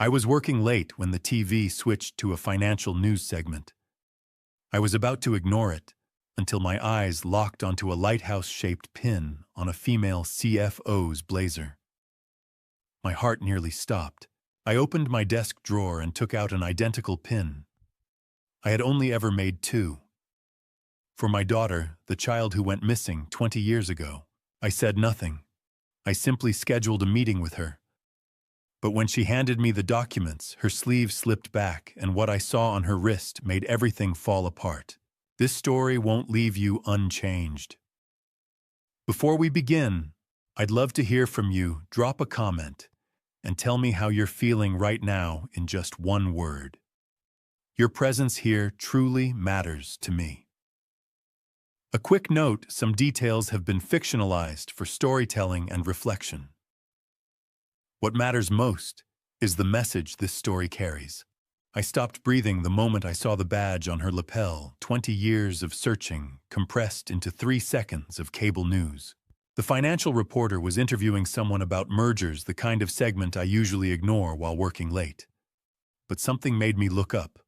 I was working late when the TV switched to a financial news segment. I was about to ignore it until my eyes locked onto a lighthouse-shaped pin on a female CFO's blazer. My heart nearly stopped. I opened my desk drawer and took out an identical pin. I had only ever made two. For my daughter, the child who went missing 20 years ago. I said nothing. I simply scheduled a meeting with her. But when she handed me the documents, her sleeve slipped back, and what I saw on her wrist made everything fall apart. This story won't leave you unchanged. Before we begin, I'd love to hear from you. Drop a comment and tell me how you're feeling right now in just one word. Your presence here truly matters to me. A quick note: some details have been fictionalized for storytelling and reflection. What matters most is the message this story carries. I stopped breathing the moment I saw the badge on her lapel. 20 years of searching compressed into 3 seconds of cable news. The financial reporter was interviewing someone about mergers, the kind of segment I usually ignore while working late. But something made me look up.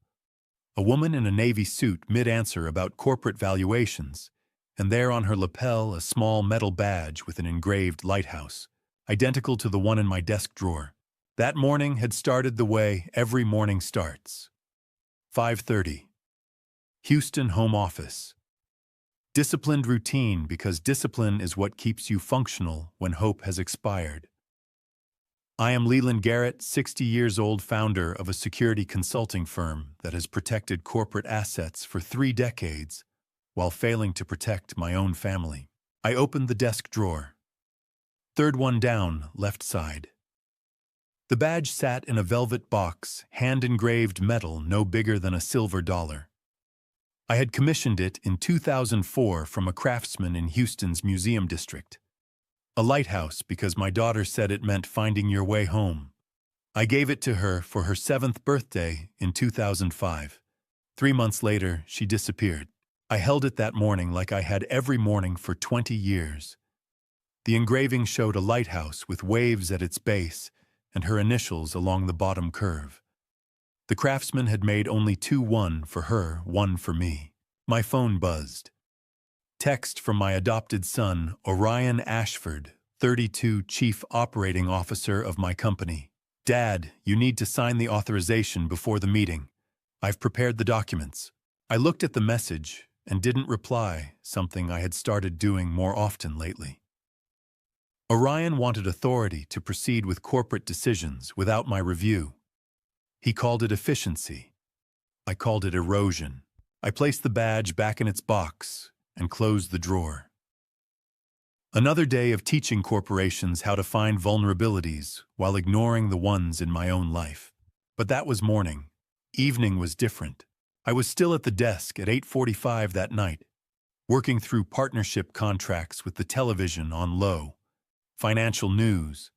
A woman in a navy suit mid-answer about corporate valuations, and there on her lapel a small metal badge with an engraved lighthouse, identical to the one in my desk drawer. That morning had started the way every morning starts. 5:30. Houston home office. Disciplined routine, because discipline is what keeps you functional when hope has expired. I am Leland Garrett, 60 years old, founder of a security consulting firm that has protected corporate assets for 3 decades while failing to protect my own family. I opened the desk drawer. Third one down, left side. The badge sat in a velvet box, hand-engraved metal no bigger than a silver dollar. I had commissioned it in 2004 from a craftsman in Houston's museum district. A lighthouse because my daughter said it meant finding your way home. I gave it to her for her 7th birthday in 2005. 3 months later, she disappeared. I held it that morning like I had every morning for 20 years. The engraving showed a lighthouse with waves at its base and her initials along the bottom curve. The craftsman had made only 2, one for her, one for me. My phone buzzed. Text from my adopted son, Orion Ashford, 32, Chief Operating Officer of my company. Dad, you need to sign the authorization before the meeting. I've prepared the documents. I looked at the message and didn't reply, something I had started doing more often lately. Orion wanted authority to proceed with corporate decisions without my review. He called it efficiency. I called it erosion. I placed the badge back in its box and closed the drawer. Another day of teaching corporations how to find vulnerabilities while ignoring the ones in my own life. But that was morning. Evening was different. I was still at the desk at 8:45 that night, working through partnership contracts with the television on low, financial news,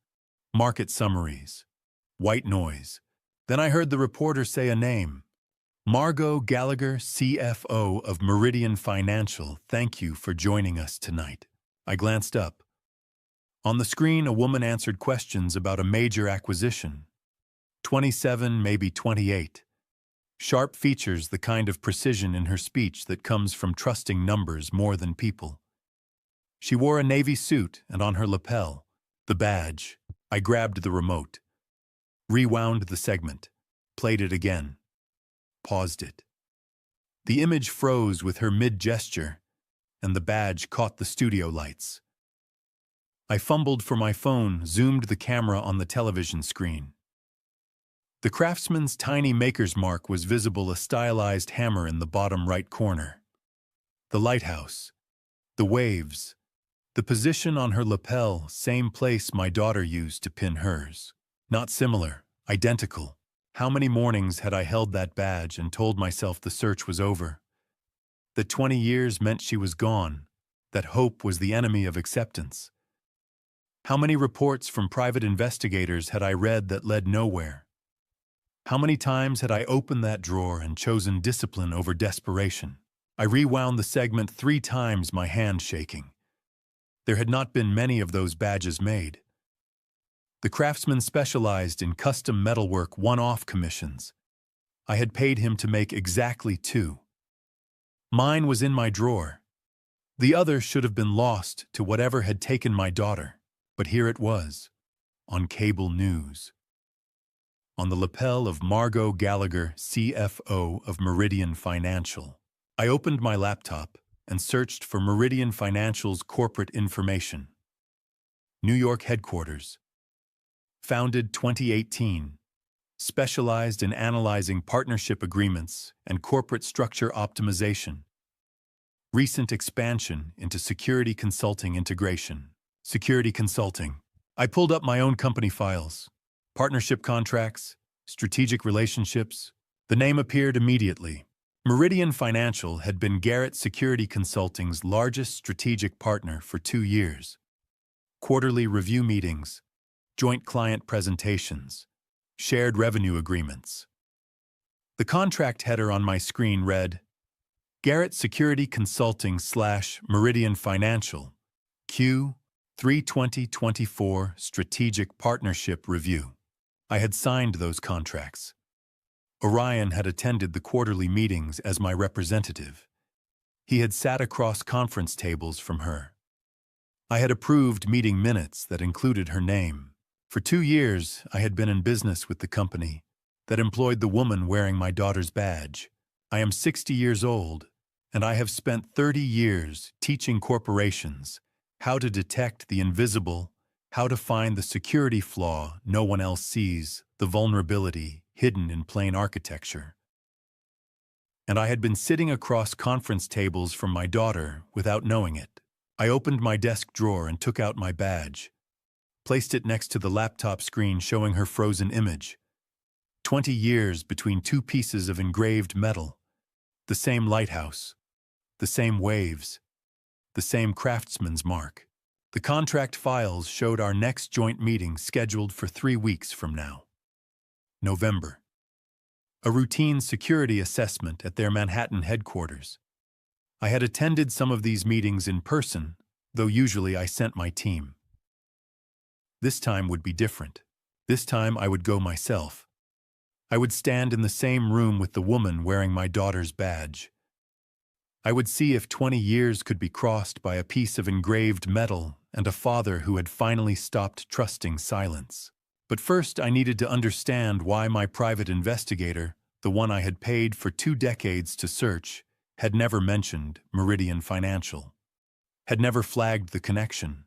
market summaries, white noise. Then I heard the reporter say a name. Margot Gallagher, CFO of Meridian Financial, thank you for joining us tonight. I glanced up. On the screen, a woman answered questions about a major acquisition. 27, maybe 28. Sharp features, the kind of precision in her speech that comes from trusting numbers more than people. She wore a navy suit, and on her lapel, the badge. I grabbed the remote. Rewound the segment. Played it again. Paused it. The image froze with her mid-gesture, and the badge caught the studio lights. I fumbled for my phone, zoomed the camera on the television screen. The craftsman's tiny maker's mark was visible, a stylized hammer in the bottom right corner. The lighthouse. The waves. The position on her lapel, same place my daughter used to pin hers. Not similar, identical. How many mornings had I held that badge and told myself the search was over? That 20 years meant she was gone, that hope was the enemy of acceptance. How many reports from private investigators had I read that led nowhere? How many times had I opened that drawer and chosen discipline over desperation? I rewound the segment 3 times, my hand shaking. There had not been many of those badges made. The craftsman specialized in custom metalwork one-off commissions. I had paid him to make exactly 2. Mine was in my drawer. The other should have been lost to whatever had taken my daughter, but here it was, on cable news. On the lapel of Margot Gallagher, CFO of Meridian Financial. I opened my laptop and searched for Meridian Financial's corporate information. New York headquarters. Founded 2018. Specialized in analyzing partnership agreements and corporate structure optimization. Recent expansion into security consulting integration. Security consulting. I pulled up my own company files. Partnership contracts, strategic relationships. The name appeared immediately. Meridian Financial had been Garrett Security Consulting's largest strategic partner for 2 years. Quarterly review meetings, joint client presentations, shared revenue agreements. The contract header on my screen read, Garrett Security Consulting / Meridian Financial, Q 3/2024 Strategic Partnership Review. I had signed those contracts. Orion had attended the quarterly meetings as my representative. He had sat across conference tables from her. I had approved meeting minutes that included her name. For 2 years, I had been in business with the company that employed the woman wearing my daughter's badge. I am 60 years old, and I have spent 30 years teaching corporations how to detect the invisible, how to find the security flaw no one else sees, the vulnerability hidden in plain architecture. And I had been sitting across conference tables from my daughter without knowing it. I opened my desk drawer and took out my badge, placed it next to the laptop screen showing her frozen image. 20 years between 2 pieces of engraved metal, the same lighthouse, the same waves, the same craftsman's mark. The contract files showed our next joint meeting scheduled for 3 weeks from now. November. A routine security assessment at their Manhattan headquarters. I had attended some of these meetings in person, though usually I sent my team. This time would be different. This time I would go myself. I would stand in the same room with the woman wearing my daughter's badge. I would see if 20 years could be crossed by a piece of engraved metal and a father who had finally stopped trusting silence. But first I needed to understand why my private investigator, the one I had paid for 2 decades to search, had never mentioned Meridian Financial, had never flagged the connection,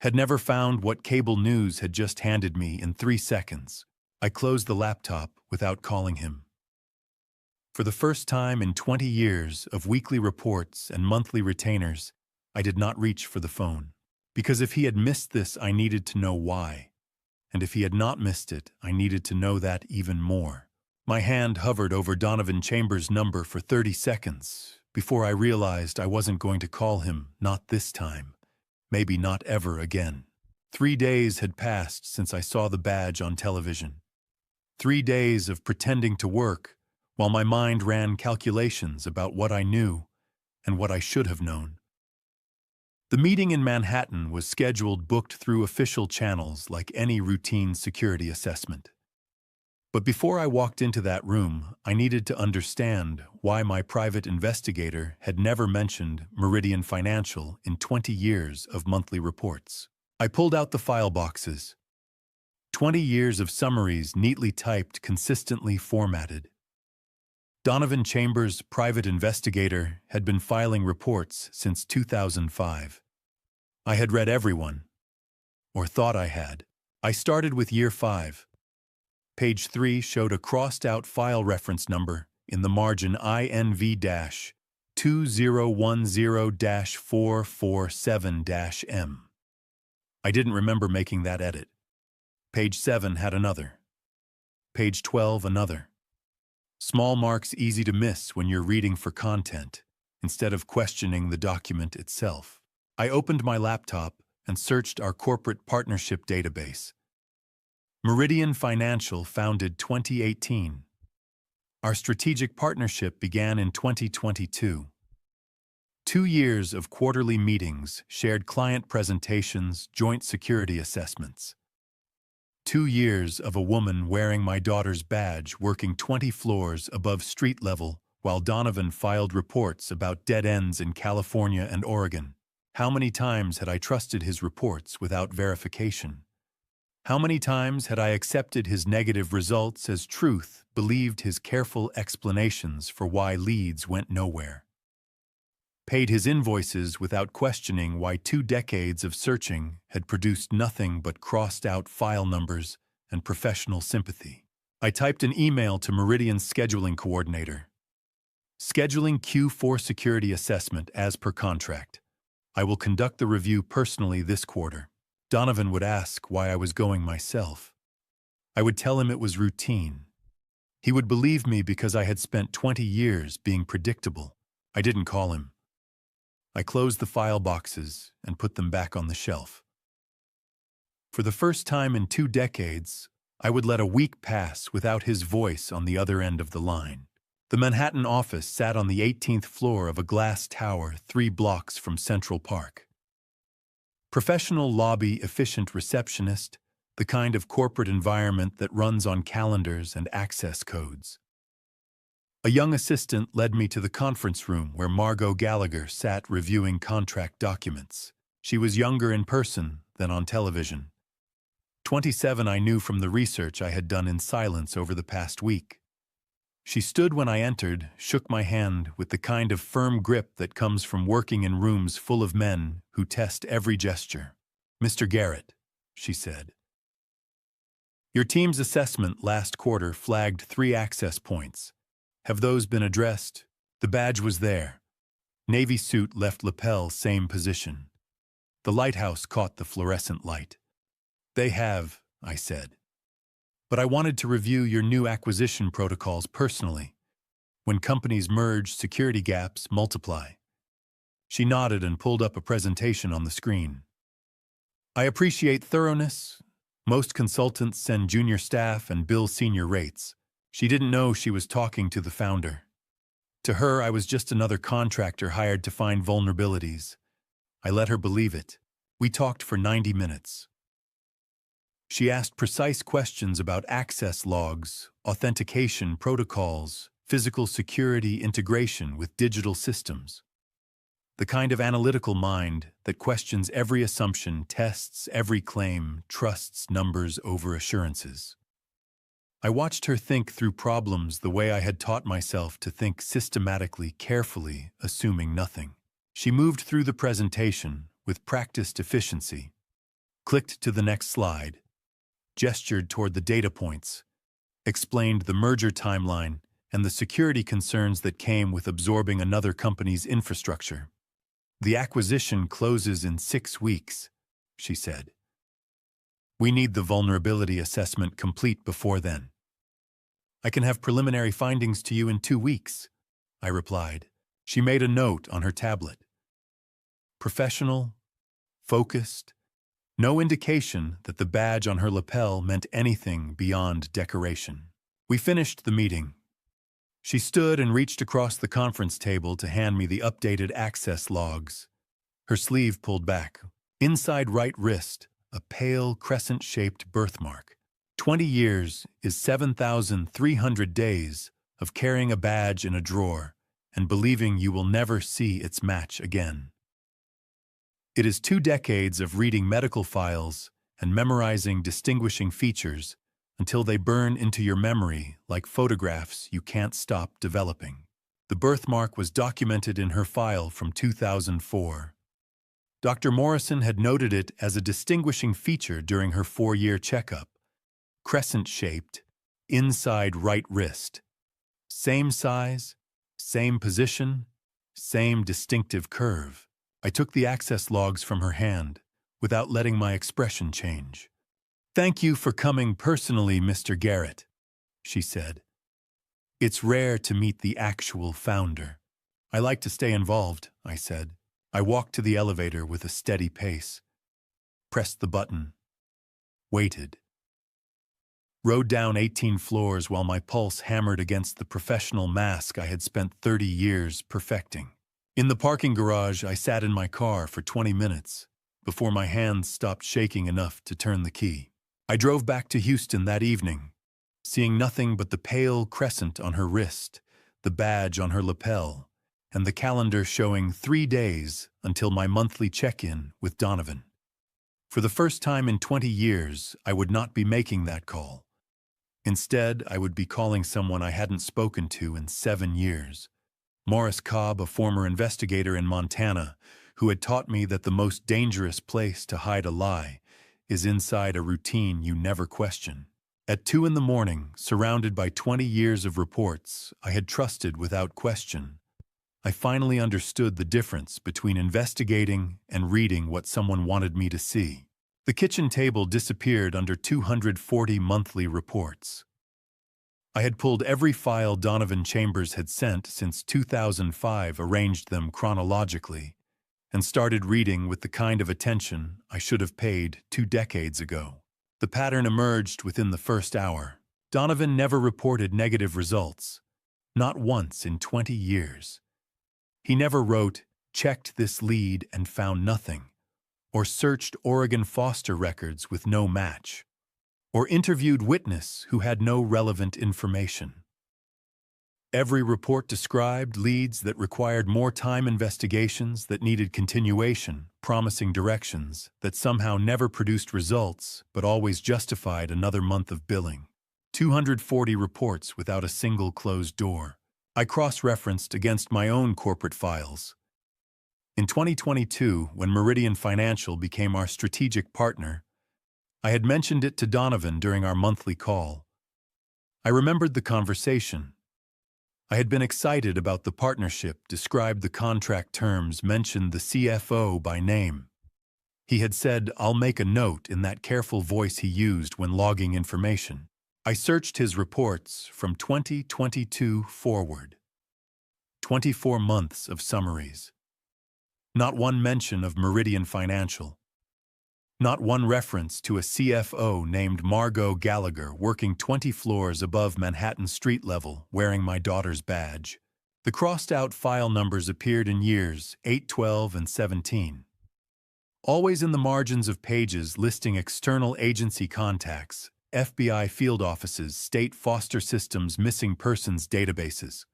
had never found what cable news had just handed me in 3 seconds. I closed the laptop without calling him. For the first time in 20 years of weekly reports and monthly retainers, I did not reach for the phone. Because if he had missed this, I needed to know why. And if he had not missed it, I needed to know that even more. My hand hovered over Donovan Chambers' number for 30 seconds before I realized I wasn't going to call him, not this time. Maybe not ever again. 3 days had passed since I saw the badge on television. 3 days of pretending to work while my mind ran calculations about what I knew and what I should have known. The meeting in Manhattan was scheduled booked through official channels like any routine security assessment. But before I walked into that room, I needed to understand why my private investigator had never mentioned Meridian Financial in 20 years of monthly reports. I pulled out the file boxes. 20 years of summaries neatly typed, consistently formatted. Donovan Chambers, private investigator, had been filing reports since 2005. I had read every one, or thought I had. I started with year 5. Page 3 showed a crossed-out file reference number in the margin INV-2010-447-M. I didn't remember making that edit. Page 7 had another. Page 12 another. Small marks easy to miss when you're reading for content, instead of questioning the document itself. I opened my laptop and searched our corporate partnership database. Meridian Financial founded 2018. Our strategic partnership began in 2022. 2 years of quarterly meetings, shared client presentations, joint security assessments. 2 years of a woman wearing my daughter's badge working 20 floors above street level while Donovan filed reports about dead ends in California and Oregon. How many times had I trusted his reports without verification? How many times had I accepted his negative results as truth, believed his careful explanations for why leads went nowhere? Paid his invoices without questioning why 2 decades of searching had produced nothing but crossed-out file numbers and professional sympathy. I typed an email to Meridian's scheduling coordinator. Scheduling Q4 security assessment as per contract. I will conduct the review personally this quarter. Donovan would ask why I was going myself. I would tell him it was routine. He would believe me because I had spent 20 years being predictable. I didn't call him. I closed the file boxes and put them back on the shelf. For the first time in 2 decades, I would let a week pass without his voice on the other end of the line. The Manhattan office sat on the 18th floor of a glass tower 3 blocks from Central Park. Professional lobby efficient receptionist, the kind of corporate environment that runs on calendars and access codes. A young assistant led me to the conference room where Margot Gallagher sat reviewing contract documents. She was younger in person than on television. 27, I knew from the research I had done in silence over the past week. She stood when I entered, shook my hand with the kind of firm grip that comes from working in rooms full of men who test every gesture. "Mr. Garrett," she said. "Your team's assessment last quarter flagged 3 access points. Have those been addressed?" The badge was there. Navy suit left lapel same position. The lighthouse caught the fluorescent light. "They have," I said. "But I wanted to review your new acquisition protocols personally. When companies merge, security gaps multiply." She nodded and pulled up a presentation on the screen. "I appreciate thoroughness. Most consultants send junior staff and bill senior rates." She didn't know she was talking to the founder. To her, I was just another contractor hired to find vulnerabilities. I let her believe it. We talked for 90 minutes. She asked precise questions about access logs, authentication protocols, physical security integration with digital systems. The kind of analytical mind that questions every assumption, tests every claim, trusts numbers over assurances. I watched her think through problems the way I had taught myself to think systematically, carefully, assuming nothing. She moved through the presentation with practiced efficiency, clicked to the next slide, gestured toward the data points, explained the merger timeline and the security concerns that came with absorbing another company's infrastructure. "The acquisition closes in 6 weeks, she said. "We need the vulnerability assessment complete before then." "I can have preliminary findings to you in 2 weeks, I replied. She made a note on her tablet. Professional, focused, no indication that the badge on her lapel meant anything beyond decoration. We finished the meeting. She stood and reached across the conference table to hand me the updated access logs. Her sleeve pulled back. Inside right wrist, a pale crescent-shaped birthmark. 20 years is 7,300 days of carrying a badge in a drawer and believing you will never see its match again. It is 2 decades of reading medical files and memorizing distinguishing features until they burn into your memory like photographs you can't stop developing. The birthmark was documented in her file from 2004. Dr. Morrison had noted it as a distinguishing feature during her 4-year checkup. Crescent-shaped, inside right wrist. Same size, same position, same distinctive curve. I took the access logs from her hand, without letting my expression change. "Thank you for coming personally, Mr. Garrett," she said. "It's rare to meet the actual founder." "I like to stay involved," I said. I walked to the elevator with a steady pace, pressed the button, waited. Rode down 18 floors while my pulse hammered against the professional mask I had spent 30 years perfecting. In the parking garage, I sat in my car for 20 minutes before my hands stopped shaking enough to turn the key. I drove back to Houston that evening, seeing nothing but the pale crescent on her wrist, the badge on her lapel, and the calendar showing 3 days until my monthly check-in with Donovan. For the first time in 20 years, I would not be making that call. Instead, I would be calling someone I hadn't spoken to in 7 years. Morris Cobb, a former investigator in Montana, who had taught me that the most dangerous place to hide a lie is inside a routine you never question. At 2 in the morning, surrounded by 20 years of reports I had trusted without question, I finally understood the difference between investigating and reading what someone wanted me to see. The kitchen table disappeared under 240 monthly reports. I had pulled every file Donovan Chambers had sent since 2005, arranged them chronologically, and started reading with the kind of attention I should have paid 2 decades ago. The pattern emerged within the first hour. Donovan never reported negative results, not once in 20 years. He never wrote, "Checked this lead and found nothing," or searched Oregon foster records with no match, or interviewed witness who had no relevant information. Every report described leads that required more time, investigations that needed continuation, promising directions that somehow never produced results but always justified another month of billing. 240 reports without a single closed door. I cross-referenced against my own corporate files. In 2022, when Meridian Financial became our strategic partner, I had mentioned it to Donovan during our monthly call. I remembered the conversation. I had been excited about the partnership, described the contract terms, mentioned the CFO by name. He had said, "I'll make a note," in that careful voice he used when logging information. I searched his reports from 2022 forward. 24 months of summaries. Not one mention of Meridian Financial. Not one reference to a CFO named Margot Gallagher working 20 floors above Manhattan street level wearing my daughter's badge. The crossed-out file numbers appeared in years 8, 12, and 17. Always in the margins of pages listing external agency contacts, FBI field offices, state foster systems, missing persons databases.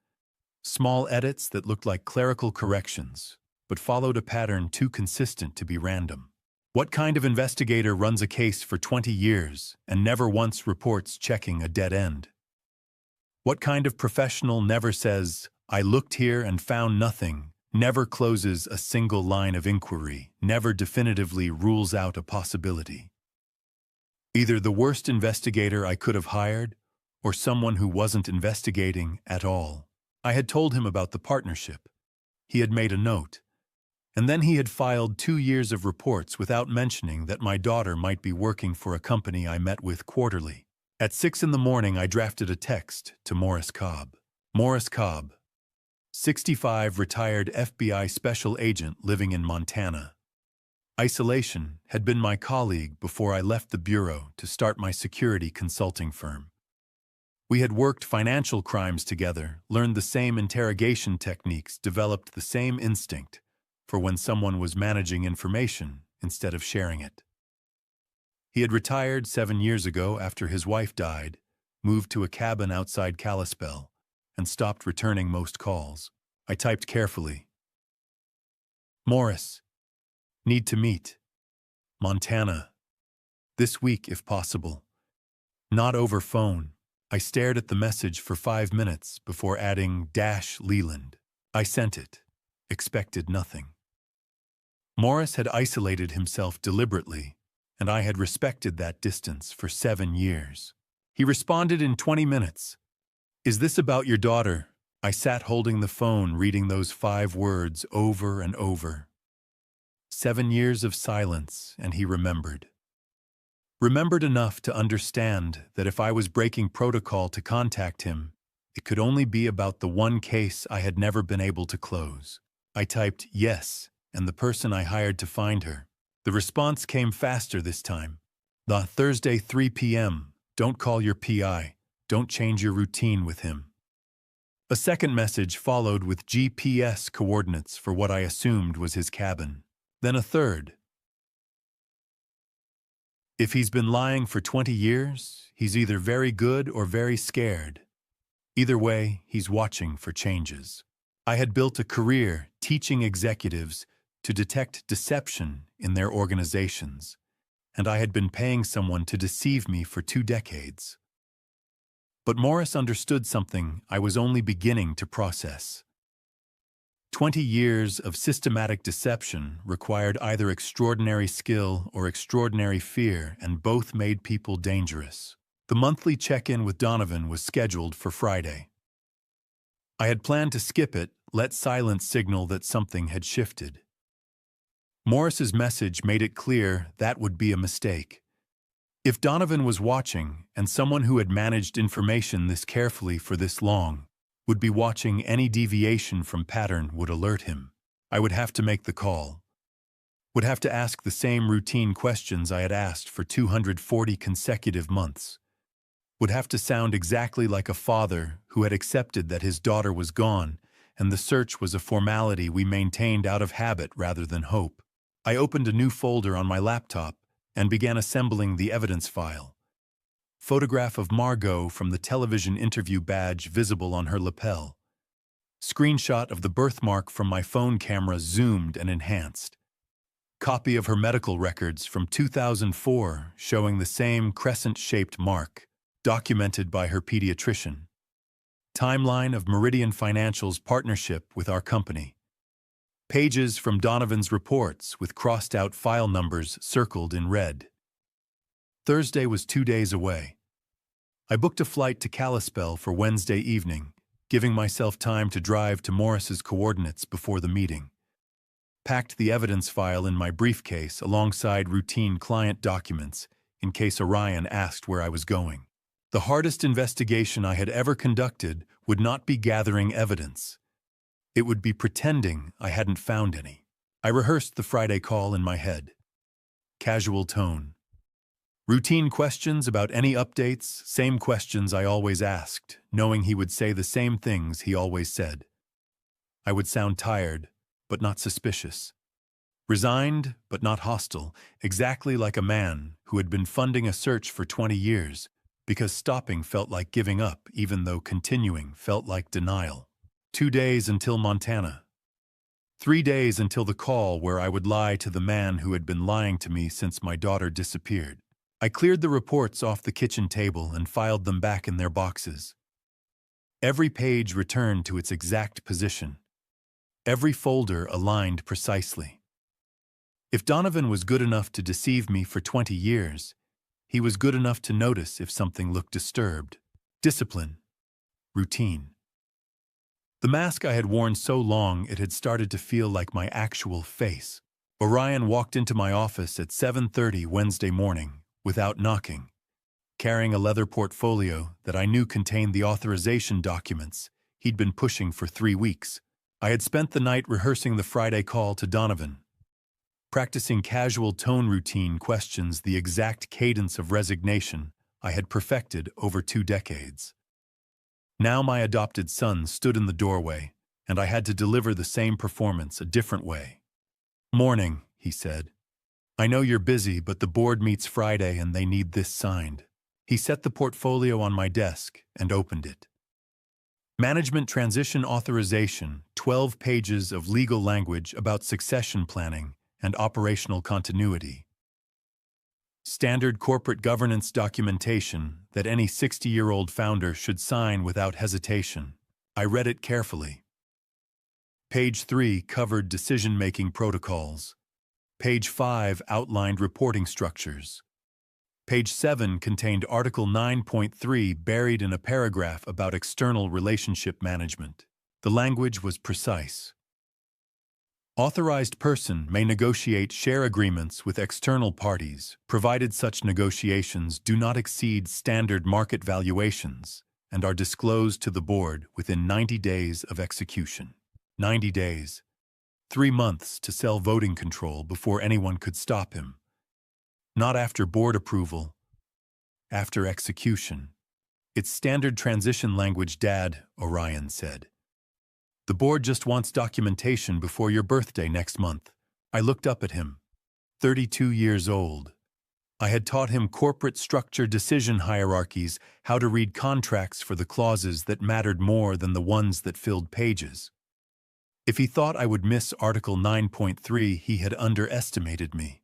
Small edits that looked like clerical corrections, but followed a pattern too consistent to be random. What kind of investigator runs a case for 20 years and never once reports checking a dead end? What kind of professional never says, "I looked here and found nothing," never closes a single line of inquiry, never definitively rules out a possibility? Either the worst investigator I could have hired, or someone who wasn't investigating at all. I had told him about the partnership. He had made a note. And then he had filed 2 years of reports without mentioning that my daughter might be working for a company I met with quarterly. At 6 in the morning, I drafted a text to Morris Cobb. Morris Cobb, 65, retired FBI special agent living in Montana. Isolation had been my colleague before I left the bureau to start my security consulting firm. We had worked financial crimes together, learned the same interrogation techniques, developed the same instinct for when someone was managing information instead of sharing it. He had retired 7 years ago after his wife died, moved to a cabin outside Kalispell, and stopped returning most calls. I typed carefully. Morris, need to meet. Montana. This week, if possible. Not over phone. I stared at the message for 5 minutes before adding -Leland. I sent it. Expected nothing. Morris had isolated himself deliberately, and I had respected that distance for 7 years. He responded in 20 minutes. Is this about your daughter? I sat holding the phone, reading those 5 words over and over. 7 years of silence, and he remembered. Remembered enough to understand that if I was breaking protocol to contact him, it could only be about the one case I had never been able to close. I typed yes, and the person I hired to find her. The response came faster this time. The Thursday 3 p.m. Don't call your PI. Don't change your routine with him. A second message followed with GPS coordinates for what I assumed was his cabin. Then a third. If he's been lying for 20 years, he's either very good or very scared. Either way, he's watching for changes. I had built a career teaching executives to detect deception in their organizations, and I had been paying someone to deceive me for 2 decades. But Morris understood something I was only beginning to process. 20 years of systematic deception required either extraordinary skill or extraordinary fear, and both made people dangerous. The monthly check-in with Donovan was scheduled for Friday. I had planned to skip it, let silence signal that something had shifted. Morris's message made it clear that would be a mistake. If Donovan was watching, and someone who had managed information this carefully for this long would be watching, any deviation from pattern would alert him. I would have to make the call. Would have to ask the same routine questions I had asked for 240 consecutive months. Would have to sound exactly like a father who had accepted that his daughter was gone, and the search was a formality we maintained out of habit rather than hope. I opened a new folder on my laptop and began assembling the evidence file. Photograph of Margot from the television interview badge visible on her lapel. Screenshot of the birthmark from my phone camera zoomed and enhanced. Copy of her medical records from 2004 showing the same crescent-shaped mark, documented by her pediatrician. Timeline of Meridian Financial's partnership with our company. Pages from Donovan's reports with crossed-out file numbers circled in red. Thursday was 2 days away. I booked a flight to Kalispell for Wednesday evening, giving myself time to drive to Morris's coordinates before the meeting. Packed the evidence file in my briefcase alongside routine client documents in case Orion asked where I was going. The hardest investigation I had ever conducted would not be gathering evidence. It would be pretending I hadn't found any. I rehearsed the Friday call in my head. Casual tone. Routine questions about any updates, same questions I always asked, knowing he would say the same things he always said. I would sound tired, but not suspicious. Resigned, but not hostile, exactly like a man who had been funding a search for 20 years, because stopping felt like giving up, even though continuing felt like denial. 2 days until Montana. 3 days until the call where I would lie to the man who had been lying to me since my daughter disappeared. I cleared the reports off the kitchen table and filed them back in their boxes. Every page returned to its exact position. Every folder aligned precisely. If Donovan was good enough to deceive me for 20 years, he was good enough to notice if something looked disturbed. Discipline. Routine. The mask I had worn so long it had started to feel like my actual face. Orion walked into my office at 7:30 Wednesday morning, without knocking, carrying a leather portfolio that I knew contained the authorization documents he'd been pushing for 3 weeks. I had spent the night rehearsing the Friday call to Donovan, practicing casual tone routine questions, the exact cadence of resignation I had perfected over 2 decades. Now my adopted son stood in the doorway, and I had to deliver the same performance a different way. "Morning," he said. "I know you're busy, but the board meets Friday and they need this signed." He set the portfolio on my desk and opened it. Management Transition Authorization, 12 pages of legal language about succession planning and operational continuity. Standard corporate governance documentation that any 60-year-old founder should sign without hesitation. I read it carefully. Page 3 covered decision-making protocols. Page 5 outlined reporting structures. Page 7 contained Article 9.3 buried in a paragraph about external relationship management. The language was precise. Authorized person may negotiate share agreements with external parties, provided such negotiations do not exceed standard market valuations and are disclosed to the board within 90 days of execution. 90 days. 3 months to sell voting control before anyone could stop him. Not after board approval, after execution. It's standard transition language, Dad, Orion said. The board just wants documentation before your birthday next month. I looked up at him. 32 years old. I had taught him corporate structure decision hierarchies, how to read contracts for the clauses that mattered more than the ones that filled pages. If he thought I would miss Article 9.3, he had underestimated me,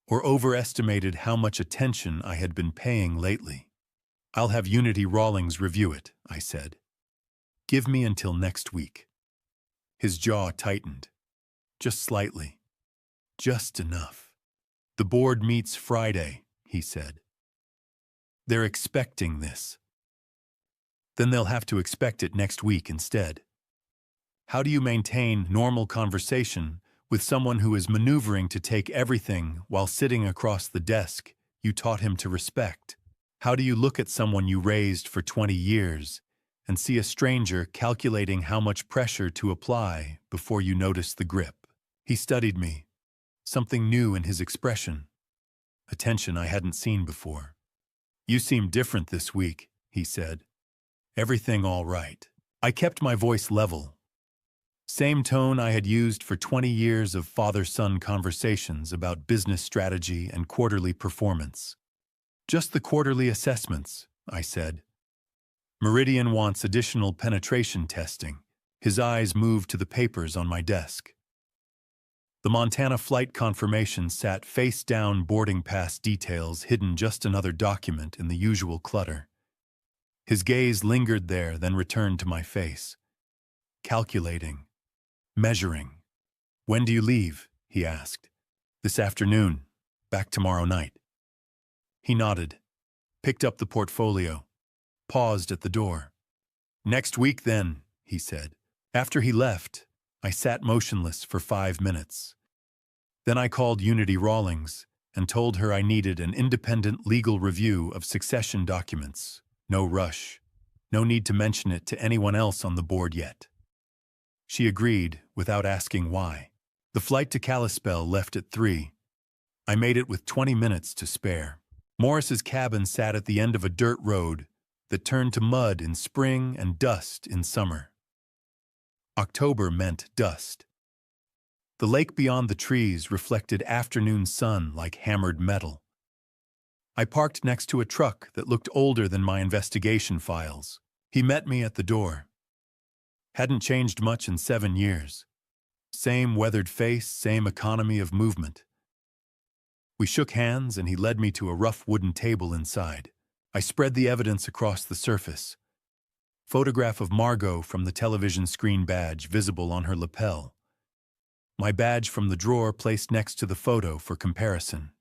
or overestimated how much attention I had been paying lately. I'll have Unity Rawlings review it, I said. Give me until next week. His jaw tightened. Just slightly. Just enough. The board meets Friday, he said. They're expecting this. Then they'll have to expect it next week instead. How do you maintain normal conversation with someone who is maneuvering to take everything while sitting across the desk you taught him to respect? How do you look at someone you raised for 20 years and see a stranger calculating how much pressure to apply before you notice the grip? He studied me, something new in his expression, a tension I hadn't seen before. You seem different this week, he said. Everything all right. I kept my voice level. Same tone I had used for 20 years of father-son conversations about business strategy and quarterly performance. Just the quarterly assessments, I said. Meridian wants additional penetration testing. His eyes moved to the papers on my desk. The Montana flight confirmation sat face down, boarding pass details hidden, just another document in the usual clutter. His gaze lingered there, then returned to my face. Calculating. Measuring. When do you leave? He asked. This afternoon. Back tomorrow night. He nodded, picked up the portfolio, paused at the door. Next week then, he said. After he left, I sat motionless for 5 minutes. Then I called Unity Rawlings and told her I needed an independent legal review of succession documents. No rush. No need to mention it to anyone else on the board yet. She agreed without asking why. The flight to Kalispell left at 3. I made it with 20 minutes to spare. Morris's cabin sat at the end of a dirt road that turned to mud in spring and dust in summer. October meant dust. The lake beyond the trees reflected afternoon sun like hammered metal. I parked next to a truck that looked older than my investigation files. He met me at the door. Hadn't changed much in 7 years. Same weathered face, same economy of movement. We shook hands and he led me to a rough wooden table inside. I spread the evidence across the surface. Photograph of Margot from the television screen badge visible on her lapel. My badge from the drawer placed next to the photo for comparison.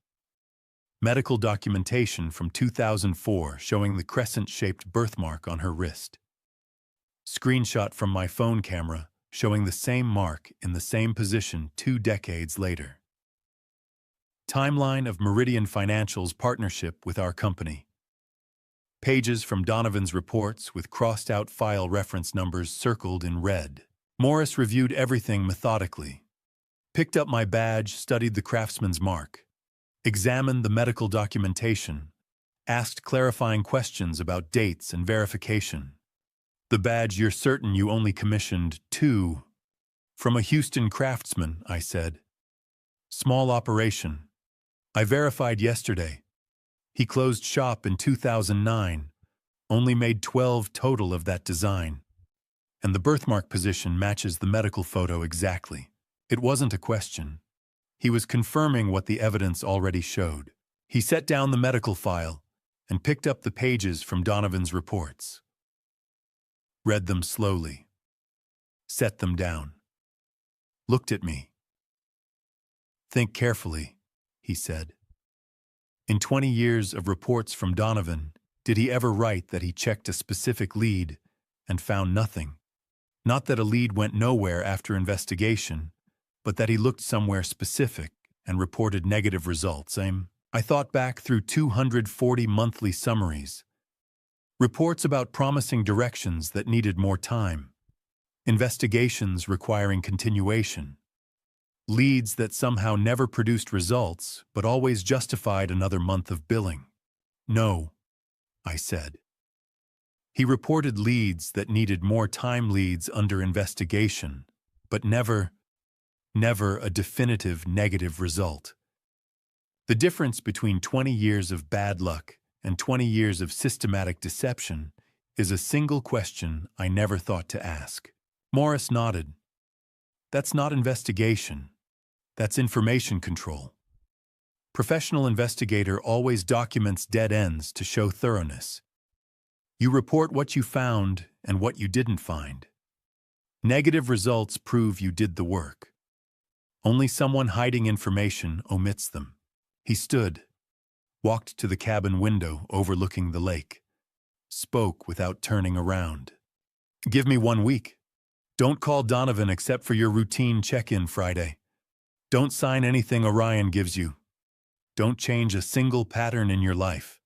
Medical documentation from 2004 showing the crescent-shaped birthmark on her wrist. Screenshot from my phone camera showing the same mark in the same position 2 decades later. Timeline of Meridian Financial's partnership with our company. Pages from Donovan's reports with crossed-out file reference numbers circled in red. Morris reviewed everything methodically. Picked up my badge, studied the craftsman's mark. Examined the medical documentation. Asked clarifying questions about dates and verification. The badge, you're certain you only commissioned 2? From a Houston craftsman, I said. Small operation. I verified yesterday. He closed shop in 2009, only made 12 total of that design. And the birthmark position matches the medical photo exactly. It wasn't a question. He was confirming what the evidence already showed. He set down the medical file and picked up the pages from Donovan's reports. Read them slowly. Set them down. Looked at me. Think carefully, he said. In 20 years of reports from Donovan, did he ever write that he checked a specific lead and found nothing? Not that a lead went nowhere after investigation, but that he looked somewhere specific and reported negative results. I thought back through 240 monthly summaries. Reports about promising directions that needed more time. Investigations requiring continuation. Leads that somehow never produced results, but always justified another month of billing. No, I said. He reported leads that needed more time, leads under investigation, but never a definitive negative result. The difference between 20 years of bad luck and 20 years of systematic deception is a single question I never thought to ask. Morris nodded. That's not investigation. That's information control. Professional investigator always documents dead ends to show thoroughness. You report what you found and what you didn't find. Negative results prove you did the work. Only someone hiding information omits them. He stood, walked to the cabin window overlooking the lake, spoke without turning around. Give me 1 week. Don't call Donovan except for your routine check-in Friday. Don't sign anything Orion gives you. Don't change a single pattern in your life.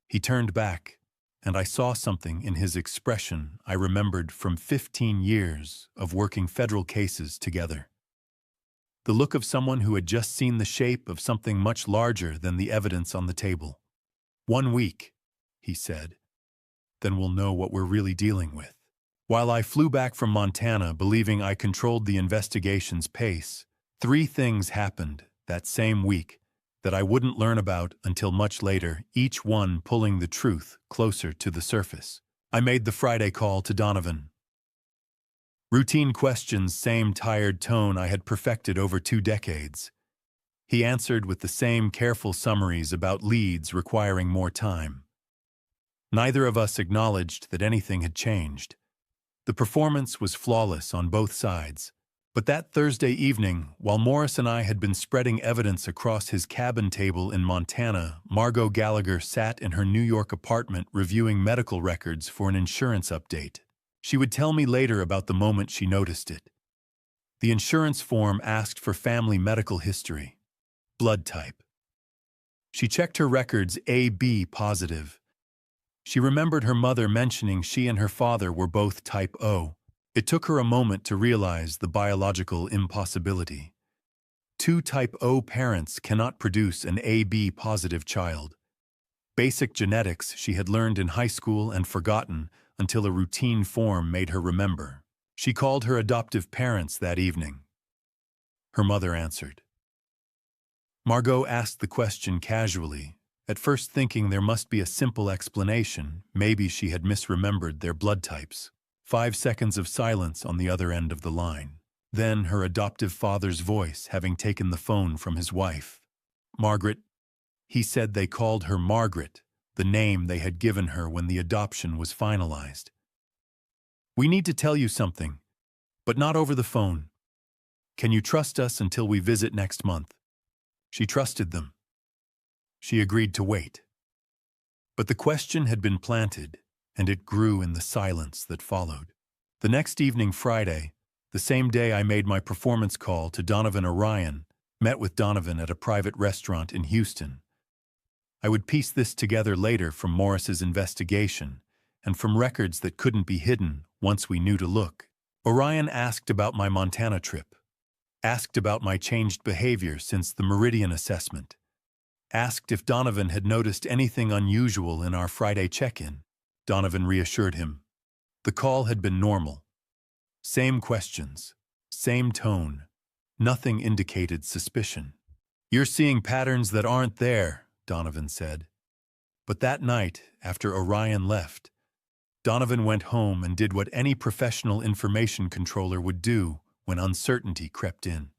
He turned back, and I saw something in his expression I remembered from 15 years of working federal cases together. The look of someone who had just seen the shape of something much larger than the evidence on the table. 1 week, he said. Then we'll know what we're really dealing with. While I flew back from Montana believing I controlled the investigation's pace, 3 things happened that same week that I wouldn't learn about until much later, each one pulling the truth closer to the surface. I made the Friday call to Donovan. Routine questions, same tired tone I had perfected over 2 decades. He answered with the same careful summaries about leads requiring more time. Neither of us acknowledged that anything had changed. The performance was flawless on both sides. But that Thursday evening, while Morris and I had been spreading evidence across his cabin table in Montana, Margot Gallagher sat in her New York apartment reviewing medical records for an insurance update. She would tell me later about the moment she noticed it. The insurance form asked for family medical history, blood type. She checked her records AB positive. She remembered her mother mentioning she and her father were both type O. It took her a moment to realize the biological impossibility. 2 type O parents cannot produce an AB positive child. Basic genetics she had learned in high school and forgotten until a routine form made her remember. She called her adoptive parents that evening. Her mother answered. Margot asked the question casually, at first thinking there must be a simple explanation. Maybe she had misremembered their blood types. 5 seconds of silence on the other end of the line. Then her adoptive father's voice, having taken the phone from his wife. Margaret. He said they called her Margaret, the name they had given her when the adoption was finalized. We need to tell you something, but not over the phone. Can you trust us until we visit next month? She trusted them. She agreed to wait. But the question had been planted, and it grew in the silence that followed. The next evening, Friday, the same day I made my performance call to Donovan Orion, met with Donovan at a private restaurant in Houston. I would piece this together later from Morris's investigation and from records that couldn't be hidden once we knew to look. Orion asked about my Montana trip, asked about my changed behavior since the Meridian assessment, asked if Donovan had noticed anything unusual in our Friday check-in. Donovan reassured him. The call had been normal. Same questions, same tone. Nothing indicated suspicion. You're seeing patterns that aren't there, Donovan said. But that night, after Orion left, Donovan went home and did what any professional information controller would do when uncertainty crept in.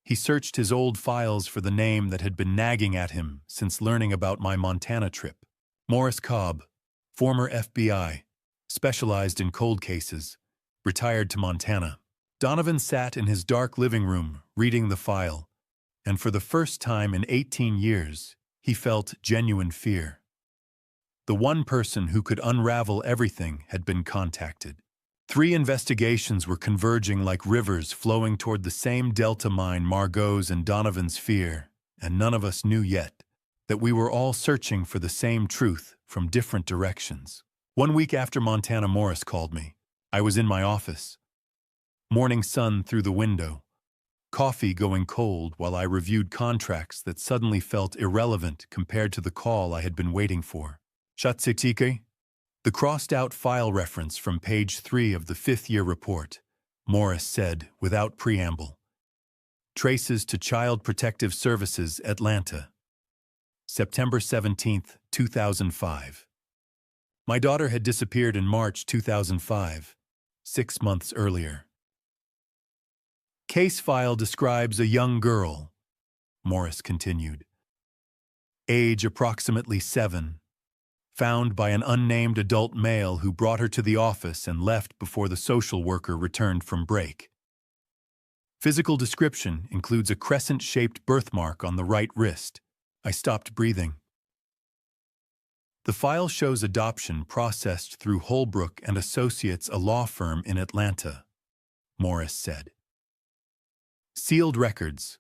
He searched his old files for the name that had been nagging at him since learning about my Montana trip. Morris Cobb, former FBI, specialized in cold cases, retired to Montana. Donovan sat in his dark living room reading the file, and for the first time in 18 years, he felt genuine fear. The one person who could unravel everything had been contacted. 3 investigations were converging like rivers flowing toward the same delta mine Margot's and Donovan's fear, and none of us knew yet that we were all searching for the same truth from different directions. 1 week after Montana, Morris called me. I was in my office. Morning sun through the window. Coffee going cold while I reviewed contracts that suddenly felt irrelevant compared to the call I had been waiting for. Shatsitike? The crossed-out file reference from page 3 of the 5th-year report, Morris said without preamble. Traces to Child Protective Services, Atlanta. September 17, 2005. My daughter had disappeared in March 2005, 6 months earlier. Case file describes a young girl, Morris continued. Age approximately 7. Found by an unnamed adult male who brought her to the office and left before the social worker returned from break. Physical description includes a crescent-shaped birthmark on the right wrist. I stopped breathing. The file shows adoption processed through Holbrook and Associates, a law firm in Atlanta, Morris said. Sealed records.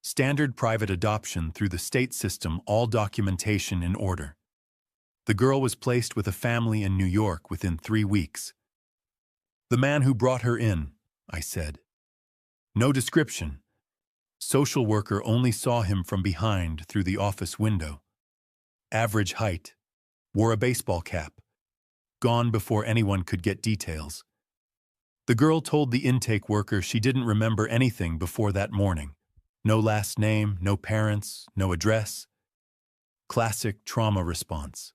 Standard private adoption through the state system, all documentation in order. The girl was placed with a family in New York within 3 weeks. The man who brought her in, I said. No description. Social worker only saw him from behind through the office window. Average height. Wore a baseball cap. Gone before anyone could get details. The girl told the intake worker she didn't remember anything before that morning. No last name, no parents, no address. Classic trauma response.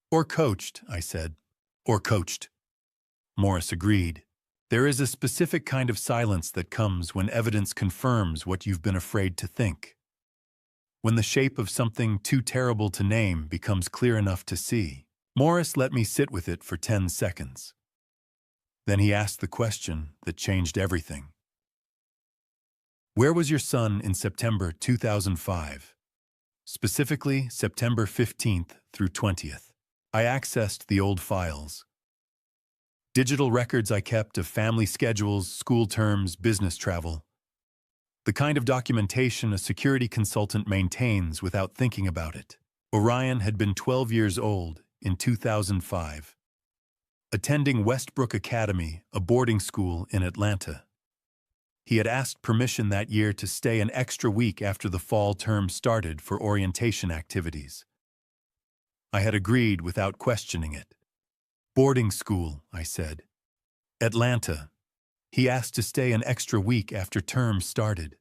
Or coached, I said. Or coached. Morris agreed. There is a specific kind of silence that comes when evidence confirms what you've been afraid to think. When the shape of something too terrible to name becomes clear enough to see. Morris let me sit with it for 10 seconds. Then he asked the question that changed everything. Where was your son in September 2005? Specifically, September 15th through 20th. I accessed the old files. Digital records I kept of family schedules, school terms, business travel. The kind of documentation a security consultant maintains without thinking about it. Orion had been 12 years old in 2005. Attending Westbrook Academy, a boarding school in Atlanta. He had asked permission that year to stay an extra week after the fall term started for orientation activities. I had agreed without questioning it. Boarding school, I said. Atlanta. He asked to stay an extra week after term started.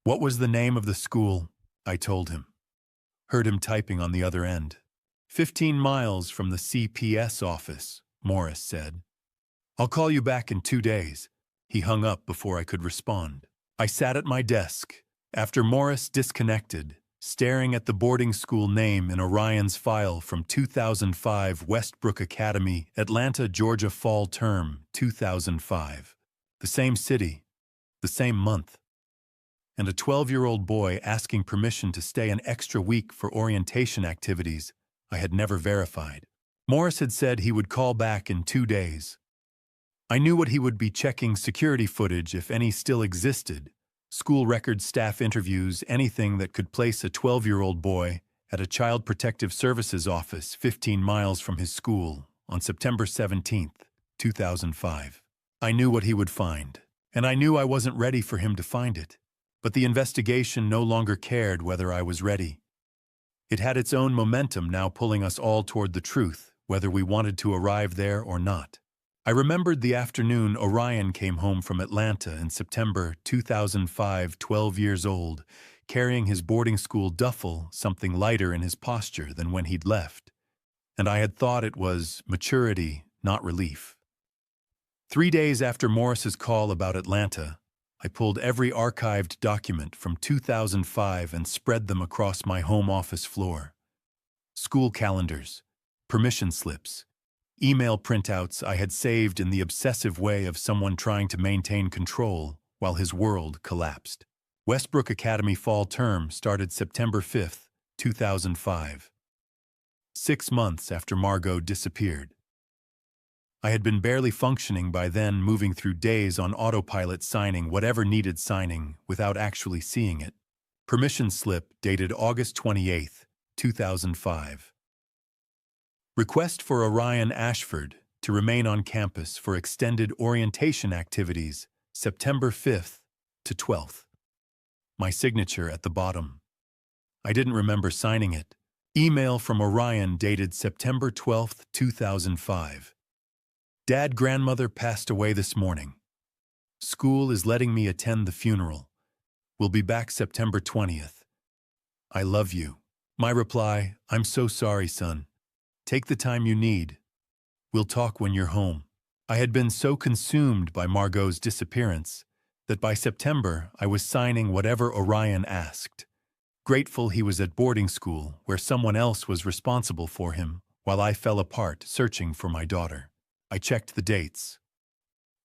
What was the name of the school? I told him. Heard him typing on the other end. 15 miles from the CPS office, Morris said. I'll call you back in 2 days. He hung up before I could respond. I sat at my desk, after Morris disconnected, staring at the boarding school name in Orion's file from 2005 Westbrook Academy, Atlanta, Georgia, fall term, 2005. The same city, the same month. And a 12-year-old boy asking permission to stay an extra week for orientation activities I had never verified. Morris had said he would call back in 2 days. I knew what he would be checking: security footage, if any still existed, school records, staff interviews, anything that could place a 12-year-old boy at a Child Protective Services office 15 miles from his school on September 17, 2005. I knew what he would find, and I knew I wasn't ready for him to find it. But the investigation no longer cared whether I was ready. It had its own momentum now, pulling us all toward the truth, whether we wanted to arrive there or not. I remembered the afternoon Orion came home from Atlanta in September 2005, 12 years old, carrying his boarding school duffel, something lighter in his posture than when he'd left. And I had thought it was maturity, not relief. 3 days after Morris's call about Atlanta, I pulled every archived document from 2005 and spread them across my home office floor. School calendars, permission slips, email printouts I had saved in the obsessive way of someone trying to maintain control while his world collapsed. Westbrook Academy fall term started September 5, 2005. 6 months after Margot disappeared. I had been barely functioning by then, moving through days on autopilot, signing whatever needed signing without actually seeing it. Permission slip dated August 28, 2005. Request for Orion Ashford to remain on campus for extended orientation activities, September 5th to 12th. My signature at the bottom. I didn't remember signing it. Email from Orion dated September 12th, 2005. Dad, grandmother passed away this morning. School is letting me attend the funeral. We'll be back September 20th. I love you. My reply, I'm so sorry, son. Take the time you need. We'll talk when you're home. I had been so consumed by Margot's disappearance that by September I was signing whatever Orion asked, grateful he was at boarding school where someone else was responsible for him while I fell apart searching for my daughter. I checked the dates.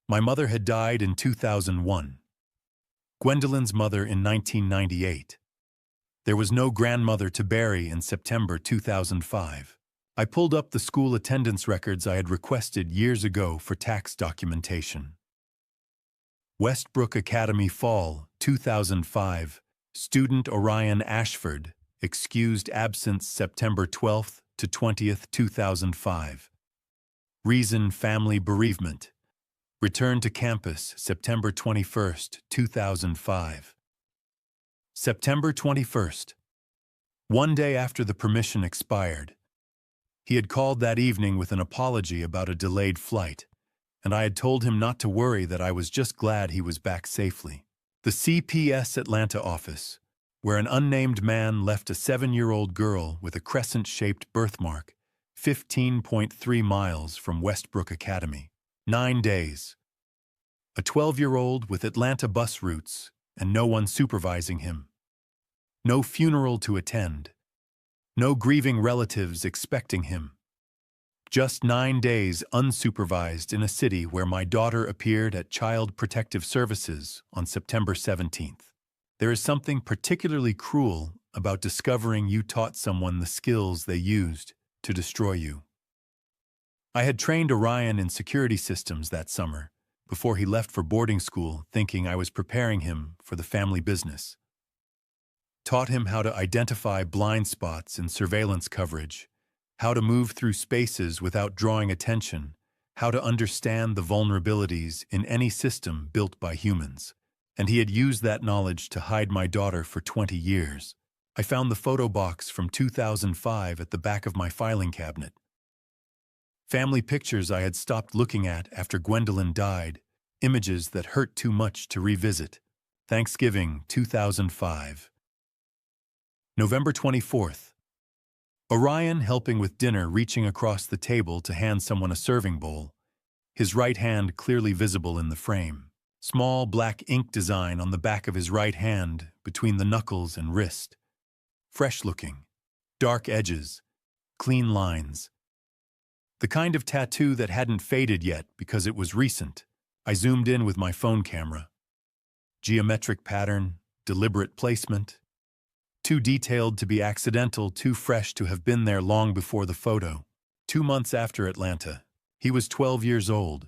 My mother had died in 2001. Gwendolyn's mother in 1998. There was no grandmother to bury in September 2005. I pulled up the school attendance records I had requested years ago for tax documentation. Westbrook Academy Fall, 2005. Student Orion Ashford, excused absence September 12th to 20th, 2005. Reason family bereavement. Return to campus September 21st, 2005. September 21st. One day after the permission expired. He had called that evening with an apology about a delayed flight, and I had told him not to worry, that I was just glad he was back safely. The CPS Atlanta office, where an unnamed man left a 7-year-old girl with a crescent-shaped birthmark, 15.3 miles from Westbrook Academy. 9 days. A 12-year-old with Atlanta bus routes and no one supervising him. No funeral to attend. No grieving relatives expecting him. Just 9 days unsupervised in a city where my daughter appeared at Child Protective Services on September 17th. There is something particularly cruel about discovering you taught someone the skills they used to destroy you. I had trained Orion in security systems that summer, before he left for boarding school, thinking I was preparing him for the family business. Taught him how to identify blind spots in surveillance coverage, how to move through spaces without drawing attention, how to understand the vulnerabilities in any system built by humans. And he had used that knowledge to hide my daughter for 20 years. I found the photo box from 2005 at the back of my filing cabinet. Family pictures I had stopped looking at after Gwendolyn died, images that hurt too much to revisit. Thanksgiving, 2005. November 24th. Orion helping with dinner, reaching across the table to hand someone a serving bowl, his right hand clearly visible in the frame. Small black ink design on the back of his right hand between the knuckles and wrist. Fresh-looking, dark edges, clean lines. The kind of tattoo that hadn't faded yet because it was recent. I zoomed in with my phone camera. Geometric pattern, deliberate placement. Too detailed to be accidental, too fresh to have been there long before the photo. 2 months after Atlanta. He was 12 years old.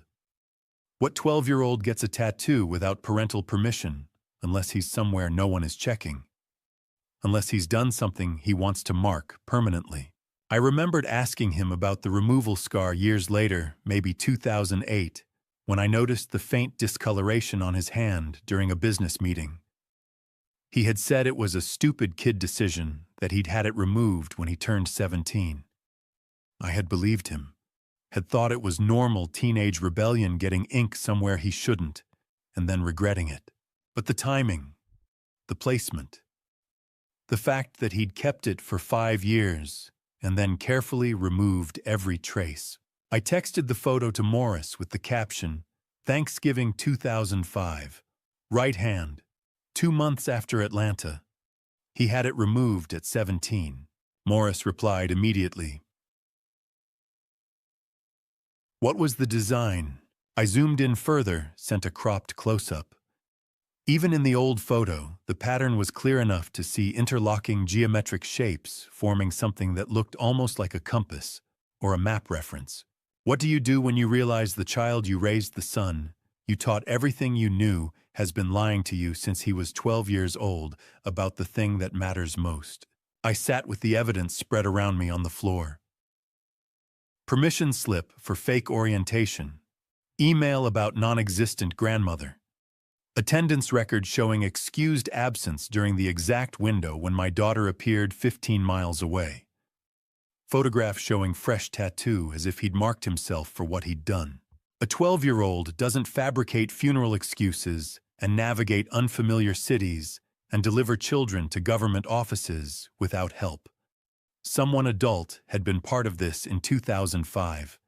What 12-year-old gets a tattoo without parental permission, unless he's somewhere no one is checking? Unless he's done something he wants to mark permanently. I remembered asking him about the removal scar years later, maybe 2008, when I noticed the faint discoloration on his hand during a business meeting. He had said it was a stupid kid decision, that he'd had it removed when he turned 17. I had believed him, had thought it was normal teenage rebellion, getting ink somewhere he shouldn't, and then regretting it. But the timing, the placement, the fact that he'd kept it for 5 years, and then carefully removed every trace. I texted the photo to Morris with the caption, Thanksgiving 2005, right hand, 2 months after Atlanta. He had it removed at 17. Morris replied immediately. What was the design? I zoomed in further, sent a cropped close-up. Even in the old photo, the pattern was clear enough to see interlocking geometric shapes forming something that looked almost like a compass or a map reference. What do you do when you realize the child you raised, the son you taught everything you knew, has been lying to you since he was 12 years old about the thing that matters most? I sat with the evidence spread around me on the floor. Permission slip for fake orientation. Email about non-existent grandmother. Attendance record showing excused absence during the exact window when my daughter appeared 15 miles away. Photograph showing fresh tattoo as if he'd marked himself for what he'd done. A 12-year-old doesn't fabricate funeral excuses and navigate unfamiliar cities and deliver children to government offices without help. Someone adult had been part of this in 2005.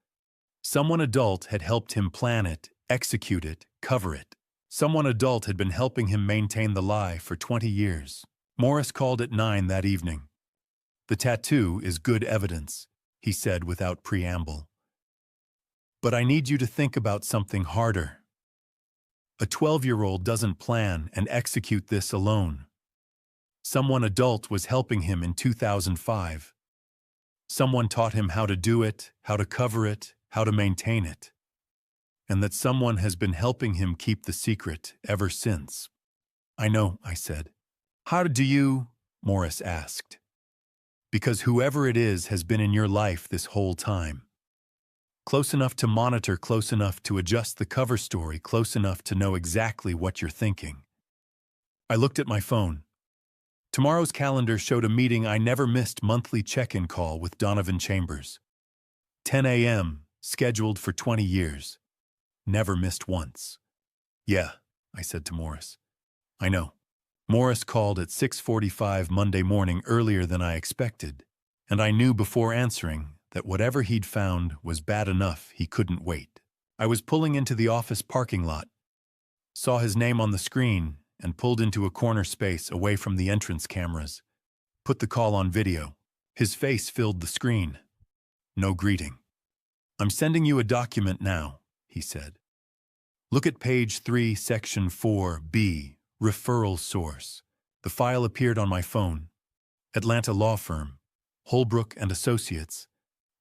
Someone adult had helped him plan it, execute it, cover it. Someone adult had been helping him maintain the lie for 20 years. Morris called at 9 that evening. "The tattoo is good evidence," he said without preamble. "But I need you to think about something harder. A 12-year-old doesn't plan and execute this alone. Someone adult was helping him in 2005. Someone taught him how to do it, how to cover it, how to maintain it. And that someone has been helping him keep the secret ever since." "I know," I said. "How do you?" Morris asked. "Because whoever it is has been in your life this whole time. Close enough to monitor, close enough to adjust the cover story, close enough to know exactly what you're thinking." I looked at my phone. Tomorrow's calendar showed a meeting I never missed, monthly check-in call with Donovan Chambers. 10 a.m., scheduled for 20 years. Never missed once. "Yeah," I said to Morris. "I know." Morris called at 6:45 Monday morning, earlier than I expected, and I knew before answering that whatever he'd found was bad enough he couldn't wait. I was pulling into the office parking lot, saw his name on the screen, and pulled into a corner space away from the entrance cameras. Put the call on video. His face filled the screen. No greeting. "I'm sending you a document now," he said. "Look at page 3, section 4B, referral source." The file appeared on my phone. Atlanta law firm, Holbrook and Associates.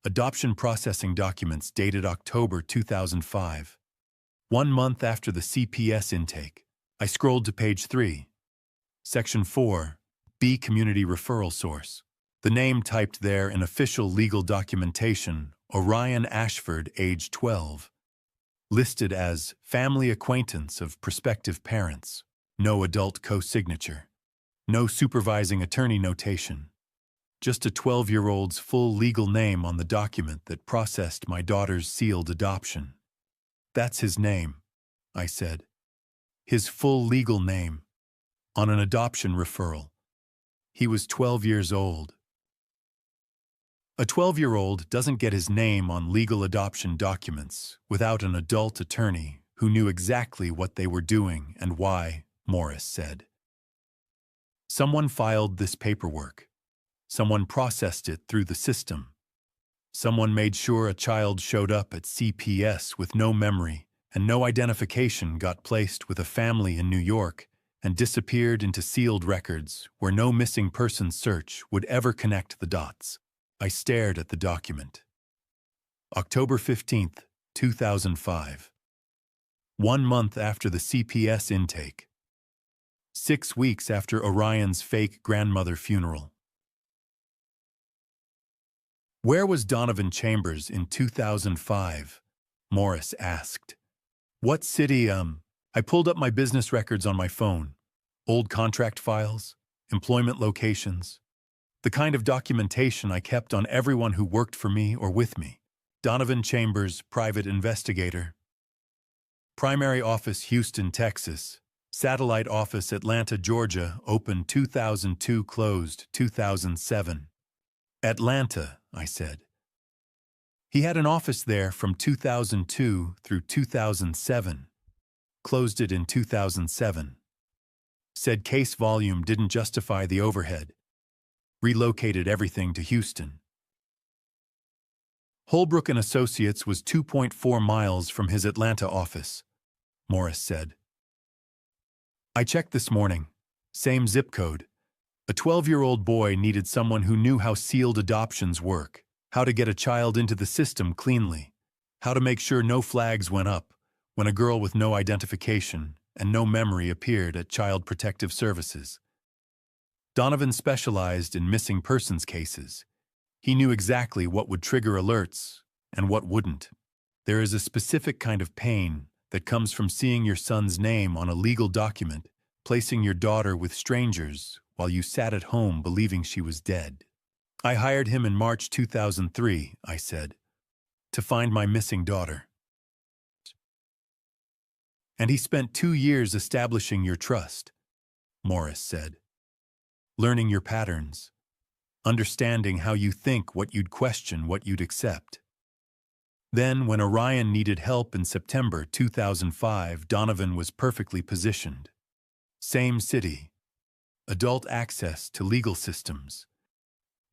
Adoption processing documents dated October 2005. 1 month after the CPS intake. I scrolled to page 3. Section 4B, community referral source. The name typed there in official legal documentation, Orion Ashford, age 12. Listed as family acquaintance of prospective parents. No adult co-signature. No supervising attorney notation. Just a 12-year-old's full legal name on the document that processed my daughter's sealed adoption. "That's his name," I said. "His full legal name. On an adoption referral. He was 12 years old." A 12-year-old doesn't get his name on legal adoption documents without an adult attorney who knew exactly what they were doing and why, Morris said. Someone filed this paperwork. Someone processed it through the system. Someone made sure a child showed up at CPS with no memory and no identification, got placed with a family in New York, and disappeared into sealed records where no missing person search would ever connect the dots. I stared at the document. October 15th, 2005. 1 month after the CPS intake. 6 weeks after Orion's fake grandmother funeral. "Where was Donovan Chambers in 2005? Morris asked. "What city, I pulled up my business records on my phone. Old contract files, employment locations. The kind of documentation I kept on everyone who worked for me or with me. Donovan Chambers, private investigator. Primary office, Houston, Texas. Satellite office, Atlanta, Georgia, open 2002, closed 2007. "Atlanta," I said. "He had an office there from 2002 through 2007. Closed it in 2007. Said case volume didn't justify the overhead. Relocated everything to Houston." Holbrook and Associates was 2.4 miles from his Atlanta office, Morris said. "I checked this morning. Same zip code. A 12-year-old boy needed someone who knew how sealed adoptions work, how to get a child into the system cleanly, how to make sure no flags went up when a girl with no identification and no memory appeared at Child Protective Services. Donovan specialized in missing persons cases. He knew exactly what would trigger alerts and what wouldn't. There is a specific kind of pain that comes from seeing your son's name on a legal document, placing your daughter with strangers while you sat at home believing she was dead. I hired him in March 2003, I said, to find my missing daughter. And he spent 2 years establishing your trust. Morris said. Learning your patterns. Understanding how you think, what you'd question, what you'd accept. Then, when Orion needed help in September 2005, Donovan was perfectly positioned. Same city. Adult access to legal systems.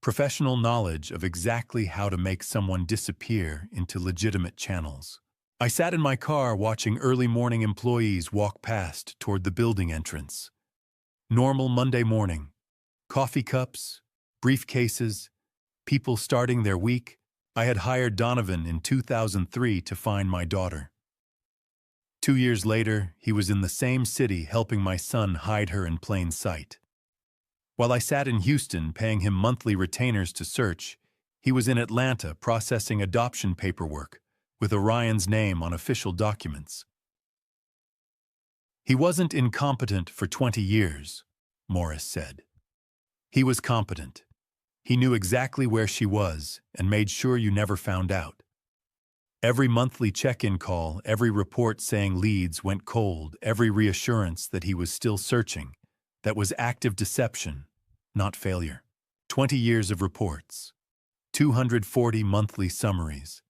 Professional knowledge of exactly how to make someone disappear into legitimate channels. I sat in my car watching early morning employees walk past toward the building entrance. Normal Monday morning. Coffee cups, briefcases, people starting their week. I had hired Donovan in 2003 to find my daughter. 2 years later, he was in the same city helping my son hide her in plain sight. While I sat in Houston paying him monthly retainers to search, he was in Atlanta processing adoption paperwork with Orion's name on official documents. He wasn't incompetent for 20 years, Morris said. He was competent. He knew exactly where she was and made sure you never found out. Every monthly check-in call, every report saying leads went cold, every reassurance that he was still searching, that was active deception, not failure. 20 years of reports. 240 monthly summaries.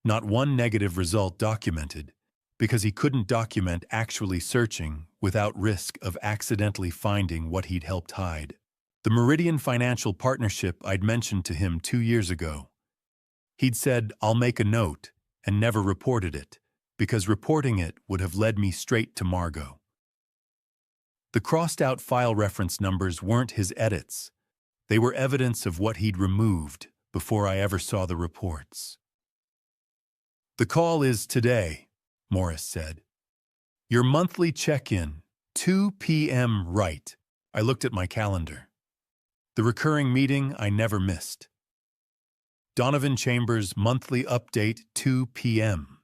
Not one negative result documented, because he couldn't document actually searching without risk of accidentally finding what he'd helped hide. The Meridian Financial Partnership I'd mentioned to him 2 years ago. He'd said, "I'll make a note," and never reported it, because reporting it would have led me straight to Margot. The crossed-out file reference numbers weren't his edits. They were evidence of what he'd removed before I ever saw the reports. "The call is today," Morris said. "Your monthly check-in, 2 p.m. right." I looked at my calendar. The recurring meeting I never missed. Donovan Chambers' monthly update, 2 p.m.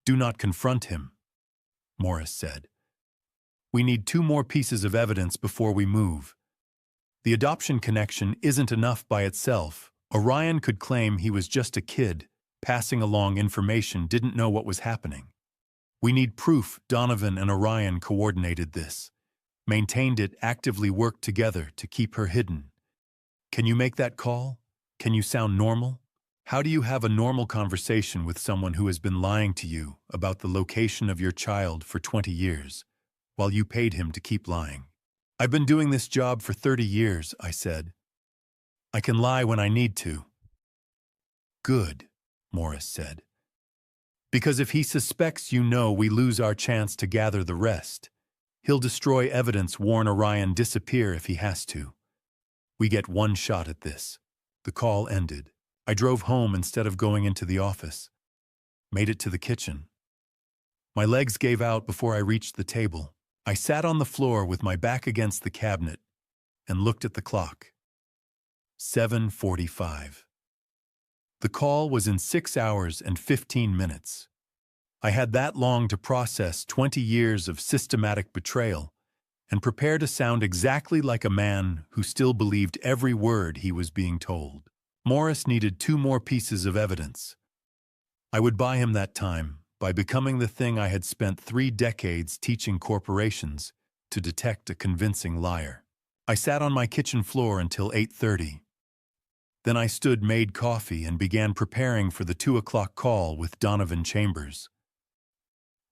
"Do not confront him," Morris said. "We need 2 more pieces of evidence before we move. The adoption connection isn't enough by itself. Orion could claim he was just a kid, passing along information, didn't know what was happening. We need proof Donovan and Orion coordinated this, maintained it, actively worked together to keep her hidden. Can you make that call? Can you sound normal? How do you have a normal conversation with someone who has been lying to you about the location of your child for 20 years, while you paid him to keep lying? "I've been doing this job for 30 years, I said. "I can lie when I need to." "Good," Morris said. "Because if he suspects you know, we lose our chance to gather the rest. He'll destroy evidence, warn Orion, disappear if he has to. We get one shot at this." The call ended. I drove home instead of going into the office. Made it to the kitchen. My legs gave out before I reached the table. I sat on the floor with my back against the cabinet and looked at the clock. 7:45. The call was in 6 hours and 15 minutes. I had that long to process 20 years of systematic betrayal and prepare to sound exactly like a man who still believed every word he was being told. Morris needed 2 more pieces of evidence. I would buy him that time by becoming the thing I had spent 3 decades teaching corporations to detect a convincing liar. I sat on my kitchen floor until 8:30. Then I stood, made coffee, and began preparing for the 2 o'clock call with Donovan Chambers.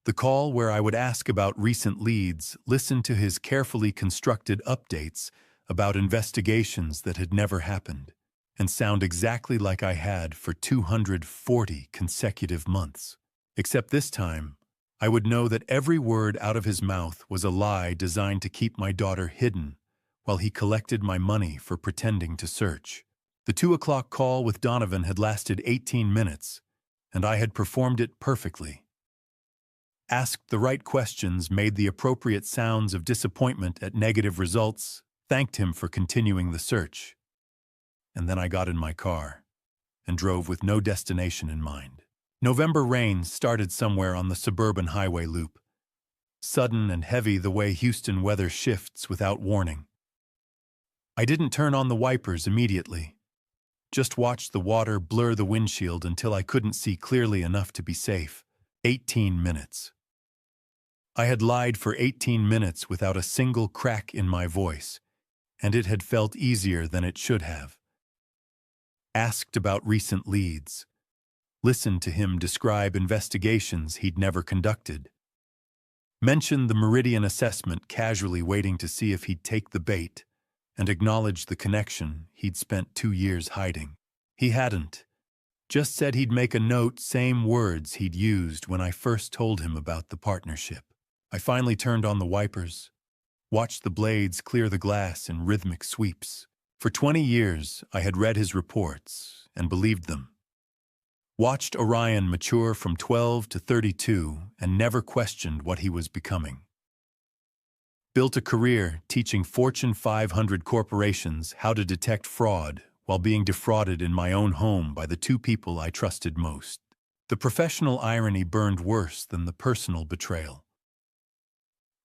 The call where I would ask about recent leads, listen to his carefully constructed updates about investigations that had never happened, and sound exactly like I had for 240 consecutive months. Except this time, I would know that every word out of his mouth was a lie designed to keep my daughter hidden while he collected my money for pretending to search. The 2 o'clock call with Donovan had lasted 18 minutes, and I had performed it perfectly. Asked the right questions, made the appropriate sounds of disappointment at negative results, thanked him for continuing the search. And then I got in my car and drove with no destination in mind. November rain started somewhere on the suburban highway loop. Sudden and heavy, the way Houston weather shifts without warning. I didn't turn on the wipers immediately. Just watched the water blur the windshield until I couldn't see clearly enough to be safe. 18 minutes. I had lied for 18 minutes without a single crack in my voice, and it had felt easier than it should have. Asked about recent leads. Listened to him describe investigations he'd never conducted. Mentioned the Meridian assessment, casually waiting to see if he'd take the bait, and acknowledged the connection he'd spent 2 years hiding. He hadn't. Just said he'd make a note, same words he'd used when I first told him about the partnership. I finally turned on the wipers, watched the blades clear the glass in rhythmic sweeps. For 20 years, I had read his reports and believed them. Watched Orion mature from 12 to 32 and never questioned what he was becoming. Built a career teaching Fortune 500 corporations how to detect fraud while being defrauded in my own home by the 2 people I trusted most. The professional irony burned worse than the personal betrayal.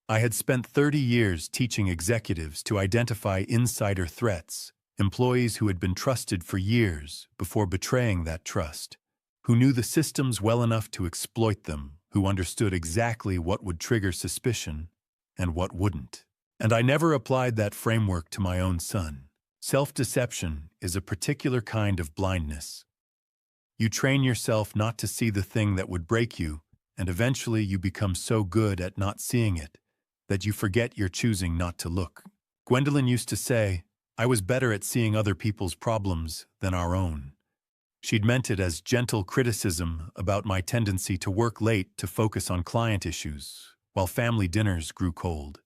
I had spent 30 years teaching executives to identify insider threats, employees who had been trusted for years before betraying that trust, who knew the systems well enough to exploit them, who understood exactly what would trigger suspicion and what wouldn't. And I never applied that framework to my own son. Self-deception is a particular kind of blindness. You train yourself not to see the thing that would break you, and eventually you become so good at not seeing it that you forget you're choosing not to look. Gwendolyn used to say, I was better at seeing other people's problems than our own. She'd meant it as gentle criticism about my tendency to work late to focus on client issues, while family dinners grew cold.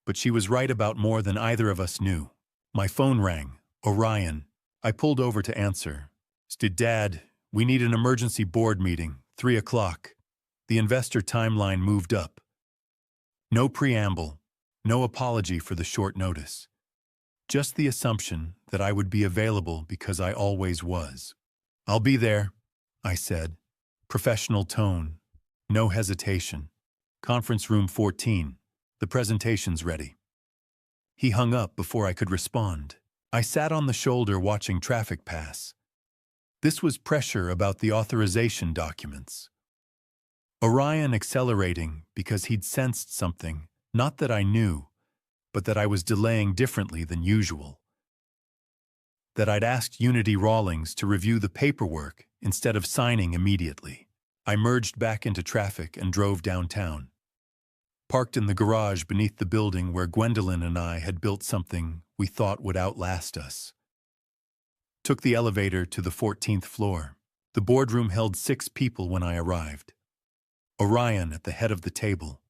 But she was right about more than either of us knew. My phone rang. Orion. I pulled over to answer. Dad, we need an emergency board meeting, 3 o'clock. The investor timeline moved up. No preamble, no apology for the short notice. Just the assumption that I would be available because I always was. I'll be there, I said. Professional tone. No hesitation. Conference room 14. The presentation's ready. He hung up before I could respond. I sat on the shoulder watching traffic pass. This was pressure about the authorization documents. Orion accelerating because he'd sensed something, not that I knew, but that I was delaying differently than usual. That I'd asked Unity Rawlings to review the paperwork instead of signing immediately. I merged back into traffic and drove downtown. Parked in the garage beneath the building where Gwendolyn and I had built something we thought would outlast us. Took the elevator to the 14th floor. The boardroom held 6 people when I arrived. Orion at the head of the table.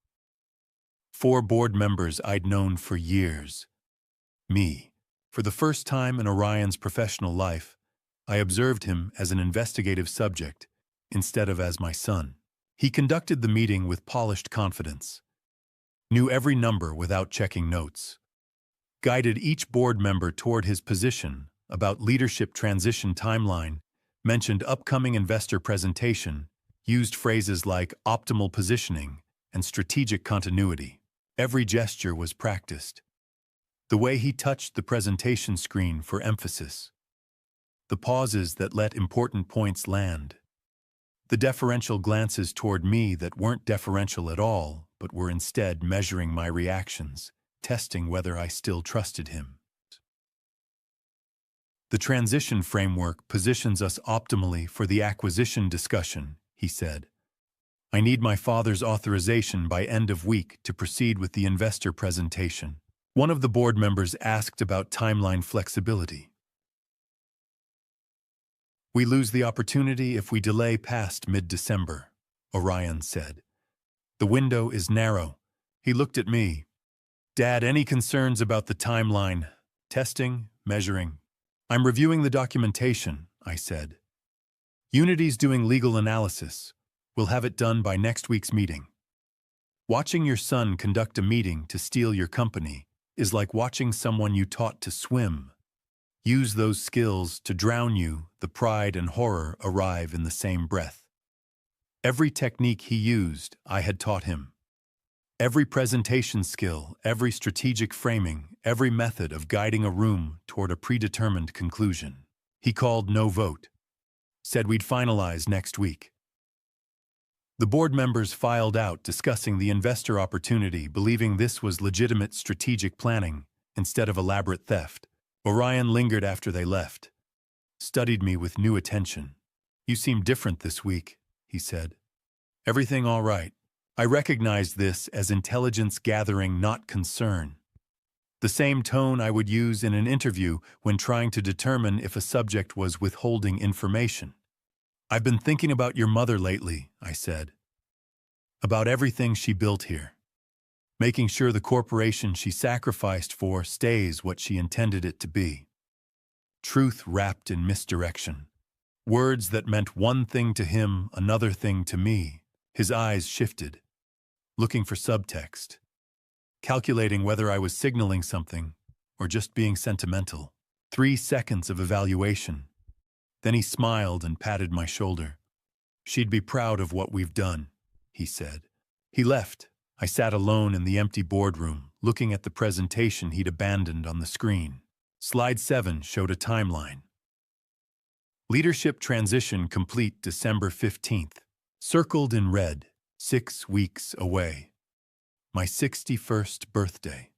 4 board members I'd known for years. Me. For the first time in Orion's professional life, I observed him as an investigative subject instead of as my son. He conducted the meeting with polished confidence. Knew every number without checking notes. Guided each board member toward his position about leadership transition timeline, mentioned upcoming investor presentation, used phrases like optimal positioning and strategic continuity. Every gesture was practiced. The way he touched the presentation screen for emphasis. The pauses that let important points land. The deferential glances toward me that weren't deferential at all, but were instead measuring my reactions, testing whether I still trusted him. The transition framework positions us optimally for the acquisition discussion, he said. I need my father's authorization by end of week to proceed with the investor presentation. One of the board members asked about timeline flexibility. We lose the opportunity if we delay past mid-December, Orion said. The window is narrow. He looked at me. Dad, any concerns about the timeline? Testing, measuring. I'm reviewing the documentation, I said. Unity's doing legal analysis. We'll have it done by next week's meeting. Watching your son conduct a meeting to steal your company is like watching someone you taught to swim. Use those skills to drown you, the pride and horror arrive in the same breath. Every technique he used, I had taught him. Every presentation skill, every strategic framing, every method of guiding a room toward a predetermined conclusion. He called no vote. Said we'd finalize next week. The board members filed out, discussing the investor opportunity, believing this was legitimate strategic planning instead of elaborate theft. Orion lingered after they left, studied me with new attention. "You seem different this week," he said. "Everything all right?" I recognized this as intelligence gathering, not concern. The same tone I would use in an interview when trying to determine if a subject was withholding information. "I've been thinking about your mother lately," I said. "About everything she built here. Making sure the corporation she sacrificed for stays what she intended it to be." Truth wrapped in misdirection. Words that meant one thing to him, another thing to me. His eyes shifted, looking for subtext, calculating whether I was signaling something or just being sentimental. 3 seconds of evaluation. Then he smiled and patted my shoulder. "She'd be proud of what we've done," he said. He left. I sat alone in the empty boardroom, looking at the presentation he'd abandoned on the screen. Slide 7 showed a timeline. Leadership transition complete December 15th. Circled in red, 6 weeks away. My 61st birthday.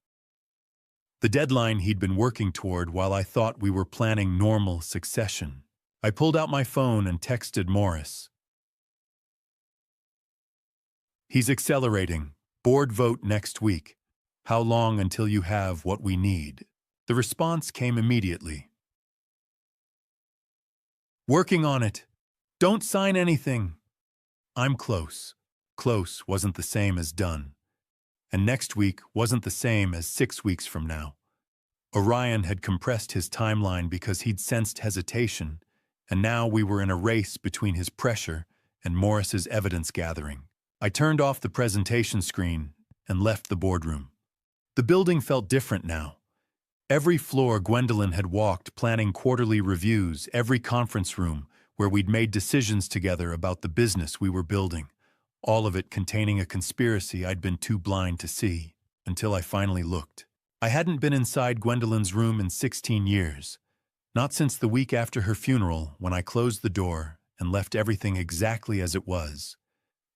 The deadline he'd been working toward while I thought we were planning normal succession. I pulled out my phone and texted Morris. "He's accelerating. Board vote next week. How long until you have what we need?" The response came immediately. "Working on it. Don't sign anything." I'm close. Close wasn't the same as done. And next week wasn't the same as 6 weeks from now. Orion had compressed his timeline because he'd sensed hesitation, and now we were in a race between his pressure and Morris's evidence gathering. I turned off the presentation screen and left the boardroom. The building felt different now. Every floor Gwendolyn had walked, planning quarterly reviews, every conference room where we'd made decisions together about the business we were building, all of it containing a conspiracy I'd been too blind to see, until I finally looked. I hadn't been inside Gwendolyn's room in 16 years, not since the week after her funeral when I closed the door and left everything exactly as it was.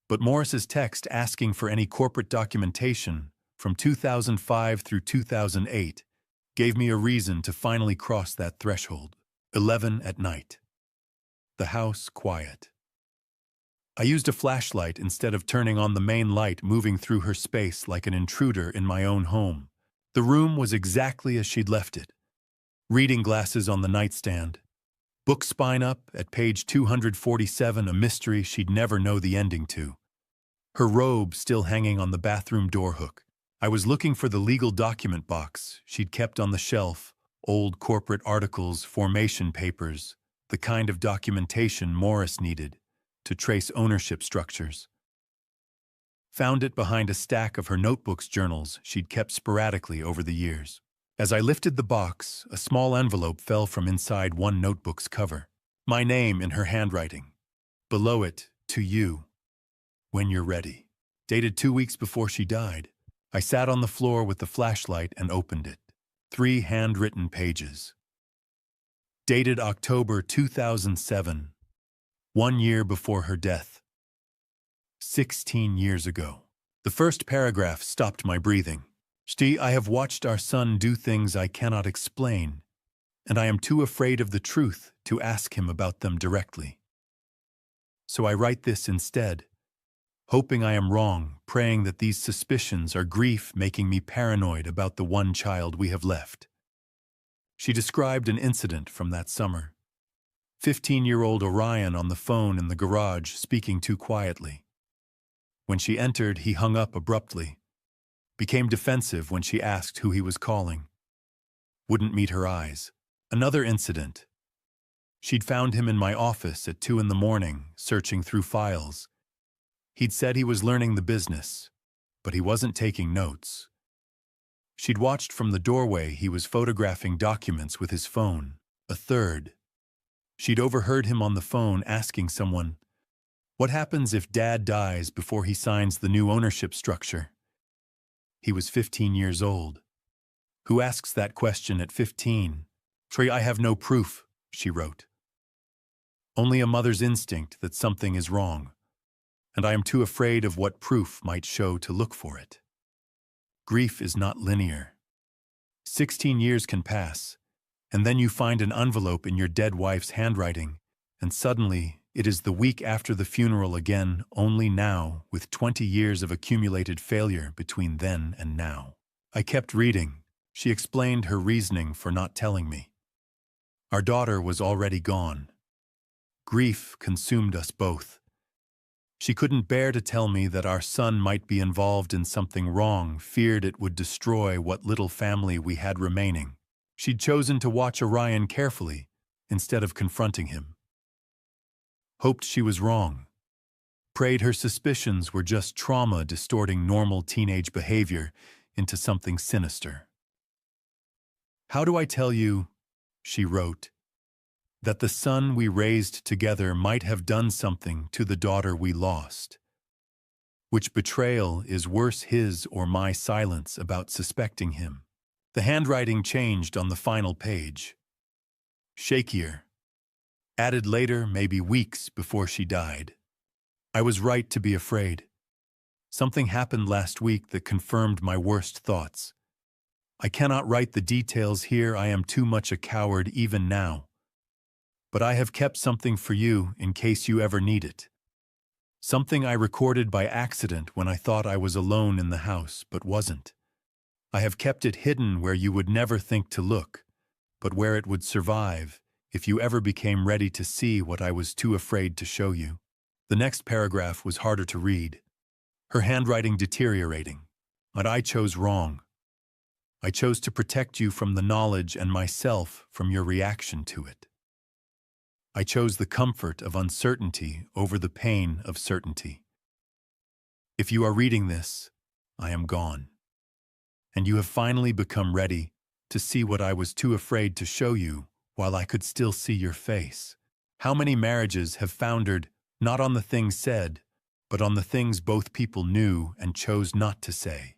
But Morris's text asking for any corporate documentation from 2005 through 2008 gave me a reason to finally cross that threshold. 11 at night. The house quiet. I used a flashlight instead of turning on the main light, moving through her space like an intruder in my own home. The room was exactly as she'd left it. Reading glasses on the nightstand. Book spine up at page 247, a mystery she'd never know the ending to. Her robe still hanging on the bathroom door hook. I was looking for the legal document box she'd kept on the shelf, old corporate articles, formation papers, the kind of documentation Morris needed to trace ownership structures. Found it behind a stack of her notebooks, journals she'd kept sporadically over the years. As I lifted the box, a small envelope fell from inside one notebook's cover. My name in her handwriting. Below it, "To you, when you're ready." Dated 2 weeks before she died. I sat on the floor with the flashlight and opened it. 3 handwritten pages. Dated October 2007, 1 year before her death. 16 years ago. The first paragraph stopped my breathing. "Shti, I have watched our son do things I cannot explain, and I am too afraid of the truth to ask him about them directly. So I write this instead, hoping I am wrong, praying that these suspicions are grief making me paranoid about the one child we have left." She described an incident from that summer. 15-year-old Orion on the phone in the garage, speaking too quietly. When she entered, he hung up abruptly. Became defensive when she asked who he was calling. Wouldn't meet her eyes. Another incident. She'd found him in my office at 2 a.m, searching through files. He'd said he was learning the business, but he wasn't taking notes. She'd watched from the doorway he was photographing documents with his phone. A third. She'd overheard him on the phone asking someone, "What happens if Dad dies before he signs the new ownership structure?" He was 15 years old. Who asks that question at 15? "Trey, I have no proof," she wrote. Only a mother's instinct that something is wrong. and I am too afraid of what proof might show to look for it. Grief is not linear. 16 years can pass, and then you find an envelope in your dead wife's handwriting, and suddenly it is the week after the funeral again, only now, with 20 years of accumulated failure between then and now. I kept reading. She explained her reasoning for not telling me. Our daughter was already gone. Grief consumed us both. She couldn't bear to tell me that our son might be involved in something wrong, feared it would destroy what little family we had remaining. She'd chosen to watch Orion carefully, instead of confronting him. Hoped she was wrong. Prayed her suspicions were just trauma distorting normal teenage behavior into something sinister. "How do I tell you," she wrote, "that the son we raised together might have done something to the daughter we lost? Which betrayal is worse, his or my silence about suspecting him?" The handwriting changed on the final page. Shakier. Added later, maybe weeks before she died. I was right to be afraid. Something happened last week that confirmed my worst thoughts. I cannot write the details here, I am too much a coward even now. But I have kept something for you in case you ever need it. Something I recorded by accident when I thought I was alone in the house, but wasn't. I have kept it hidden where you would never think to look, but where it would survive if you ever became ready to see what I was too afraid to show you. The next paragraph was harder to read. Her handwriting deteriorating. But I chose wrong. I chose to protect you from the knowledge and myself from your reaction to it. I chose the comfort of uncertainty over the pain of certainty. If you are reading this, I am gone. And you have finally become ready to see what I was too afraid to show you while I could still see your face. How many marriages have foundered not on the things said, but on the things both people knew and chose not to say?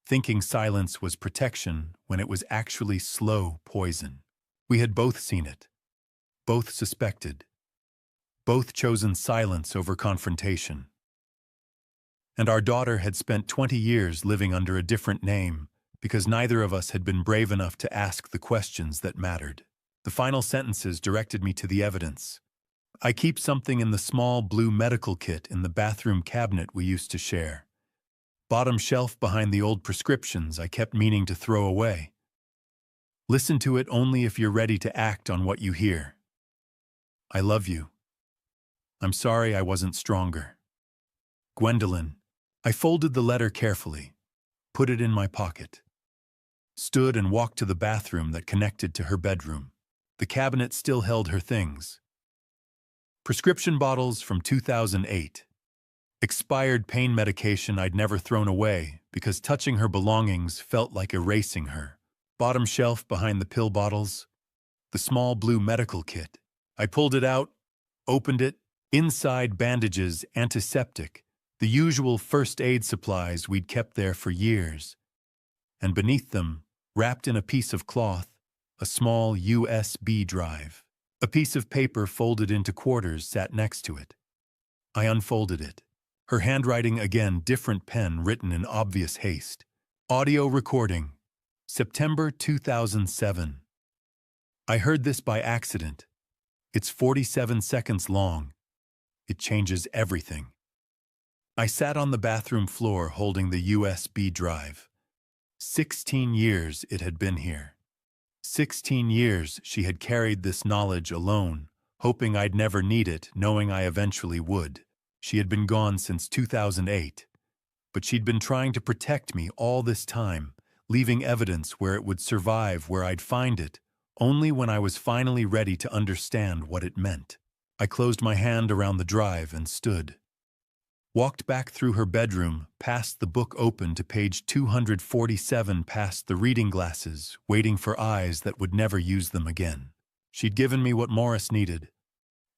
Thinking silence was protection when it was actually slow poison. We had both seen it, both suspected, both chosen silence over confrontation. And our daughter had spent 20 years living under a different name because neither of us had been brave enough to ask the questions that mattered. The final sentences directed me to the evidence. I keep something in the small blue medical kit in the bathroom cabinet we used to share. Bottom shelf behind the old prescriptions I kept meaning to throw away. Listen to it only if you're ready to act on what you hear. I love you. I'm sorry I wasn't stronger. Gwendolyn. I folded the letter carefully, put it in my pocket, stood and walked to the bathroom that connected to her bedroom. The cabinet still held her things. Prescription bottles from 2008. Expired pain medication I'd never thrown away because touching her belongings felt like erasing her. Bottom shelf behind the pill bottles. The small blue medical kit. I pulled it out, opened it. Inside, bandages, antiseptic, the usual first aid supplies we'd kept there for years. And beneath them, wrapped in a piece of cloth, a small USB drive. A piece of paper folded into quarters sat next to it. I unfolded it. Her handwriting again, different pen written in obvious haste. Audio recording, September 2007. I heard this by accident. It's 47 seconds long. It changes everything. I sat on the bathroom floor holding the USB drive. 16 years it had been here. 16 years she had carried this knowledge alone, hoping I'd never need it, knowing I eventually would. She had been gone since 2008, but she'd been trying to protect me all this time, leaving evidence where it would survive, where I'd find it, only when I was finally ready to understand what it meant. I closed my hand around the drive and stood. Walked back through her bedroom, past the book open to page 247, past the reading glasses, waiting for eyes that would never use them again. She'd given me what Morris needed.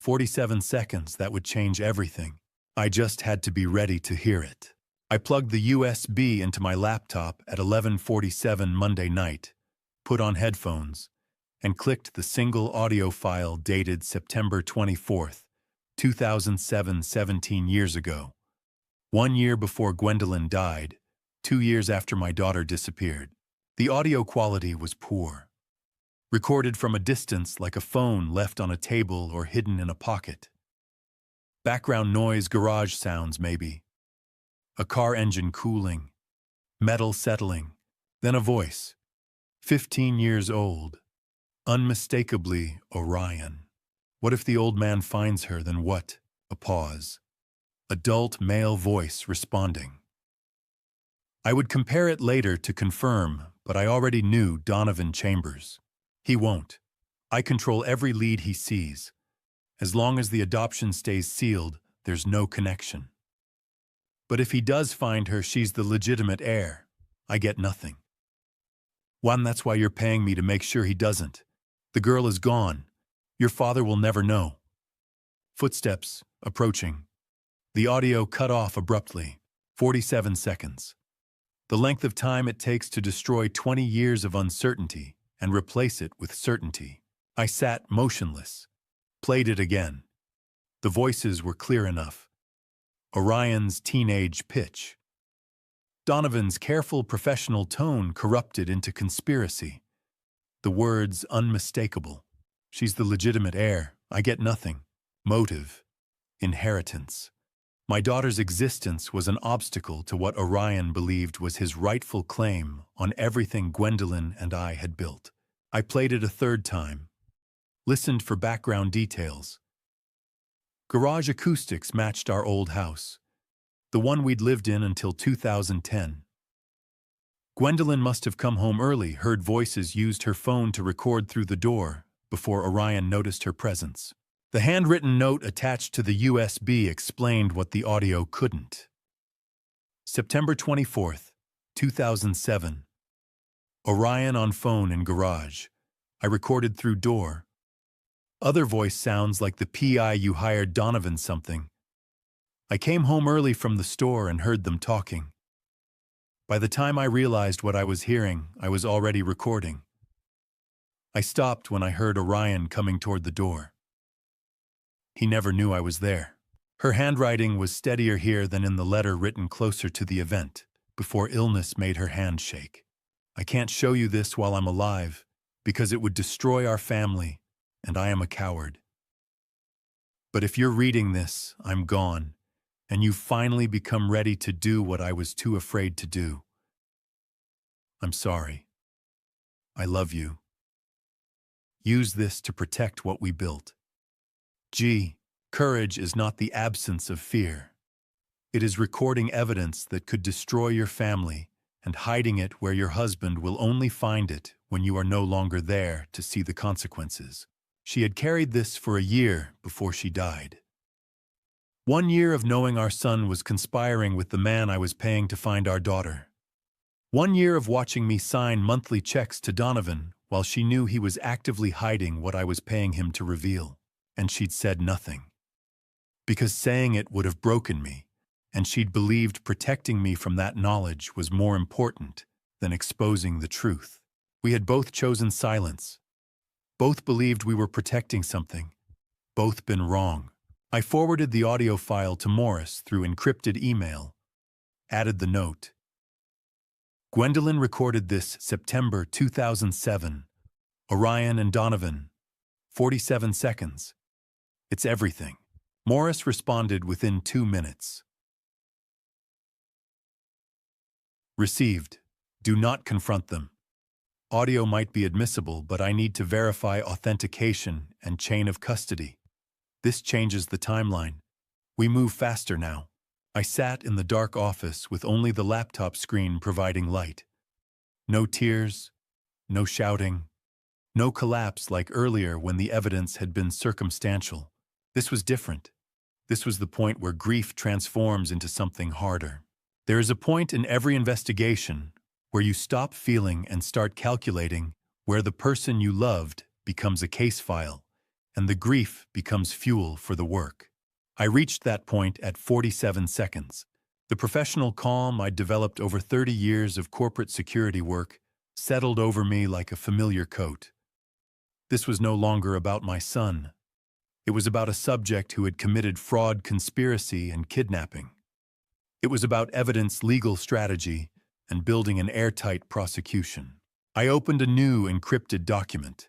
47 seconds that would change everything. I just had to be ready to hear it. I plugged the USB into my laptop at 11:47 Monday night, put on headphones, and clicked the single audio file dated September 24th, 2007, 17 years ago. 1 year before Gwendolyn died, 2 years after my daughter disappeared. The audio quality was poor. Recorded from a distance like a phone left on a table or hidden in a pocket. Background noise, garage sounds maybe. A car engine cooling. Metal settling. Then a voice. 15 years old. Unmistakably Orion. What if the old man finds her, then what? A pause. Adult male voice responding. I would compare it later to confirm, but I already knew Donovan Chambers. He won't. I control every lead he sees. As long as the adoption stays sealed, there's no connection. But if he does find her, she's the legitimate heir. I get nothing. Juan, that's why you're paying me to make sure he doesn't. The girl is gone. Your father will never know. Footsteps, approaching. The audio cut off abruptly. 47 seconds. The length of time it takes to destroy 20 years of uncertainty and replace it with certainty. I sat motionless. Played it again. The voices were clear enough. Orion's teenage pitch. Donovan's careful professional tone corrupted into conspiracy. The words unmistakable. She's the legitimate heir. I get nothing. Motive. Inheritance. My daughter's existence was an obstacle to what Orion believed was his rightful claim on everything Gwendolyn and I had built. I played it a third time. Listened for background details. Garage acoustics matched our old house, the one we'd lived in until 2010. Gwendolyn must have come home early, heard voices, used her phone to record through the door before Orion noticed her presence. The handwritten note attached to the USB explained what the audio couldn't. September 24th, 2007. Orion on phone in garage. I recorded through door. Other voice sounds like the PI you hired Donovan something. I came home early from the store and heard them talking. By the time I realized what I was hearing, I was already recording. I stopped when I heard Orion coming toward the door. He never knew I was there. Her handwriting was steadier here than in the letter written closer to the event, before illness made her hand shake. I can't show you this while I'm alive, because it would destroy our family, and I am a coward. But if you're reading this, I'm gone, and you've finally become ready to do what I was too afraid to do. I'm sorry. I love you. Use this to protect what we built. Courage is not the absence of fear. It is recording evidence that could destroy your family and hiding it where your husband will only find it when you are no longer there to see the consequences. She had carried this for a year before she died. 1 year of knowing our son was conspiring with the man I was paying to find our daughter. 1 year of watching me sign monthly checks to Donovan while she knew he was actively hiding what I was paying him to reveal. And she'd said nothing. Because saying it would have broken me, and she'd believed protecting me from that knowledge was more important than exposing the truth. We had both chosen silence. Both believed we were protecting something. Both been wrong. I forwarded the audio file to Morris through encrypted email. Added the note. Gwendolyn recorded this September 2007. Orion and Donovan. 47 seconds. It's everything. Morris responded within 2 minutes. Received. Do not confront them. Audio might be admissible, but I need to verify authentication and chain of custody. This changes the timeline. We move faster now. I sat in the dark office with only the laptop screen providing light. No tears, no shouting, no collapse like earlier when the evidence had been circumstantial. This was different. This was the point where grief transforms into something harder. There is a point in every investigation where you stop feeling and start calculating, where the person you loved becomes a case file, and the grief becomes fuel for the work. I reached that point at 47 seconds. The professional calm I'd developed over 30 years of corporate security work settled over me like a familiar coat. This was no longer about my son. It was about a subject who had committed fraud, conspiracy, and kidnapping. It was about evidence, legal strategy, and building an airtight prosecution. I opened a new encrypted document,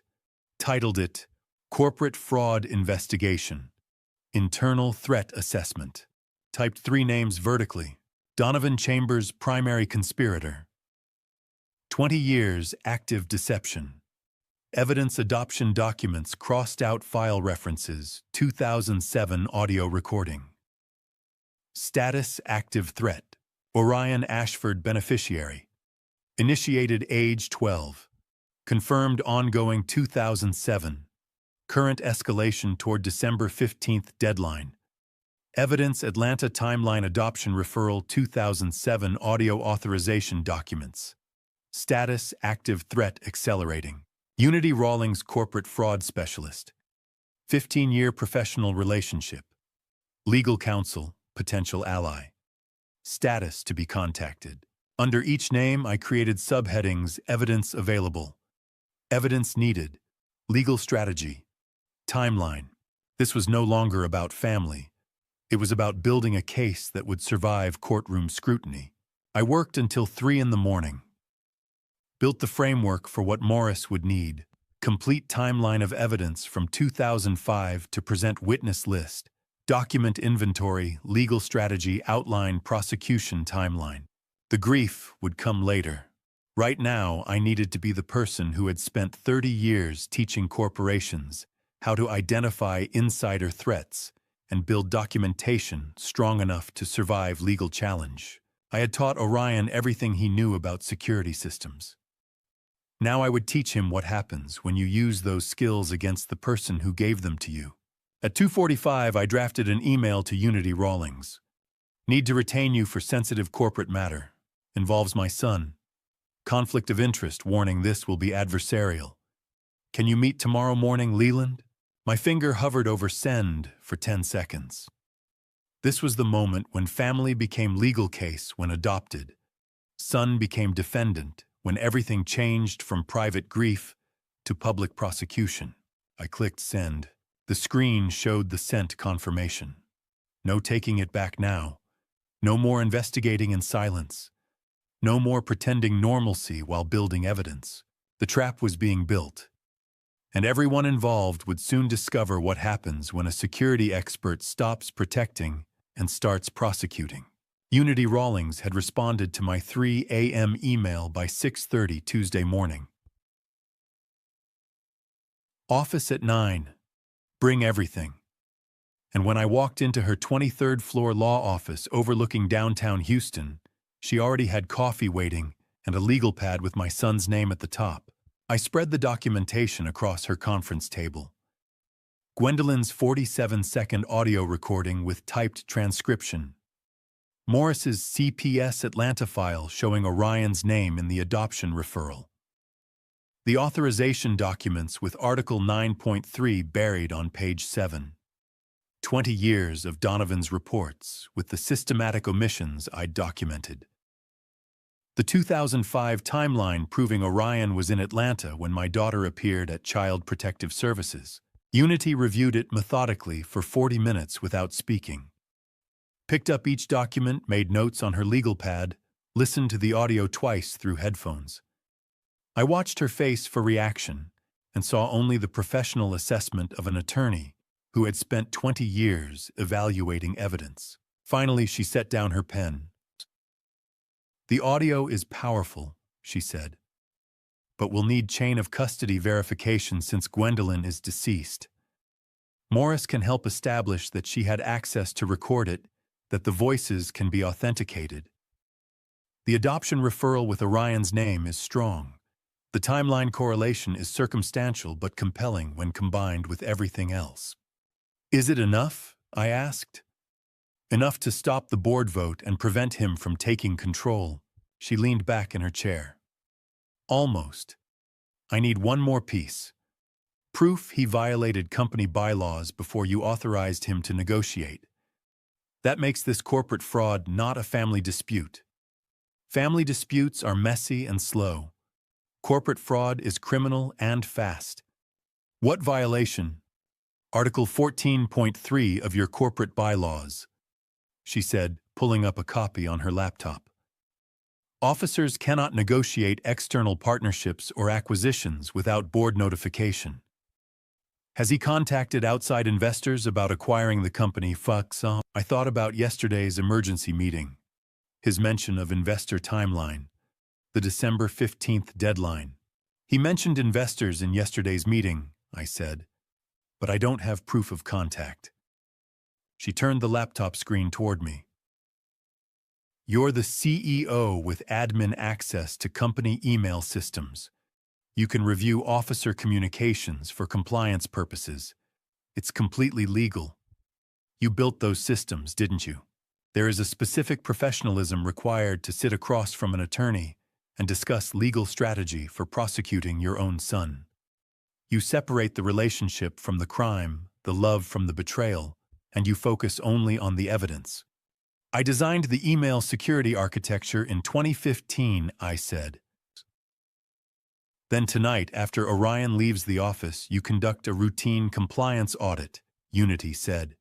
titled it Corporate Fraud Investigation, Internal Threat Assessment. Typed 3 names vertically. Donovan Chambers, primary conspirator. 20 years active deception. Evidence adoption documents, crossed out file references, 2007 audio recording. Status active threat. Orion Ashford beneficiary. Initiated age 12. Confirmed ongoing 2007. Current escalation toward December 15th deadline. Evidence Atlanta timeline adoption referral 2007 audio authorization documents. Status active threat accelerating. Unity Rawlings corporate fraud specialist. 15-year professional relationship. Legal counsel, potential ally. Status to be contacted. Under each name, I created subheadings: evidence available, evidence needed, legal strategy, timeline. This was no longer about family. It was about building a case that would survive courtroom scrutiny. I worked until 3 in the morning. Built the framework for what Morris would need. Complete timeline of evidence from 2005 to present witness list. Document inventory, legal strategy, outline, prosecution timeline. The grief would come later. Right now, I needed to be the person who had spent 30 years teaching corporations how to identify insider threats and build documentation strong enough to survive legal challenge. I had taught Orion everything he knew about security systems. Now I would teach him what happens when you use those skills against the person who gave them to you. At 2:45, I drafted an email to Unity Rawlings. Need to retain you for sensitive corporate matter. Involves my son. Conflict of interest, warning this will be adversarial. Can you meet tomorrow morning, Leland? My finger hovered over send for 10 seconds. This was the moment when family became legal case when adopted. Son became defendant when everything changed from private grief to public prosecution. I clicked send. The screen showed the sent confirmation. No taking it back now. No more investigating in silence. No more pretending normalcy while building evidence. The trap was being built. And everyone involved would soon discover what happens when a security expert stops protecting and starts prosecuting. Unity Rawlings had responded to my 3 a.m. email by 6:30 Tuesday morning. Office at 9. Bring everything. And when I walked into her 23rd floor law office overlooking downtown Houston, she already had coffee waiting and a legal pad with my son's name at the top. I spread the documentation across her conference table. Gwendolyn's 47-second audio recording with typed transcription. Morris's CPS Atlanta file showing Orion's name in the adoption referral. The authorization documents with Article 9.3 buried on page 7. 20 years of Donovan's reports with the systematic omissions I'd documented. The 2005 timeline proving Orion was in Atlanta when my daughter appeared at Child Protective Services. Unity reviewed it methodically for 40 minutes without speaking. Picked up each document, made notes on her legal pad, listened to the audio twice through headphones. I watched her face for reaction and saw only the professional assessment of an attorney who had spent 20 years evaluating evidence. Finally, she set down her pen. The audio is powerful, she said, but we'll need chain of custody verification since Gwendolyn is deceased. Morris can help establish that she had access to record it, that the voices can be authenticated. The adoption referral with Orion's name is strong. The timeline correlation is circumstantial but compelling when combined with everything else. Is it enough? I asked. Enough to stop the board vote and prevent him from taking control. She leaned back in her chair. Almost. I need one more piece. Proof he violated company bylaws before you authorized him to negotiate. That makes this corporate fraud not a family dispute. Family disputes are messy and slow. Corporate fraud is criminal and fast. What violation? Article 14.3 of your corporate bylaws, she said, pulling up a copy on her laptop. Officers cannot negotiate external partnerships or acquisitions without board notification. Has he contacted outside investors about acquiring the company? I thought about yesterday's emergency meeting, his mention of investor timeline, the December 15th deadline. He mentioned investors in yesterday's meeting, I said, but I don't have proof of contact. She turned the laptop screen toward me. You're the CEO with admin access to company email systems. You can review officer communications for compliance purposes. It's completely legal. You built those systems, didn't you? There is a specific professionalism required to sit across from an attorney and discuss legal strategy for prosecuting your own son. You separate the relationship from the crime, the love from the betrayal, and you focus only on the evidence. I designed the email security architecture in 2015, I said. Then tonight, after Orion leaves the office, you conduct a routine compliance audit, Unity said.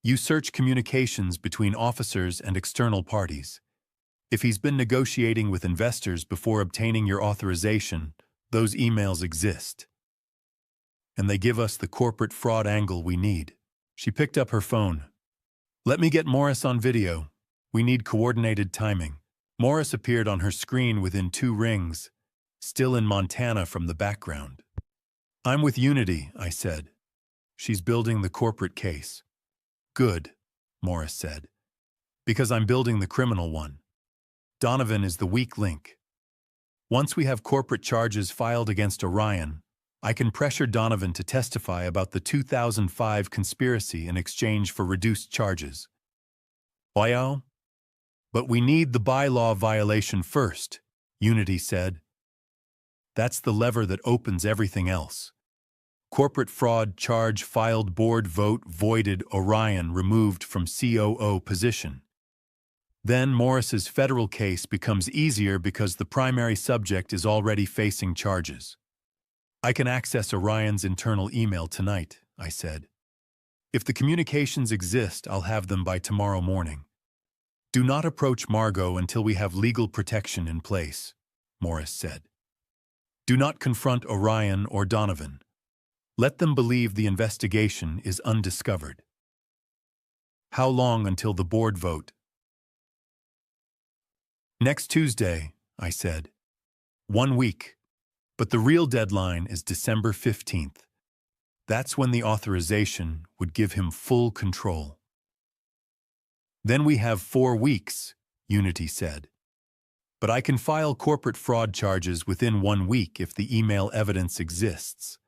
You search communications between officers and external parties. If he's been negotiating with investors before obtaining your authorization, those emails exist. And they give us the corporate fraud angle we need. She picked up her phone. Let me get Morris on video. We need coordinated timing. Morris appeared on her screen within 2 rings, still in Montana from the background. I'm with Unity, I said. She's building the corporate case. Good, Morris said. Because I'm building the criminal one. Donovan is the weak link. Once we have corporate charges filed against Orion, I can pressure Donovan to testify about the 2005 conspiracy in exchange for reduced charges. Wow. But we need the bylaw violation first, Unity said. That's the lever that opens everything else. Corporate fraud charge filed, board vote voided, Orion removed from COO position. Then Morris's federal case becomes easier because the primary subject is already facing charges. I can access Orion's internal email tonight, I said. If the communications exist, I'll have them by tomorrow morning. Do not approach Margot until we have legal protection in place, Morris said. Do not confront Orion or Donovan. Let them believe the investigation is undiscovered. How long until the board vote? Next Tuesday, I said. 1 week. But the real deadline is December 15th. That's when the authorization would give him full control. Then we have 4 weeks, Unity said. But I can file corporate fraud charges within 1 week if the email evidence exists.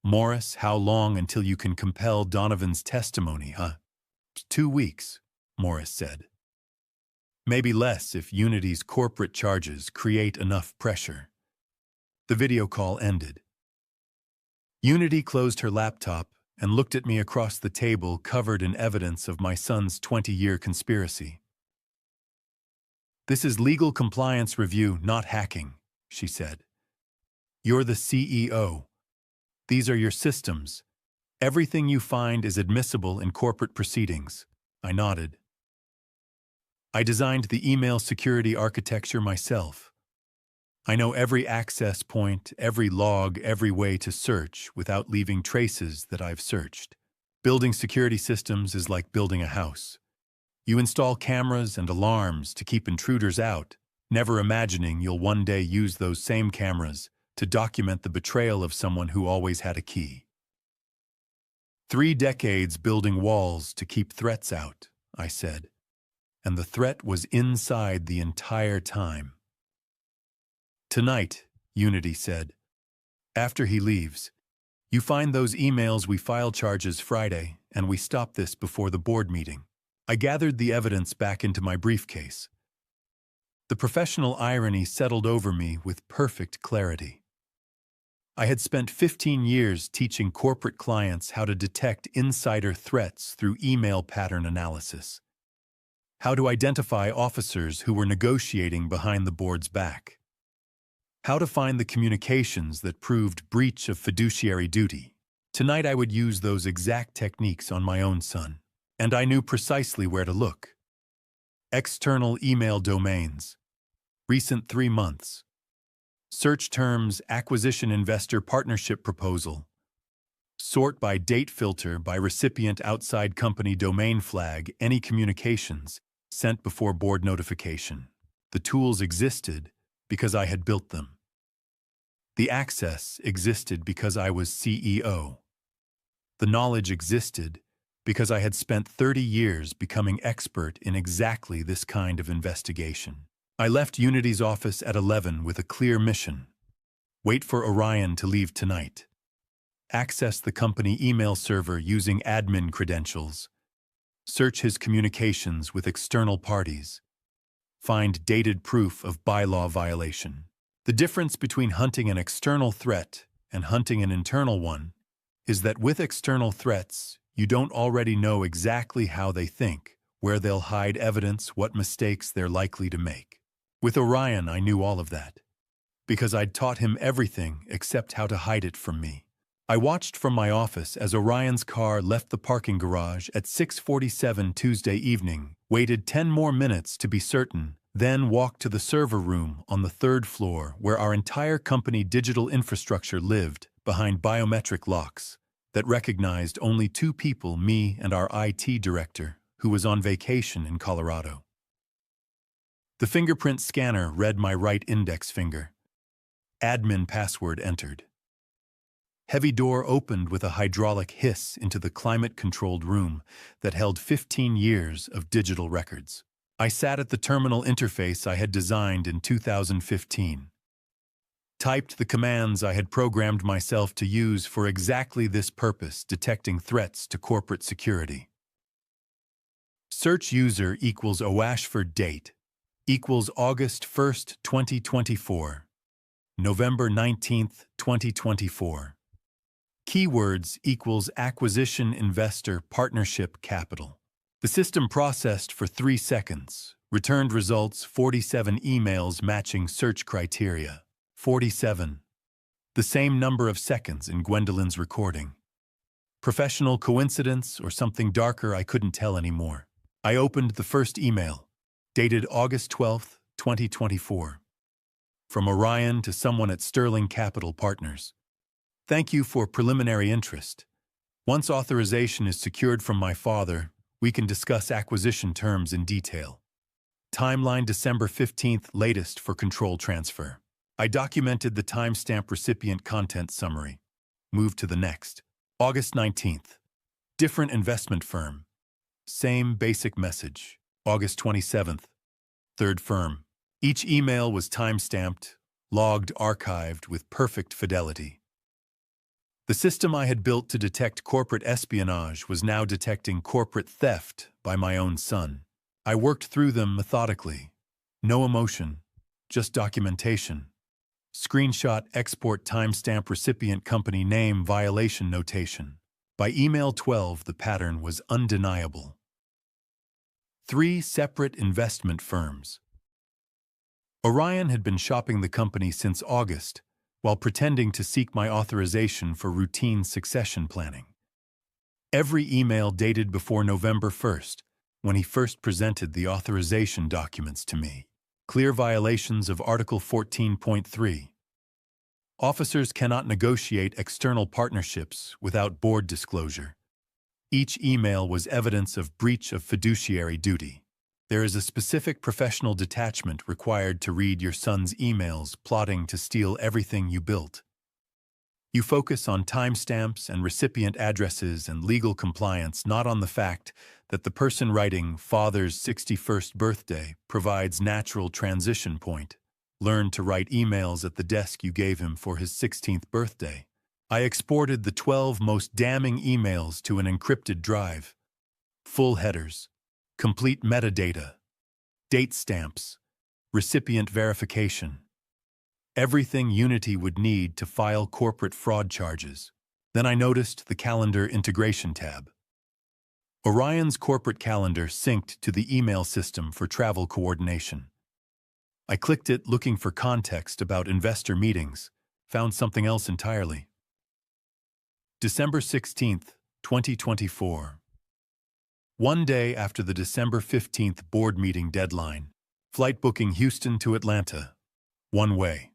Morris, how long until you can compel Donovan's testimony, huh? 2 weeks, Morris said. Maybe less if Unity's corporate charges create enough pressure. The video call ended. Unity closed her laptop and looked at me across the table covered in evidence of my son's 20-year conspiracy. This is legal compliance review, not hacking, she said. You're the CEO. These are your systems. Everything you find is admissible in corporate proceedings. I nodded. I designed the email security architecture myself. I know every access point, every log, every way to search without leaving traces that I've searched. Building security systems is like building a house. You install cameras and alarms to keep intruders out, never imagining you'll one day use those same cameras to document the betrayal of someone who always had a key. 3 decades building walls to keep threats out, I said, and the threat was inside the entire time. Tonight, Unity said, after he leaves, you find those emails we filed charges Friday, and we stop this before the board meeting. I gathered the evidence back into my briefcase. The professional irony settled over me with perfect clarity. I had spent 15 years teaching corporate clients how to detect insider threats through email pattern analysis, how to identify officers who were negotiating behind the board's back, how to find the communications that proved breach of fiduciary duty. Tonight I would use those exact techniques on my own son. And I knew precisely where to look. External email domains. Recent 3 months. Search terms acquisition investor partnership proposal. Sort by date filter by recipient outside company domain flag any communications sent before board notification. The tools existed because I had built them. The access existed because I was CEO. The knowledge existed because I had spent 30 years becoming expert in exactly this kind of investigation. I left Unity's office at 11 with a clear mission. Wait for Orion to leave tonight. Access the company email server using admin credentials. Search his communications with external parties. Find dated proof of bylaw violation. The difference between hunting an external threat and hunting an internal one is that with external threats, you don't already know exactly how they think, where they'll hide evidence, what mistakes they're likely to make. With Orion, I knew all of that, because I'd taught him everything except how to hide it from me. I watched from my office as Orion's car left the parking garage at 6:47 Tuesday evening, waited 10 more minutes to be certain, then walked to the server room on the 3rd floor where our entire company digital infrastructure lived, behind biometric locks that recognized only 2 people, me and our IT director, who was on vacation in Colorado. The fingerprint scanner read my right index finger. Admin password entered. Heavy door opened with a hydraulic hiss into the climate-controlled room that held 15 years of digital records. I sat at the terminal interface I had designed in 2015. Typed the commands I had programmed myself to use for exactly this purpose, detecting threats to corporate security. Search user equals Oashford date equals August 1st, 2024, November 19th, 2024. Keywords equals acquisition investor partnership capital. The system processed for 3 seconds, returned results 47 emails matching search criteria. 47. The same number of seconds in Gwendolyn's recording. Professional coincidence or something darker, I couldn't tell anymore. I opened the first email, dated August 12th, 2024. From Orion to someone at Sterling Capital Partners. Thank you for preliminary interest. Once authorization is secured from my father, we can discuss acquisition terms in detail. Timeline December 15th, latest for control transfer. I documented the timestamp recipient content summary. Moved to the next. August 19th. Different investment firm. Same basic message. August 27th. Third firm. Each email was timestamped, logged, archived with perfect fidelity. The system I had built to detect corporate espionage was now detecting corporate theft by my own son. I worked through them methodically. No emotion, just documentation. Screenshot export timestamp recipient company name violation notation. By email 12, the pattern was undeniable. 3 separate investment firms. Orion had been shopping the company since August, while pretending to seek my authorization for routine succession planning. Every email dated before November 1st, when he first presented the authorization documents to me. Clear violations of Article 14.3. Officers cannot negotiate external partnerships without board disclosure. Each email was evidence of breach of fiduciary duty. There is a specific professional detachment required to read your son's emails plotting to steal everything you built. You focus on timestamps and recipient addresses and legal compliance, not on the fact that the person writing father's 61st birthday provides natural transition point. Learn to write emails at the desk you gave him for his 16th birthday. I exported the 12 most damning emails to an encrypted drive. Full headers, complete metadata, date stamps, recipient verification. Everything Unity would need to file corporate fraud charges. Then I noticed the calendar integration tab. Orion's corporate calendar synced to the email system for travel coordination. I clicked it looking for context about investor meetings, found something else entirely. December 16th, 2024. One day after the December 15th board meeting deadline, flight booking Houston to Atlanta. One way.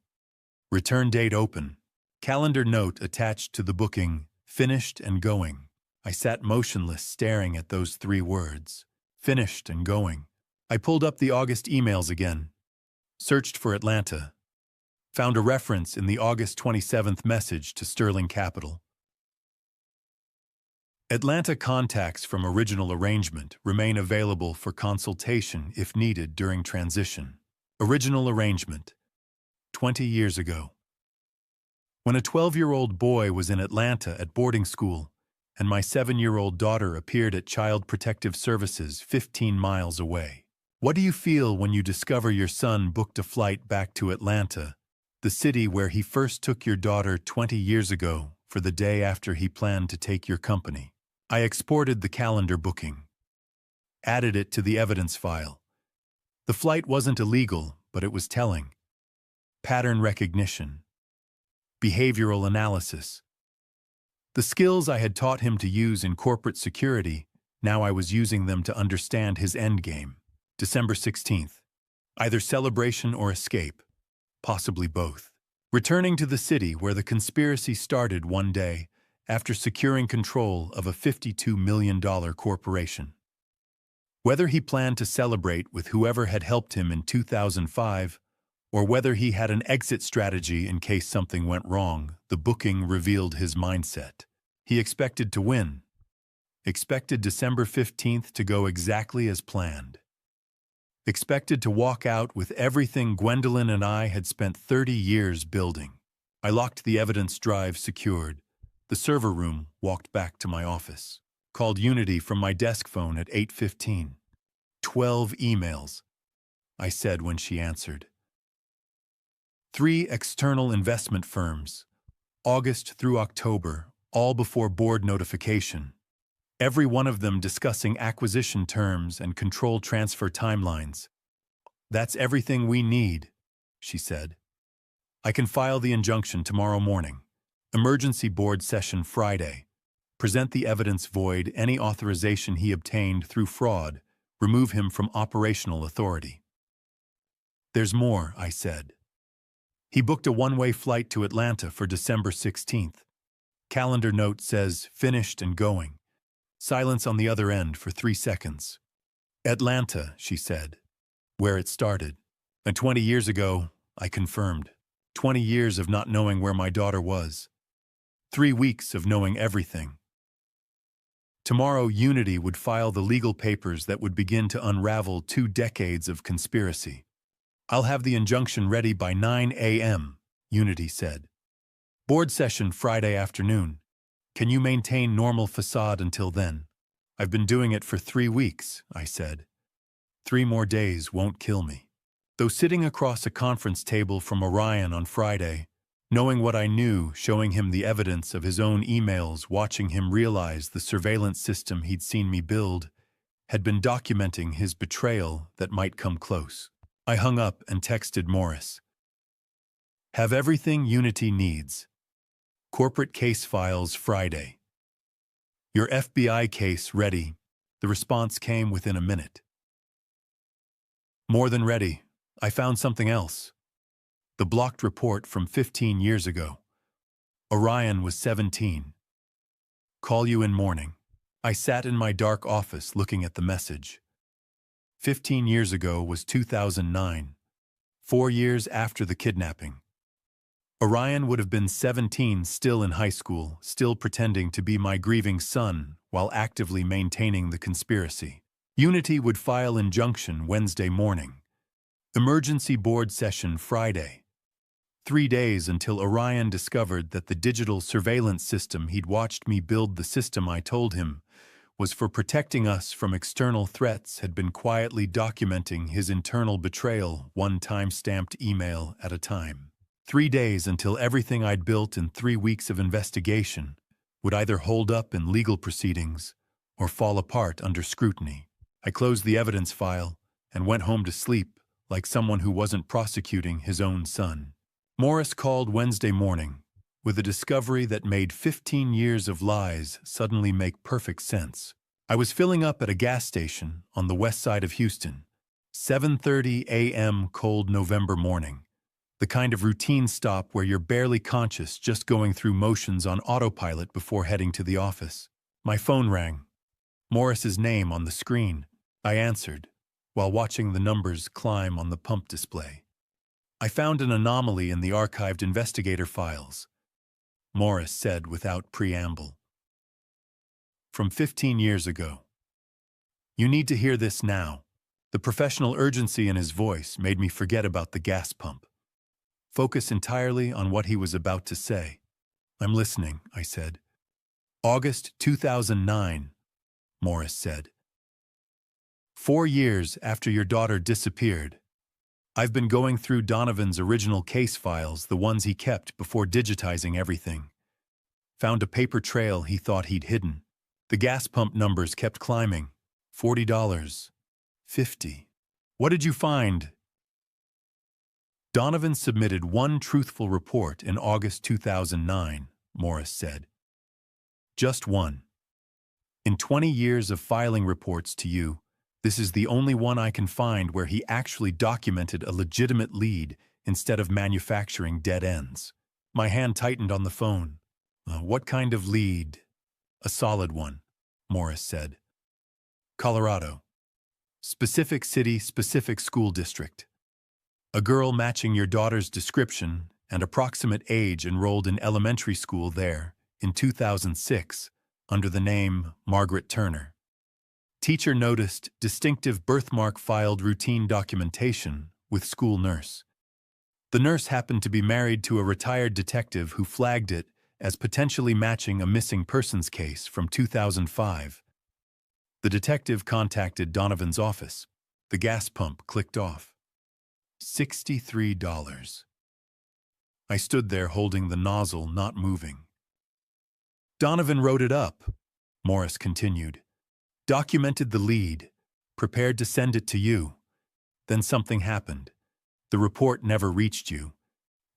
Return date open. Calendar note attached to the booking, finished and going. I sat motionless staring at those 3 words. Finished and going. I pulled up the August emails again. Searched for Atlanta. Found a reference in the August 27th message to Sterling Capital. Atlanta contacts from original arrangement remain available for consultation if needed during transition. Original arrangement. 20 years ago. When a 12-year-old boy was in Atlanta at boarding school, and my 7-year-old daughter appeared at Child Protective Services 15 miles away. What do you feel when you discover your son booked a flight back to Atlanta, the city where he first took your daughter 20 years ago for the day after he planned to take your company? I exported the calendar booking. Added it to the evidence file. The flight wasn't illegal, but it was telling. Pattern recognition. Behavioral analysis. The skills I had taught him to use in corporate security, now I was using them to understand his endgame. December 16th. Either celebration or escape. Possibly both. Returning to the city where the conspiracy started one day after securing control of a $52 million corporation. Whether he planned to celebrate with whoever had helped him in 2005, or whether he had an exit strategy in case something went wrong, the booking revealed his mindset. He expected to win. Expected December 15th to go exactly as planned. Expected to walk out with everything Gwendolyn and I had spent 30 years building. I locked the evidence drive secured. The server room, walked back to my office. Called Unity from my desk phone at 8:15. 12 emails, I said when she answered. 3 external investment firms, August through October, all before board notification. Every one of them discussing acquisition terms and control transfer timelines. That's everything we need, she said. I can file the injunction tomorrow morning. Emergency board session Friday. Present the evidence void any authorization he obtained through fraud. Remove him from operational authority. There's more, I said. He booked a one-way flight to Atlanta for December 16th. Calendar note says finished and going. Silence on the other end for 3 seconds. Atlanta, she said. Where it started. And 20 years ago, I confirmed. 20 years of not knowing where my daughter was. 3 weeks of knowing everything. Tomorrow, Unity would file the legal papers that would begin to unravel 2 decades of conspiracy. I'll have the injunction ready by 9 a.m., Unity said. Board session Friday afternoon. Can you maintain normal facade until then? I've been doing it for 3 weeks, I said. 3 more days won't kill me. Though sitting across a conference table from Orion on Friday, knowing what I knew, showing him the evidence of his own emails, watching him realize the surveillance system he'd seen me build, had been documenting his betrayal that might come close. I hung up and texted Morris. Have everything Unity needs. Corporate case files Friday. Your FBI case ready. The response came within a minute. More than ready. I found something else. The blocked report from 15 years ago. Orion was 17. Call you in morning. I sat in my dark office looking at the message. 15 years ago was 2009, 4 years after the kidnapping. Orion would have been 17, still in high school, still pretending to be my grieving son while actively maintaining the conspiracy. Unity would file injunction Wednesday morning. Emergency board session Friday. 3 days until Orion discovered that the digital surveillance system he'd watched me build, the system I told him was for protecting us from external threats, had been quietly documenting his internal betrayal, 1 time-stamped email at a time. 3 days until everything I'd built in 3 weeks of investigation would either hold up in legal proceedings or fall apart under scrutiny. I closed the evidence file and went home to sleep like someone who wasn't prosecuting his own son. Morris called Wednesday morning. with a discovery that made 15 years of lies suddenly make perfect sense. I was filling up at a gas station on the west side of Houston, 7:30 a.m. cold November morning. The kind of routine stop where you're barely conscious, just going through motions on autopilot before heading to the office. My phone rang. Morris's name on the screen. I answered, while watching the numbers climb on the pump display. I found an anomaly in the archived investigator files, Morris said without preamble. From 15 years ago. You need to hear this now. The professional urgency in his voice made me forget about the gas pump. Focus entirely on what he was about to say. I'm listening, I said. August 2009, Morris said. 4 years after your daughter disappeared. I've been going through Donovan's original case files, the ones he kept before digitizing everything. Found a paper trail he thought he'd hidden. The gas pump numbers kept climbing. $40. $50. What did you find? Donovan submitted one truthful report in August 2009, Morris said. Just one. In 20 years of filing reports to you, this is the only one I can find where he actually documented a legitimate lead instead of manufacturing dead ends. My hand tightened on the phone. What kind of lead? A solid one, Morris said. Colorado. Specific city, specific school district. A girl matching your daughter's description and approximate age enrolled in elementary school there in 2006 under the name Margaret Turner. Teacher noticed distinctive birthmark filed routine documentation with school nurse. The nurse happened to be married to a retired detective who flagged it as potentially matching a missing persons case from 2005. The detective contacted Donovan's office. The gas pump clicked off. $63. I stood there holding the nozzle, not moving. Donovan wrote it up, Morris continued. Documented the lead, prepared to send it to you. Then something happened. The report never reached you.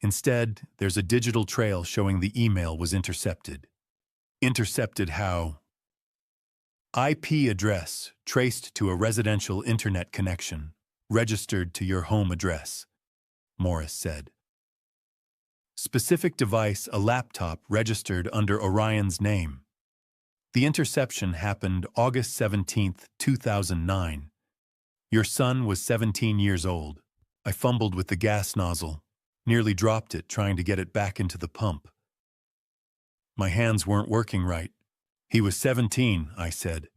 Instead, there's a digital trail showing the email was intercepted. Intercepted how? IP address traced to a residential internet connection, registered to your home address, Morris said. Specific device, a laptop registered under Orion's name. The interception happened August 17, 2009. Your son was 17 years old. I fumbled with the gas nozzle, nearly dropped it trying to get it back into the pump. My hands weren't working right. He was 17, I said.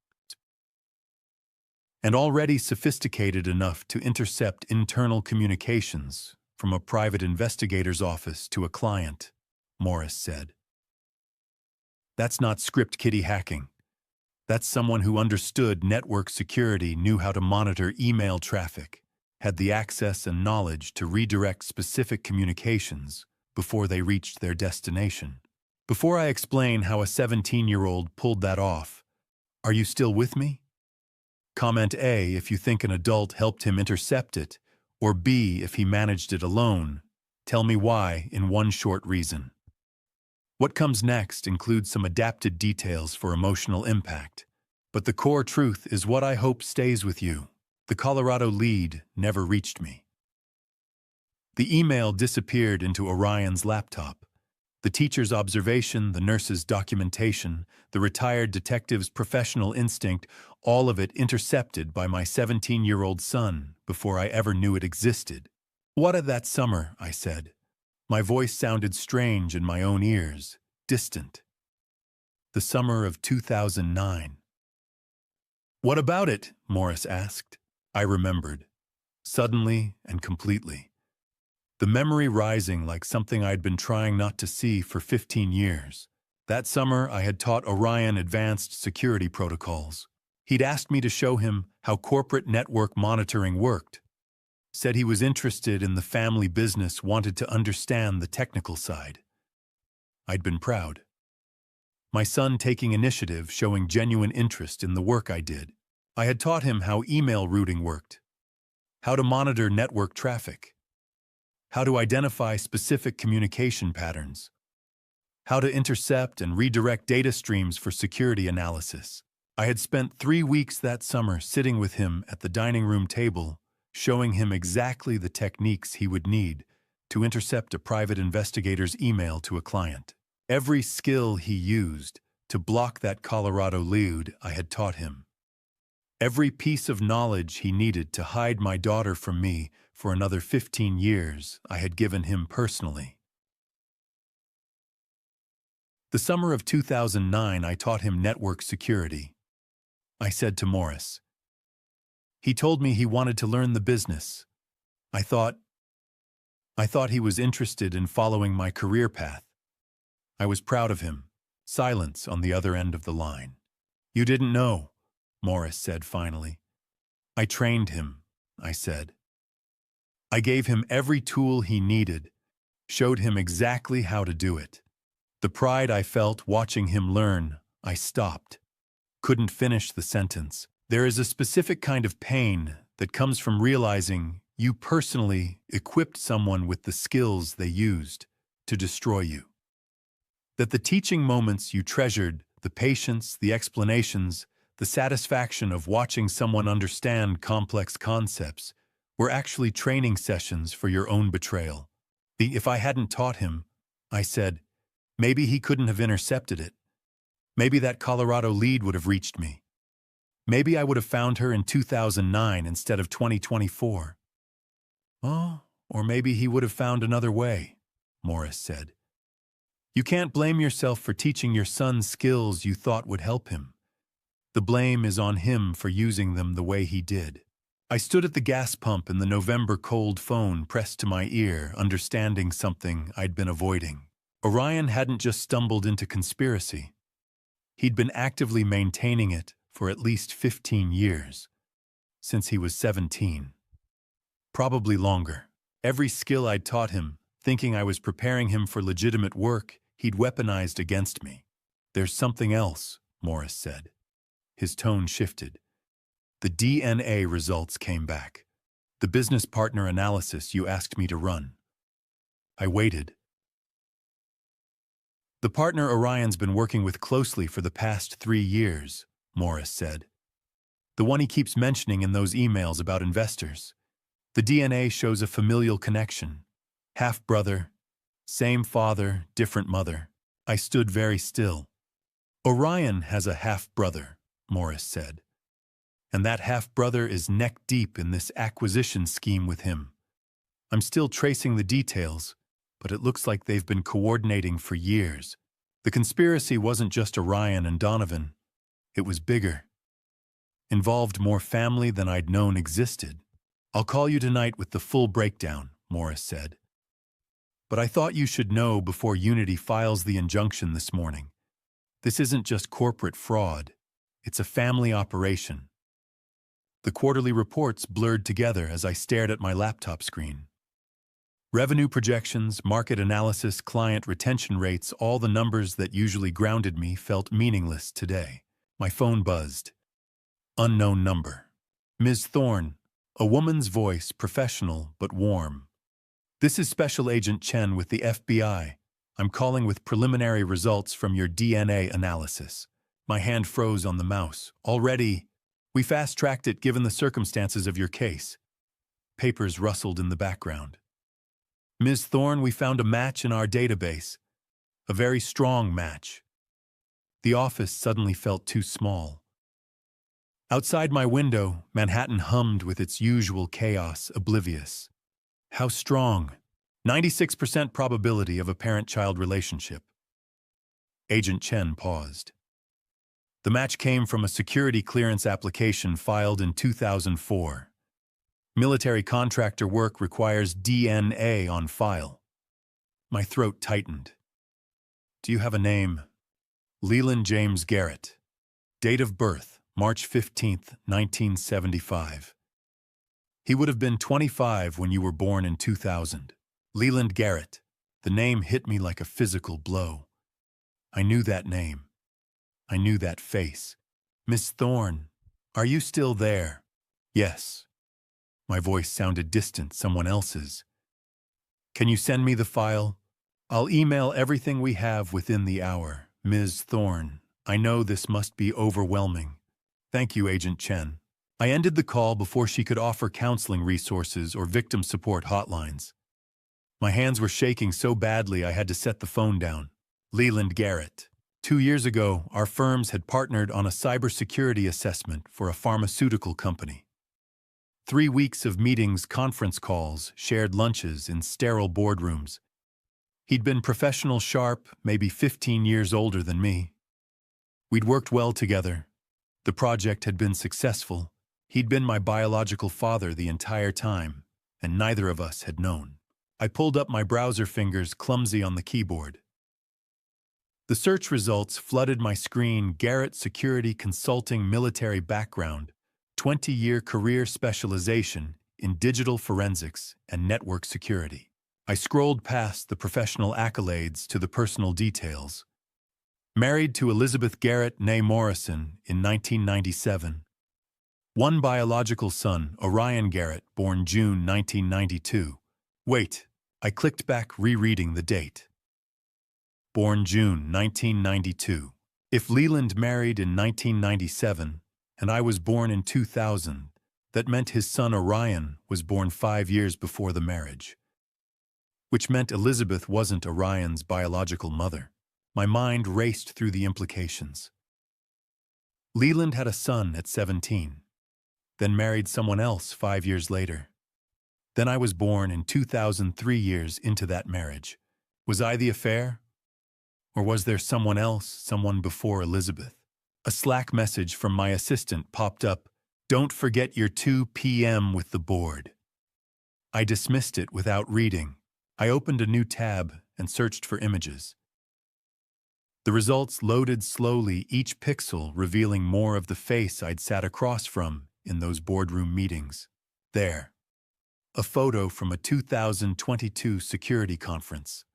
And already sophisticated enough to intercept internal communications from a private investigator's office to a client, Morris said. That's not script kiddie hacking. That's someone who understood network security, knew how to monitor email traffic, had the access and knowledge to redirect specific communications before they reached their destination. Before I explain how a 17-year-old pulled that off, are you still with me? Comment A if you think an adult helped him intercept it, or B if he managed it alone. Tell me why in one short reason. What comes next includes some adapted details for emotional impact, but the core truth is what I hope stays with you. The Colorado lead never reached me. The email disappeared into Orion's laptop. The teacher's observation, the nurse's documentation, the retired detective's professional instinct, all of it intercepted by my 17-year-old son before I ever knew it existed. What of that summer, I said. My voice sounded strange in my own ears, distant. The summer of 2009. What about it? Morris asked. I remembered, suddenly and completely. The memory rising like something I'd been trying not to see for 15 years. That summer, I had taught Orion advanced security protocols. He'd asked me to show him how corporate network monitoring worked. Said he was interested in the family business, wanted to understand the technical side. I'd been proud. My son taking initiative, showing genuine interest in the work I did. I had taught him how email routing worked, how to monitor network traffic, how to identify specific communication patterns. how to intercept and redirect data streams for security analysis. I had spent 3 weeks that summer sitting with him at the dining room table, showing him exactly the techniques he would need to intercept a private investigator's email to a client. Every skill he used to block that Colorado lead I had taught him. Every piece of knowledge he needed to hide my daughter from me for another 15 years I had given him personally. The summer of 2009, I taught him network security. I said to Morris. He told me he wanted to learn the business. I thought he was interested in following my career path. I was proud of him. Silence on the other end of the line. You didn't know, Morris said finally. I trained him, I said. I gave him every tool he needed, showed him exactly how to do it. The pride I felt watching him learn, I stopped. Couldn't finish the sentence. There is a specific kind of pain that comes from realizing you personally equipped someone with the skills they used to destroy you. That the teaching moments you treasured, the patience, the explanations, the satisfaction of watching someone understand complex concepts, were actually training sessions for your own betrayal. If I hadn't taught him, I said, maybe he couldn't have intercepted it. Maybe that Colorado lead would have reached me. Maybe I would have found her in 2009 instead of 2024. Oh, or maybe he would have found another way, Morris said. You can't blame yourself for teaching your son skills you thought would help him. The blame is on him for using them the way he did. I stood at the gas pump in the November cold, phone pressed to my ear, understanding something I'd been avoiding. Orion hadn't just stumbled into conspiracy. He'd been actively maintaining it for at least 15 years, since he was 17. Probably longer. Every skill I'd taught him, thinking I was preparing him for legitimate work, he'd weaponized against me. There's something else, Morris said. His tone shifted. The DNA results came back. The business partner analysis you asked me to run. I waited. The partner Orion's been working with closely for the past 3 years, Morris said. The one he keeps mentioning in those emails about investors. The DNA shows a familial connection. Half-brother, same father, different mother. I stood very still. Orion has a half-brother, Morris said. And that half-brother is neck-deep in this acquisition scheme with him. I'm still tracing the details, but it looks like they've been coordinating for years. The conspiracy wasn't just Orion and Donovan. It was bigger. Involved more family than I'd known existed. I'll call you tonight with the full breakdown, Morris said. But I thought you should know before Unity files the injunction this morning. This isn't just corporate fraud. It's a family operation. The quarterly reports blurred together as I stared at my laptop screen. Revenue projections, market analysis, client retention rates, all the numbers that usually grounded me felt meaningless today. My phone buzzed. Unknown number. Ms. Thorne, a woman's voice, professional but warm. This is Special Agent Chen with the FBI. I'm calling with preliminary results from your DNA analysis. My hand froze on the mouse. Already, we fast-tracked it given the circumstances of your case. Papers rustled in the background. Ms. Thorne, we found a match in our database. A very strong match. The office suddenly felt too small. Outside my window, Manhattan hummed with its usual chaos, oblivious. How strong? 96% probability of a parent-child relationship. Agent Chen paused. The match came from a security clearance application filed in 2004. Military contractor work requires DNA on file. My throat tightened. Do you have a name? Leland James Garrett. Date of birth, March 15, 1975. He would have been 25 when you were born in 2000. Leland Garrett. The name hit me like a physical blow. I knew that name. I knew that face. Miss Thorne, are you still there? Yes. My voice sounded distant, someone else's. Can you send me the file? I'll email everything we have within the hour. Ms. Thorne, I know this must be overwhelming. Thank you, Agent Chen. I ended the call before she could offer counseling resources or victim support hotlines. My hands were shaking so badly I had to set the phone down. Leland Garrett. 2 years ago, our firms had partnered on a cybersecurity assessment for a pharmaceutical company. 3 weeks of meetings, conference calls, shared lunches in sterile boardrooms. He'd been professional sharp, maybe 15 years older than me. We'd worked well together. The project had been successful. He'd been my biological father the entire time, and neither of us had known. I pulled up my browser fingers, clumsy on the keyboard. The search results flooded my screen. Garrett Security Consulting, military background, 20-year career specialization in digital forensics and network security. I scrolled past the professional accolades to the personal details. Married to Elizabeth Garrett née Morrison in 1997. One biological son, Orion Garrett, born June 1992. Wait, I clicked back, rereading the date. Born June 1992. If Leland married in 1997, and I was born in 2000, that meant his son Orion was born 5 years before the marriage. Which meant Elizabeth wasn't Orion's biological mother. My mind raced through the implications. Leland had a son at 17, then married someone else 5 years later. Then I was born in 2003 years into that marriage. Was I the affair? Or was there someone else, someone before Elizabeth? A Slack message from my assistant popped up. Don't forget your 2 p.m. with the board. I dismissed it without reading. I opened a new tab and searched for images. The results loaded slowly, each pixel revealing more of the face I'd sat across from in those boardroom meetings. There. A photo from a 2022 security conference.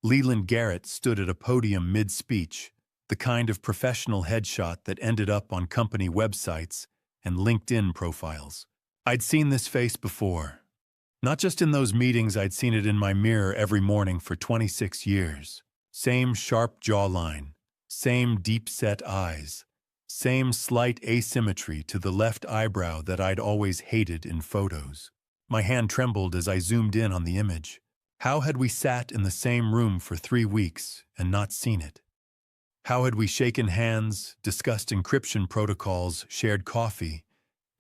Leland Garrett stood at a podium mid-speech, the kind of professional headshot that ended up on company websites and LinkedIn profiles. I'd seen this face before. Not just in those meetings, I'd seen it in my mirror every morning for 26 years. Same sharp jawline, same deep-set eyes, same slight asymmetry to the left eyebrow that I'd always hated in photos. My hand trembled as I zoomed in on the image. How had we sat in the same room for 3 weeks and not seen it? How had we shaken hands, discussed encryption protocols, shared coffee,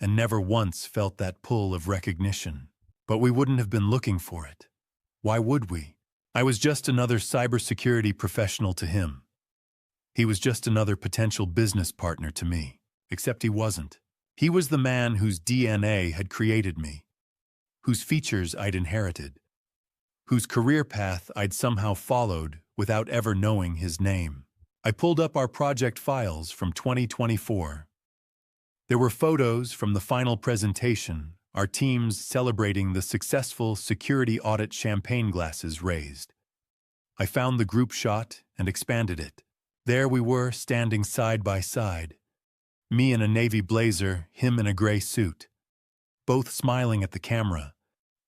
and never once felt that pull of recognition? But we wouldn't have been looking for it. Why would we? I was just another cybersecurity professional to him. He was just another potential business partner to me, except he wasn't. He was the man whose DNA had created me, whose features I'd inherited, whose career path I'd somehow followed without ever knowing his name. I pulled up our project files from 2024. There were photos from the final presentation, our teams celebrating the successful security audit, champagne glasses raised. I found the group shot and expanded it. There we were, standing side by side. Me in a navy blazer, him in a gray suit. Both smiling at the camera.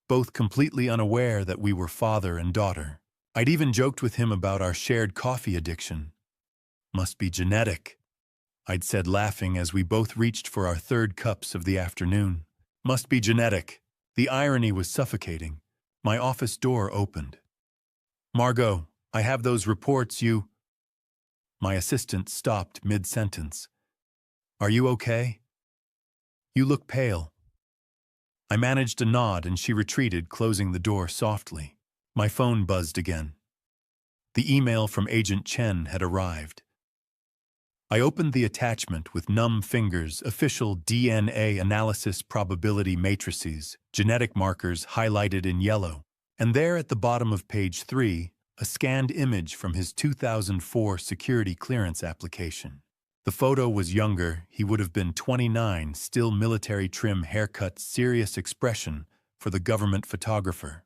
Both completely unaware that we were father and daughter. I'd even joked with him about our shared coffee addiction. Must be genetic, I'd said, laughing as we both reached for our 3rd cups of the afternoon. Must be genetic. The irony was suffocating. My office door opened. Margot, I have those reports you... My assistant stopped mid-sentence. Are you okay? You look pale. I managed a nod and she retreated, closing the door softly. My phone buzzed again. The email from Agent Chen had arrived. I opened the attachment with numb fingers. Official DNA analysis probability matrices, genetic markers highlighted in yellow. And there at the bottom of page 3, a scanned image from his 2004 security clearance application. The photo was younger. He would have been 29, still military trim haircut, serious expression for the government photographer.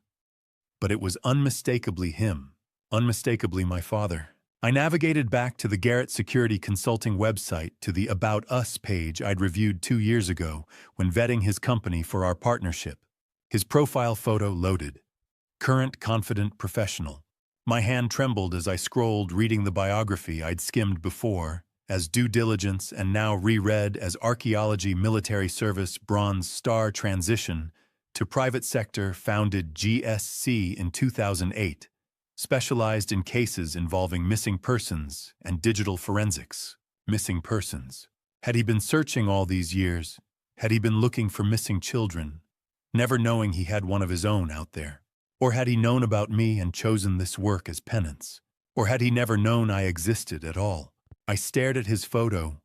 But it was unmistakably him, unmistakably my father. I navigated back to the Garrett Security Consulting website to the About Us page I'd reviewed 2 years ago when vetting his company for our partnership. His profile photo loaded. Current confident professional. My hand trembled as I scrolled, reading the biography I'd skimmed before, as due diligence and now reread as archaeology military service Bronze Star transition to private sector founded GSC in 2008, specialized in cases involving missing persons and digital forensics. Missing persons. Had he been searching all these years? Had he been looking for missing children, never knowing he had one of his own out there? Or had he known about me and chosen this work as penance? Or had he never known I existed at all? I stared at his photo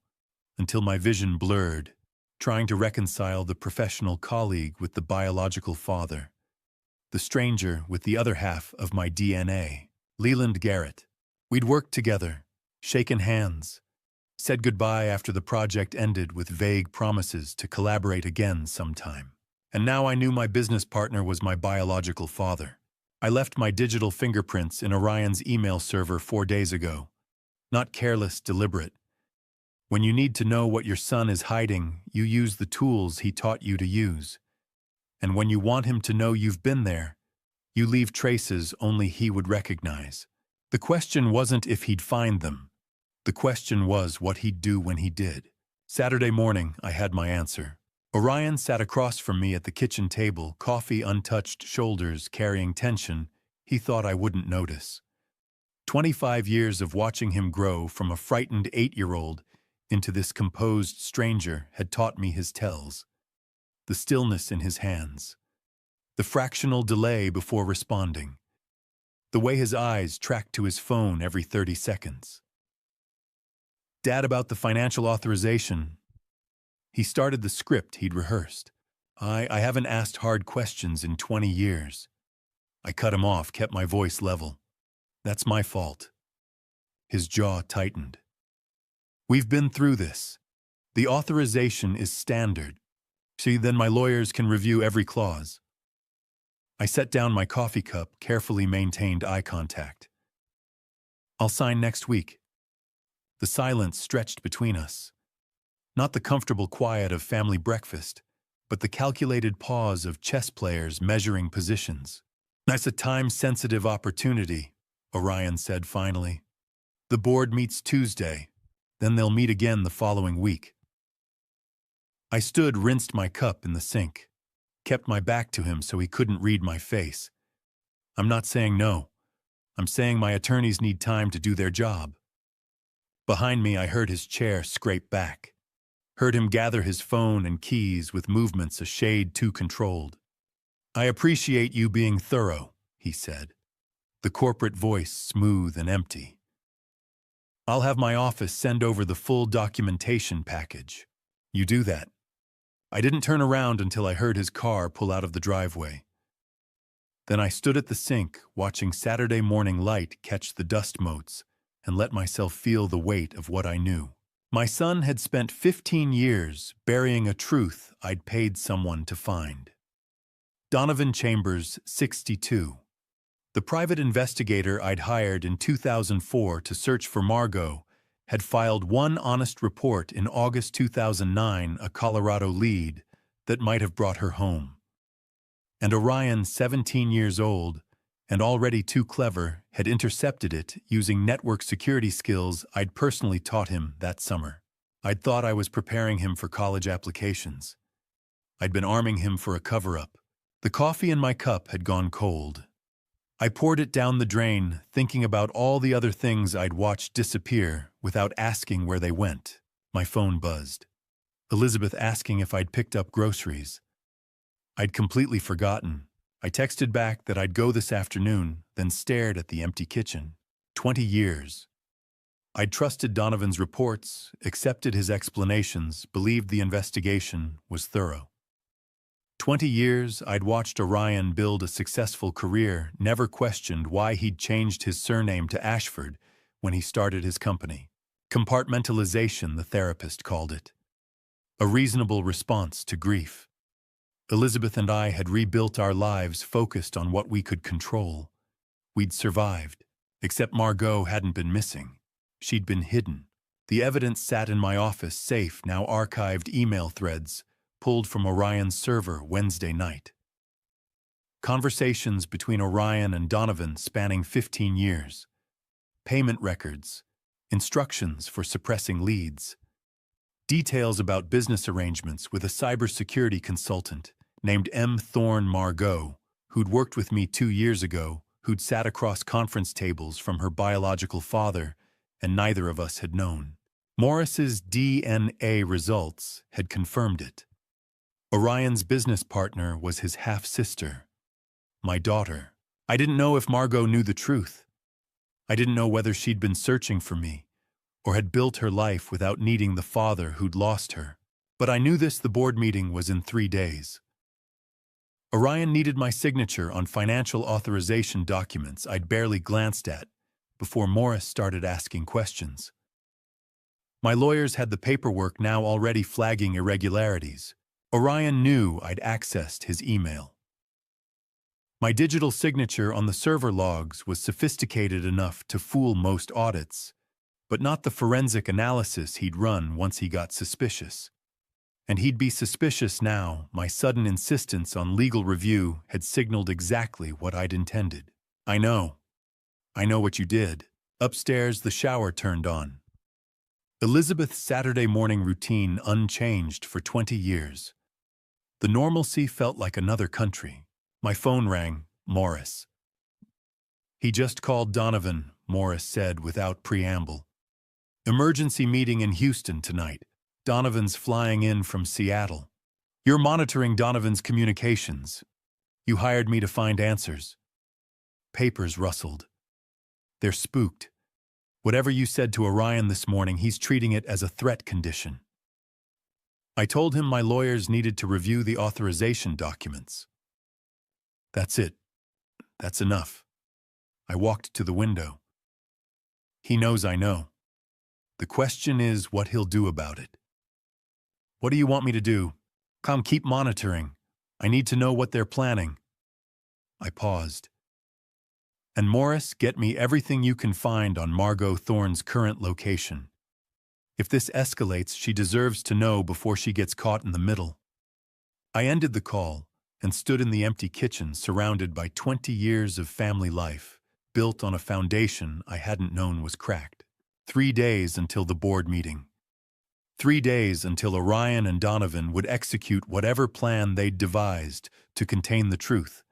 until my vision blurred, trying to reconcile the professional colleague with the biological father, the stranger with the other half of my DNA. Leland Garrett. We'd worked together, shaken hands, said goodbye after the project ended with vague promises to collaborate again sometime. And now I knew my business partner was my biological father. I left my digital fingerprints in Orion's email server 4 days ago. Not careless, deliberate. When you need to know what your son is hiding, you use the tools he taught you to use. And when you want him to know you've been there, you leave traces only he would recognize. The question wasn't if he'd find them. The question was what he'd do when he did. Saturday morning, I had my answer. Orion sat across from me at the kitchen table, coffee untouched, shoulders carrying tension he thought I wouldn't notice. 25 years of watching him grow from a frightened 8-year-old into this composed stranger had taught me his tells. The stillness in his hands, the fractional delay before responding, the way his eyes tracked to his phone every 30 seconds. Dad, about the financial authorization. He started the script he'd rehearsed. I haven't asked hard questions in 20 years. I cut him off, kept my voice level. That's my fault. His jaw tightened. We've been through this. The authorization is standard. See, then my lawyers can review every clause. I set down my coffee cup, carefully maintained eye contact. I'll sign next week. The silence stretched between us. Not the comfortable quiet of family breakfast, but the calculated pause of chess players measuring positions. That's a time-sensitive opportunity, Orion said finally. The board meets Tuesday, then they'll meet again the following week. I stood, rinsed my cup in the sink, kept my back to him so he couldn't read my face. I'm not saying no. I'm saying my attorneys need time to do their job. Behind me, I heard his chair scrape back. Heard him gather his phone and keys with movements a shade too controlled. I appreciate you being thorough, he said, the corporate voice smooth and empty. I'll have my office send over the full documentation package. You do that. I didn't turn around until I heard his car pull out of the driveway. Then I stood at the sink, watching Saturday morning light catch the dust motes, and let myself feel the weight of what I knew. My son had spent 15 years burying a truth I'd paid someone to find. Donovan Chambers, 62. The private investigator I'd hired in 2004 to search for Margot had filed one honest report in August 2009, a Colorado lead that might have brought her home. And Orion, 17 years old, and already too clever, had intercepted it using network security skills I'd personally taught him that summer. I'd thought I was preparing him for college applications. I'd been arming him for a cover-up. The coffee in my cup had gone cold. I poured it down the drain, thinking about all the other things I'd watched disappear without asking where they went. My phone buzzed. Elizabeth asking if I'd picked up groceries. I'd completely forgotten. I texted back that I'd go this afternoon, then stared at the empty kitchen. 20 years. I'd trusted Donovan's reports, accepted his explanations, believed the investigation was thorough. 20 years I'd watched Orion build a successful career, never questioned why he'd changed his surname to Ashford when he started his company. Compartmentalization, the therapist called it. A reasonable response to grief. Elizabeth and I had rebuilt our lives focused on what we could control. We'd survived, except Margot hadn't been missing. She'd been hidden. The evidence sat in my office, safe, now archived email threads pulled from Orion's server Wednesday night. Conversations between Orion and Donovan spanning 15 years. Payment records. Instructions for suppressing leads. Details about business arrangements with a cybersecurity consultant named M. Thorne Margot, who'd worked with me 2 years ago, who'd sat across conference tables from her biological father, and neither of us had known. Morris's DNA results had confirmed it. Orion's business partner was his half-sister, my daughter. I didn't know if Margot knew the truth. I didn't know whether she'd been searching for me, or had built her life without needing the father who'd lost her. But I knew the board meeting was in 3 days. Orion needed my signature on financial authorization documents I'd barely glanced at before Morris started asking questions. My lawyers had the paperwork now already flagging irregularities. Orion knew I'd accessed his email. My digital signature on the server logs was sophisticated enough to fool most audits, but not the forensic analysis he'd run once he got suspicious. And he'd be suspicious now. My sudden insistence on legal review had signaled exactly what I'd intended. I know what you did. Upstairs, the shower turned on. Elizabeth's Saturday morning routine unchanged for 20 years. The normalcy felt like another country. My phone rang. Morris. He just called Donovan, Morris said without preamble. Emergency meeting in Houston tonight. Donovan's flying in from Seattle. You're monitoring Donovan's communications. You hired me to find answers. Papers rustled. They're spooked. Whatever you said to Orion this morning, he's treating it as a threat condition. I told him my lawyers needed to review the authorization documents. That's it. That's enough. I walked to the window. He knows I know. The question is what he'll do about it. What do you want me to do? Come, keep monitoring. I need to know what they're planning. I paused. And Morris, get me everything you can find on Margot Thorne's current location. If this escalates, she deserves to know before she gets caught in the middle. I ended the call and stood in the empty kitchen surrounded by 20 years of family life, built on a foundation I hadn't known was cracked. 3 days until the board meeting. 3 days until Orion and Donovan would execute whatever plan they'd devised to contain the truth.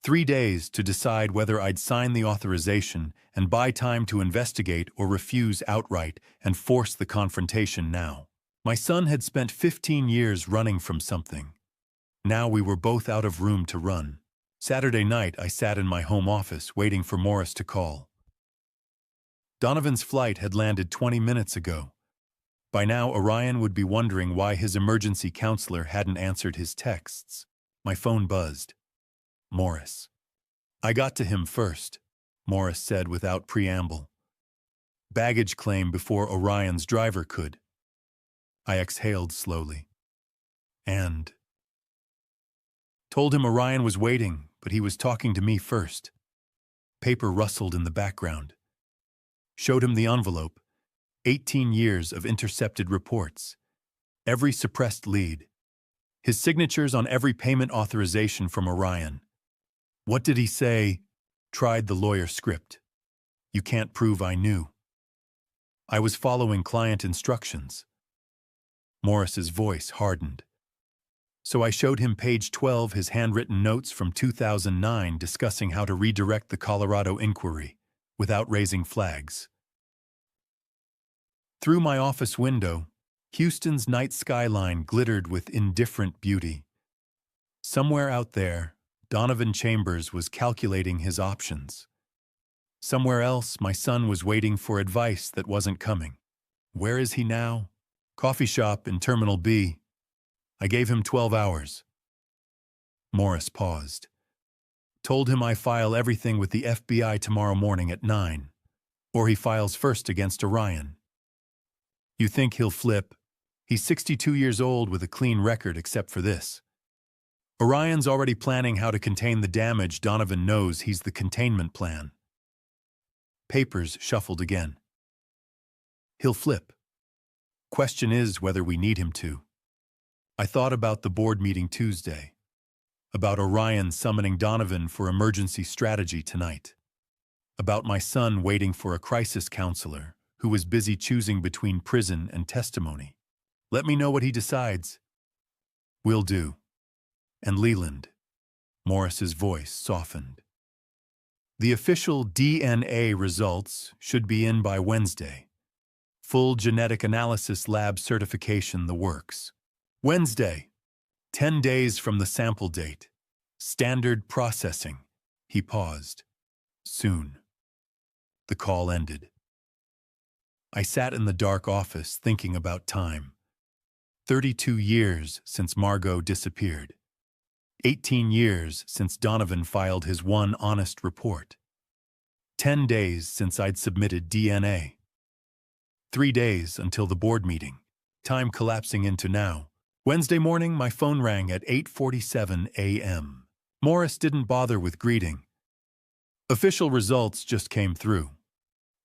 3 days to decide whether I'd sign the authorization and buy time to investigate or refuse outright and force the confrontation now. My son had spent 15 years running from something. Now we were both out of room to run. Saturday night, I sat in my home office waiting for Morris to call. Donovan's flight had landed 20 minutes ago. By now, Orion would be wondering why his emergency counselor hadn't answered his texts. My phone buzzed. Morris. I got to him first, Morris said without preamble. Baggage claim before Orion's driver could. I exhaled slowly. And told him Orion was waiting, but he was talking to me first. Paper rustled in the background. Showed him the envelope. 18 years of intercepted reports. Every suppressed lead. His signatures on every payment authorization from Orion. What did he say? Tried the lawyer script. You can't prove I knew. I was following client instructions. Morris's voice hardened. So I showed him page 12, his handwritten notes from 2009 discussing how to redirect the Colorado inquiry without raising flags. Through my office window, Houston's night skyline glittered with indifferent beauty. Somewhere out there, Donovan Chambers was calculating his options. Somewhere else, my son was waiting for advice that wasn't coming. Where is he now? Coffee shop in Terminal B. I gave him 12 hours. Morris paused. Told him I file everything with the FBI tomorrow morning at 9, or he files first against Orion. You think he'll flip? He's 62 years old with a clean record except for this. Orion's already planning how to contain the damage. Donovan knows he's the containment plan. Papers shuffled again. He'll flip. Question is whether we need him to. I thought about the board meeting Tuesday. About Orion summoning Donovan for emergency strategy tonight. About my son waiting for a crisis counselor who was busy choosing between prison and testimony. Let me know what he decides. Will do. And Leland. Morris's voice softened. The official DNA results should be in by Wednesday. Full genetic analysis lab certification, the works. Wednesday, 10 days from the sample date. Standard processing. He paused. Soon. The call ended. I sat in the dark office thinking about time. 32 years since Margot disappeared. 18 years since Donovan filed his one honest report. 10 days since I'd submitted DNA. 3 days until the board meeting. Time collapsing into now. Wednesday morning, my phone rang at 8:47 a.m. Morris didn't bother with greeting. Official results just came through.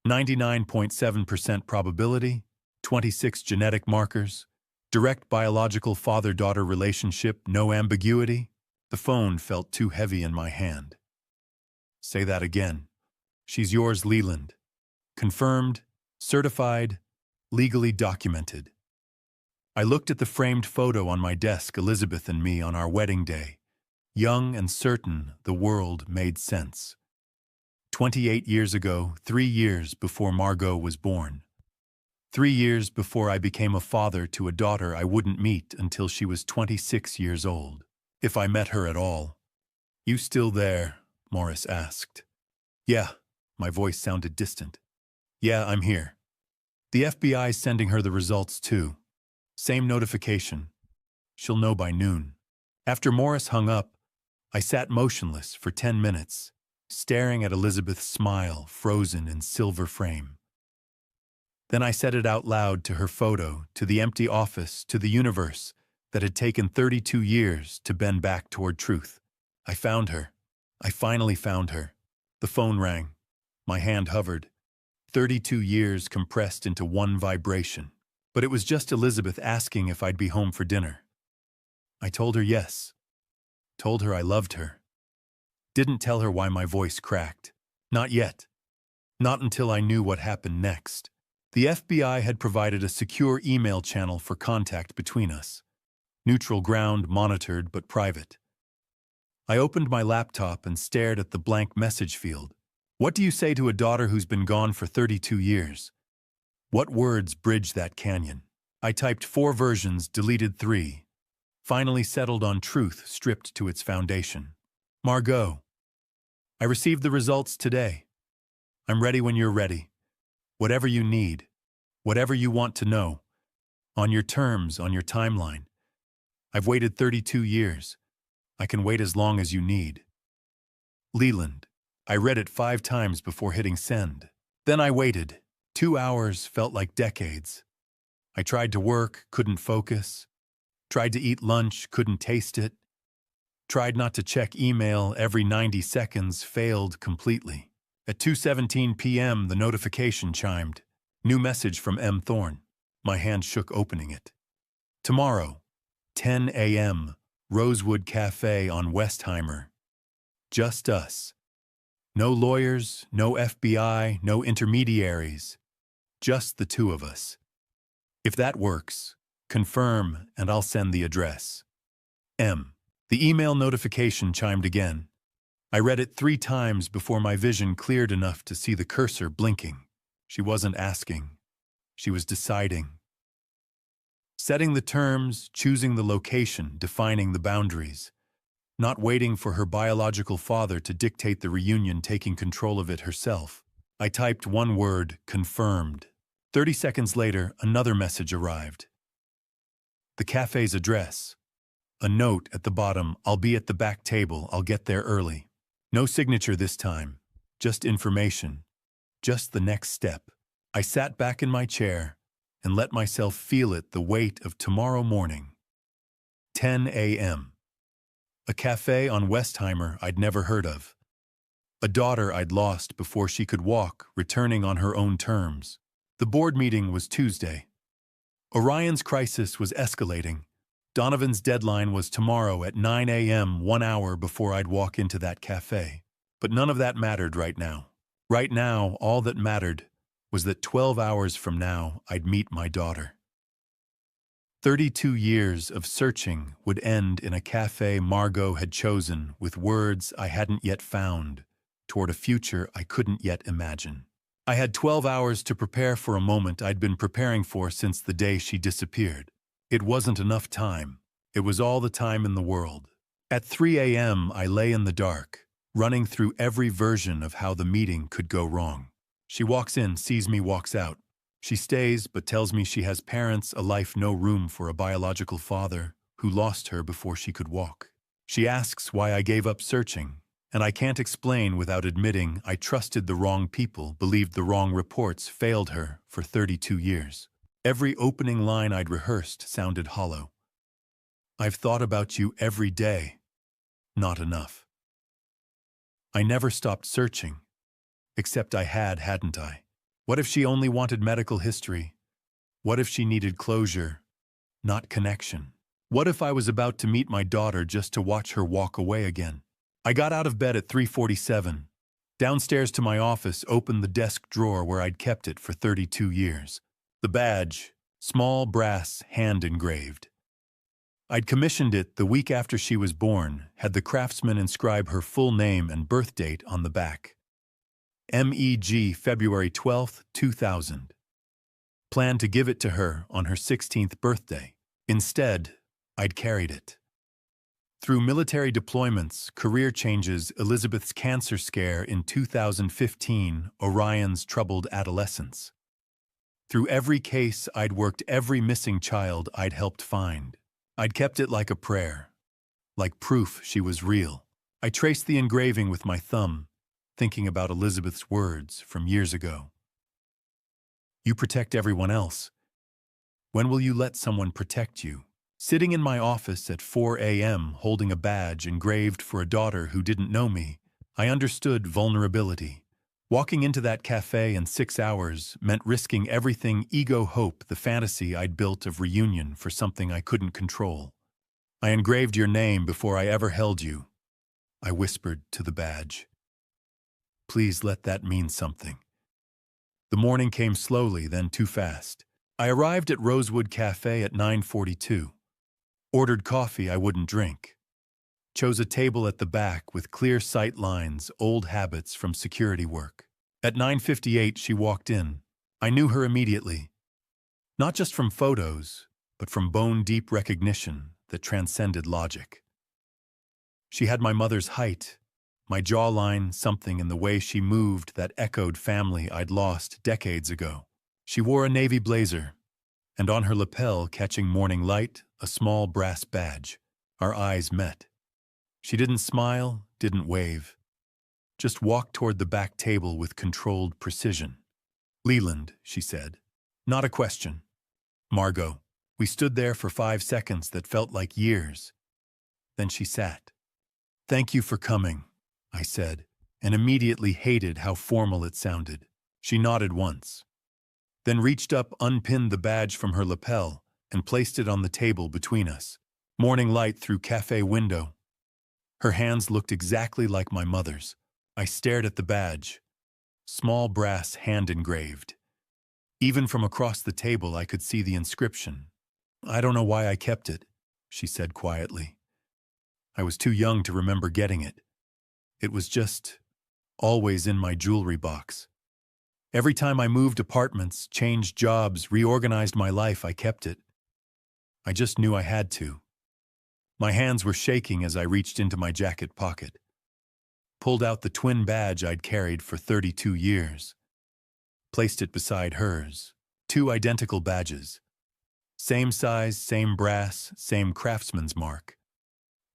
99.7% probability, 26 genetic markers, direct biological father-daughter relationship, no ambiguity. The phone felt too heavy in my hand. Say that again. She's yours, Leland. Confirmed, certified, legally documented. I looked at the framed photo on my desk, Elizabeth and me on our wedding day. Young and certain, the world made sense. 28 years ago, 3 years before Margot was born. 3 years before I became a father to a daughter I wouldn't meet until she was 26 years old. If I met her at all. You still there? Morris asked. Yeah, my voice sounded distant. Yeah, I'm here. The FBI's sending her the results too. Same notification. She'll know by noon. After Morris hung up, I sat motionless for 10 minutes, staring at Elizabeth's smile frozen in silver frame. Then I said it out loud to her photo, to the empty office, to the universe that had taken 32 years to bend back toward truth. I found her. I finally found her. The phone rang. My hand hovered. 32 years compressed into one vibration. But it was just Elizabeth asking if I'd be home for dinner. I told her yes. Told her I loved her. Didn't tell her why my voice cracked. Not yet. Not until I knew what happened next. The FBI had provided a secure email channel for contact between us. Neutral ground, monitored but private. I opened my laptop and stared at the blank message field. What do you say to a daughter who's been gone for 32 years? What words bridge that canyon? I typed 4 versions, deleted 3. Finally settled on truth stripped to its foundation. Margot. I received the results today. I'm ready when you're ready. Whatever you need. Whatever you want to know. On your terms, on your timeline. I've waited 32 years. I can wait as long as you need. Leland. I read it 5 times before hitting send. Then I waited. 2 hours felt like decades. I tried to work, couldn't focus. Tried to eat lunch, couldn't taste it. Tried not to check email every 90 seconds, failed completely. At 2:17 p.m., the notification chimed. New message from M. Thorne. My hand shook opening it. Tomorrow, 10 a.m., Rosewood Cafe on Westheimer. Just us. No lawyers, no FBI, no intermediaries. Just the 2 of us. If that works, confirm and I'll send the address. M. The email notification chimed again. I read it 3 times before my vision cleared enough to see the cursor blinking. She wasn't asking. She was deciding. Setting the terms, choosing the location, defining the boundaries. Not waiting for her biological father to dictate the reunion, taking control of it herself. I typed 1 word, confirmed. 30 seconds later, another message arrived. The cafe's address. A note at the bottom, I'll be at the back table, I'll get there early. No signature this time, just information, just the next step. I sat back in my chair and let myself feel it, the weight of tomorrow morning. 10 a.m. A cafe on Westheimer I'd never heard of. A daughter I'd lost before she could walk, returning on her own terms. The board meeting was Tuesday. Orion's crisis was escalating. Donovan's deadline was tomorrow at 9 a.m., 1 hour before I'd walk into that cafe. But none of that mattered right now. Right now, all that mattered was that 12 hours from now, I'd meet my daughter. 32 years of searching would end in a cafe Margot had chosen with words I hadn't yet found, toward a future I couldn't yet imagine. I had 12 hours to prepare for a moment I'd been preparing for since the day she disappeared. It wasn't enough time. It was all the time in the world. At 3 a.m., I lay in the dark, running through every version of how the meeting could go wrong. She walks in, sees me, walks out. She stays, but tells me she has parents, a life, no room for a biological father who lost her before she could walk. She asks why I gave up searching, and I can't explain without admitting I trusted the wrong people, believed the wrong reports, failed her for 32 years. Every opening line I'd rehearsed sounded hollow. I've thought about you every day. Not enough. I never stopped searching. Except I hadn't I? What if she only wanted medical history? What if she needed closure, not connection? What if I was about to meet my daughter just to watch her walk away again? I got out of bed at 3:47, downstairs to my office, opened the desk drawer where I'd kept it for 32 years. The badge, small brass, hand-engraved. I'd commissioned it the week after she was born, had the craftsman inscribe her full name and birth date on the back. MEG, February 12, 2000. Planned to give it to her on her 16th birthday. Instead, I'd carried it. Through military deployments, career changes, Elizabeth's cancer scare in 2015, Orion's troubled adolescence. Through every case I'd worked, every missing child I'd helped find. I'd kept it like a prayer, like proof she was real. I traced the engraving with my thumb, thinking about Elizabeth's words from years ago. You protect everyone else. When will you let someone protect you? Sitting in my office at 4 a.m., holding a badge engraved for a daughter who didn't know me, I understood vulnerability. Walking into that cafe in 6 hours meant risking everything: ego, hope, the fantasy I'd built of reunion for something I couldn't control. I engraved your name before I ever held you, I whispered to the badge. Please let that mean something. The morning came slowly, then too fast. I arrived at Rosewood Cafe at 9:42. Ordered coffee I wouldn't drink. Chose a table at the back with clear sight lines, old habits from security work. At 9:58 she walked in. I knew her immediately. Not just from photos, but from bone-deep recognition that transcended logic. She had my mother's height, my jawline, something in the way she moved that echoed family I'd lost decades ago. She wore a navy blazer, and on her lapel, catching morning light, a small brass badge. Our eyes met. She didn't smile, didn't wave, just walked toward the back table with controlled precision. Leland, she said. Not a question. Margot. We stood there for 5 seconds that felt like years. Then she sat. Thank you for coming, I said, and immediately hated how formal it sounded. She nodded once, then reached up, unpinned the badge from her lapel, and placed it on the table between us. Morning light through cafe window. Her hands looked exactly like my mother's. I stared at the badge, small brass hand engraved. Even from across the table I could see the inscription. I don't know why I kept it, she said quietly. I was too young to remember getting it. It was just always in my jewelry box. Every time I moved apartments, changed jobs, reorganized my life, I kept it. I just knew I had to. My hands were shaking as I reached into my jacket pocket. Pulled out the twin badge I'd carried for 32 years. Placed it beside hers. 2 identical badges. Same size, same brass, same craftsman's mark.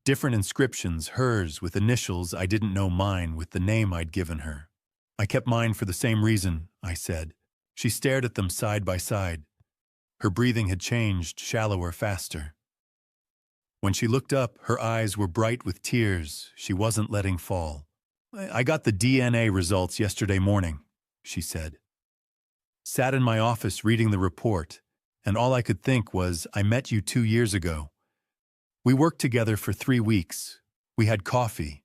Different inscriptions, hers with initials I didn't know, mine with the name I'd given her. I kept mine for the same reason, I said. She stared at them side by side. Her breathing had changed, shallower, faster. When she looked up, her eyes were bright with tears she wasn't letting fall. I got the DNA results yesterday morning, she said. Sat in my office reading the report, and all I could think was, I met you 2 years ago. We worked together for 3 weeks. We had coffee.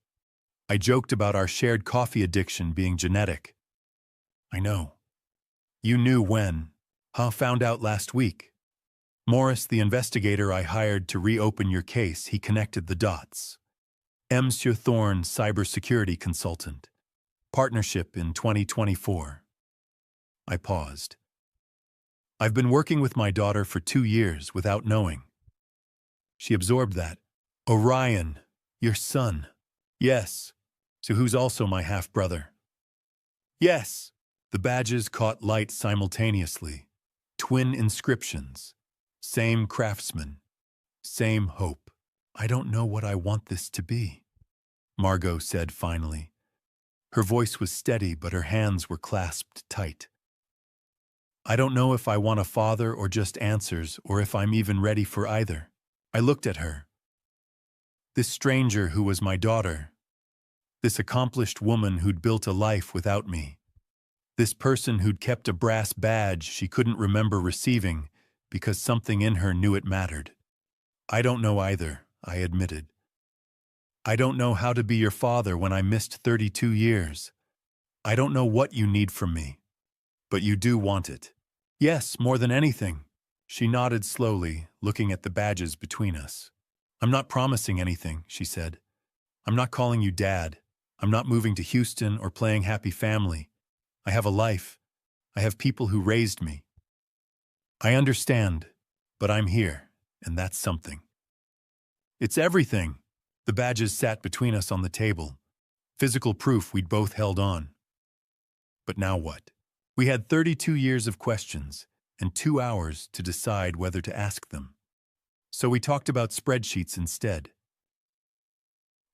I joked about our shared coffee addiction being genetic. I know. You knew when. Huh? Found out last week. Morris, the investigator I hired to reopen your case, he connected the dots. Monsieur Thorne, cybersecurity consultant. Partnership in 2024. I paused. I've been working with my daughter for 2 years without knowing. She absorbed that. Orion, your son. Yes. So who's also my half-brother? Yes. The badges caught light simultaneously. Twin inscriptions. Same craftsman. Same hope. I don't know what I want this to be, Margot said finally. Her voice was steady, but her hands were clasped tight. I don't know if I want a father or just answers, or if I'm even ready for either. I looked at her. This stranger who was my daughter. This accomplished woman who'd built a life without me. This person who'd kept a brass badge she couldn't remember receiving because something in her knew it mattered. I don't know either, I admitted. I don't know how to be your father when I missed 32 years. I don't know what you need from me. But you do want it. Yes, more than anything. She nodded slowly, looking at the badges between us. I'm not promising anything, she said. I'm not calling you Dad. I'm not moving to Houston or playing happy family. I have a life. I have people who raised me. I understand, but I'm here, and that's something. It's everything. The badges sat between us on the table. Physical proof we'd both held on. But now what? We had 32 years of questions and 2 hours to decide whether to ask them. So we talked about spreadsheets instead.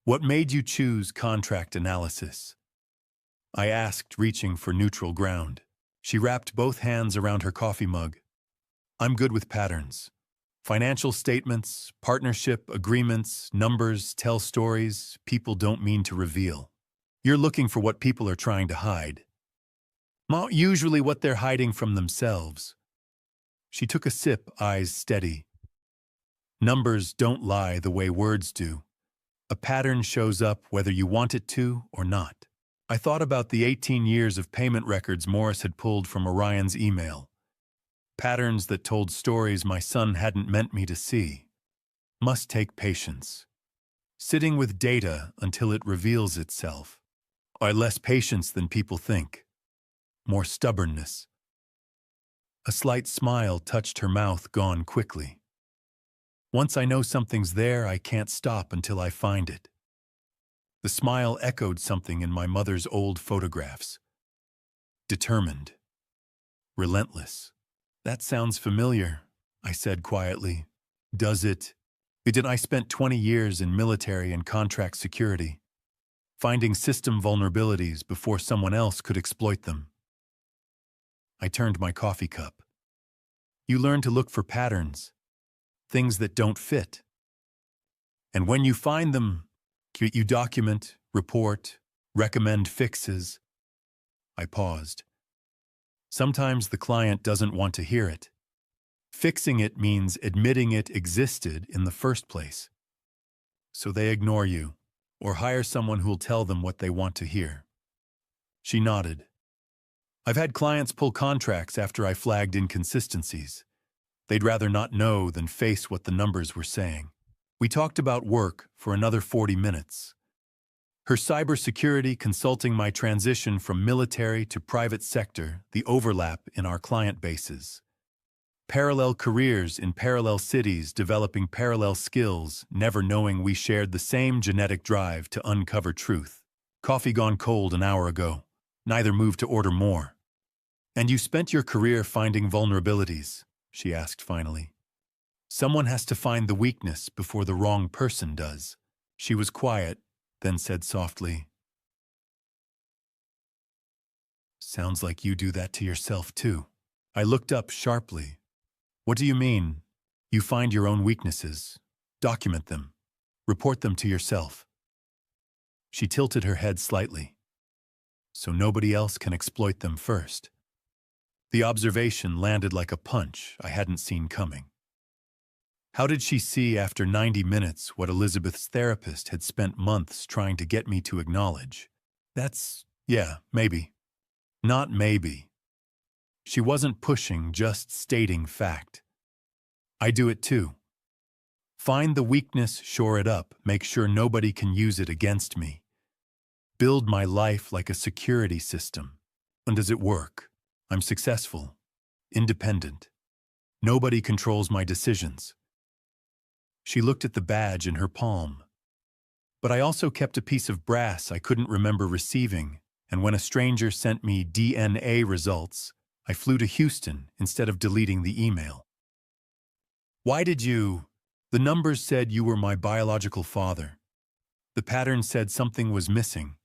What made you choose contract analysis? I asked, reaching for neutral ground. She wrapped both hands around her coffee mug. I'm good with patterns. Financial statements, partnership, agreements, numbers, tell stories people don't mean to reveal. You're looking for what people are trying to hide. Usually what they're hiding from themselves. She took a sip, eyes steady. Numbers don't lie the way words do. A pattern shows up whether you want it to or not. I thought about the 18 years of payment records Morris had pulled from Orion's email. Patterns that told stories my son hadn't meant me to see. Must take patience. Sitting with data until it reveals itself. Or less patience than people think. More stubbornness. A slight smile touched her mouth, gone quickly. Once I know something's there, I can't stop until I find it. The smile echoed something in my mother's old photographs. Determined. Relentless. That sounds familiar, I said quietly. Does it? I spent 20 years in military and contract security, finding system vulnerabilities before someone else could exploit them. I turned my coffee cup. You learn to look for patterns, things that don't fit. And when you find them, you document, report, recommend fixes. I paused. Sometimes the client doesn't want to hear it. Fixing it means admitting it existed in the first place. So they ignore you, or hire someone who'll tell them what they want to hear. She nodded. I've had clients pull contracts after I flagged inconsistencies. They'd rather not know than face what the numbers were saying. We talked about work for another 40 minutes. Her cybersecurity consulting, my transition from military to private sector, the overlap in our client bases. Parallel careers in parallel cities, developing parallel skills, never knowing we shared the same genetic drive to uncover truth. Coffee gone cold an hour ago. Neither moved to order more. And you spent your career finding vulnerabilities, she asked finally. Someone has to find the weakness before the wrong person does. She was quiet, then said softly, Sounds like you do that to yourself too. I looked up sharply. What do you mean? You find your own weaknesses, document them, report them to yourself. She tilted her head slightly, so nobody else can exploit them first. The observation landed like a punch I hadn't seen coming. How did she see after 90 minutes what Elizabeth's therapist had spent months trying to get me to acknowledge? Yeah, maybe. Not maybe. She wasn't pushing, just stating fact. I do it too. Find the weakness, shore it up, make sure nobody can use it against me. Build my life like a security system. And does it work? I'm successful, independent. Nobody controls my decisions. She looked at the badge in her palm. But I also kept a piece of brass I couldn't remember receiving, and when a stranger sent me DNA results, I flew to Houston instead of deleting the email. Why did you? The numbers said you were my biological father. The pattern said something was missing.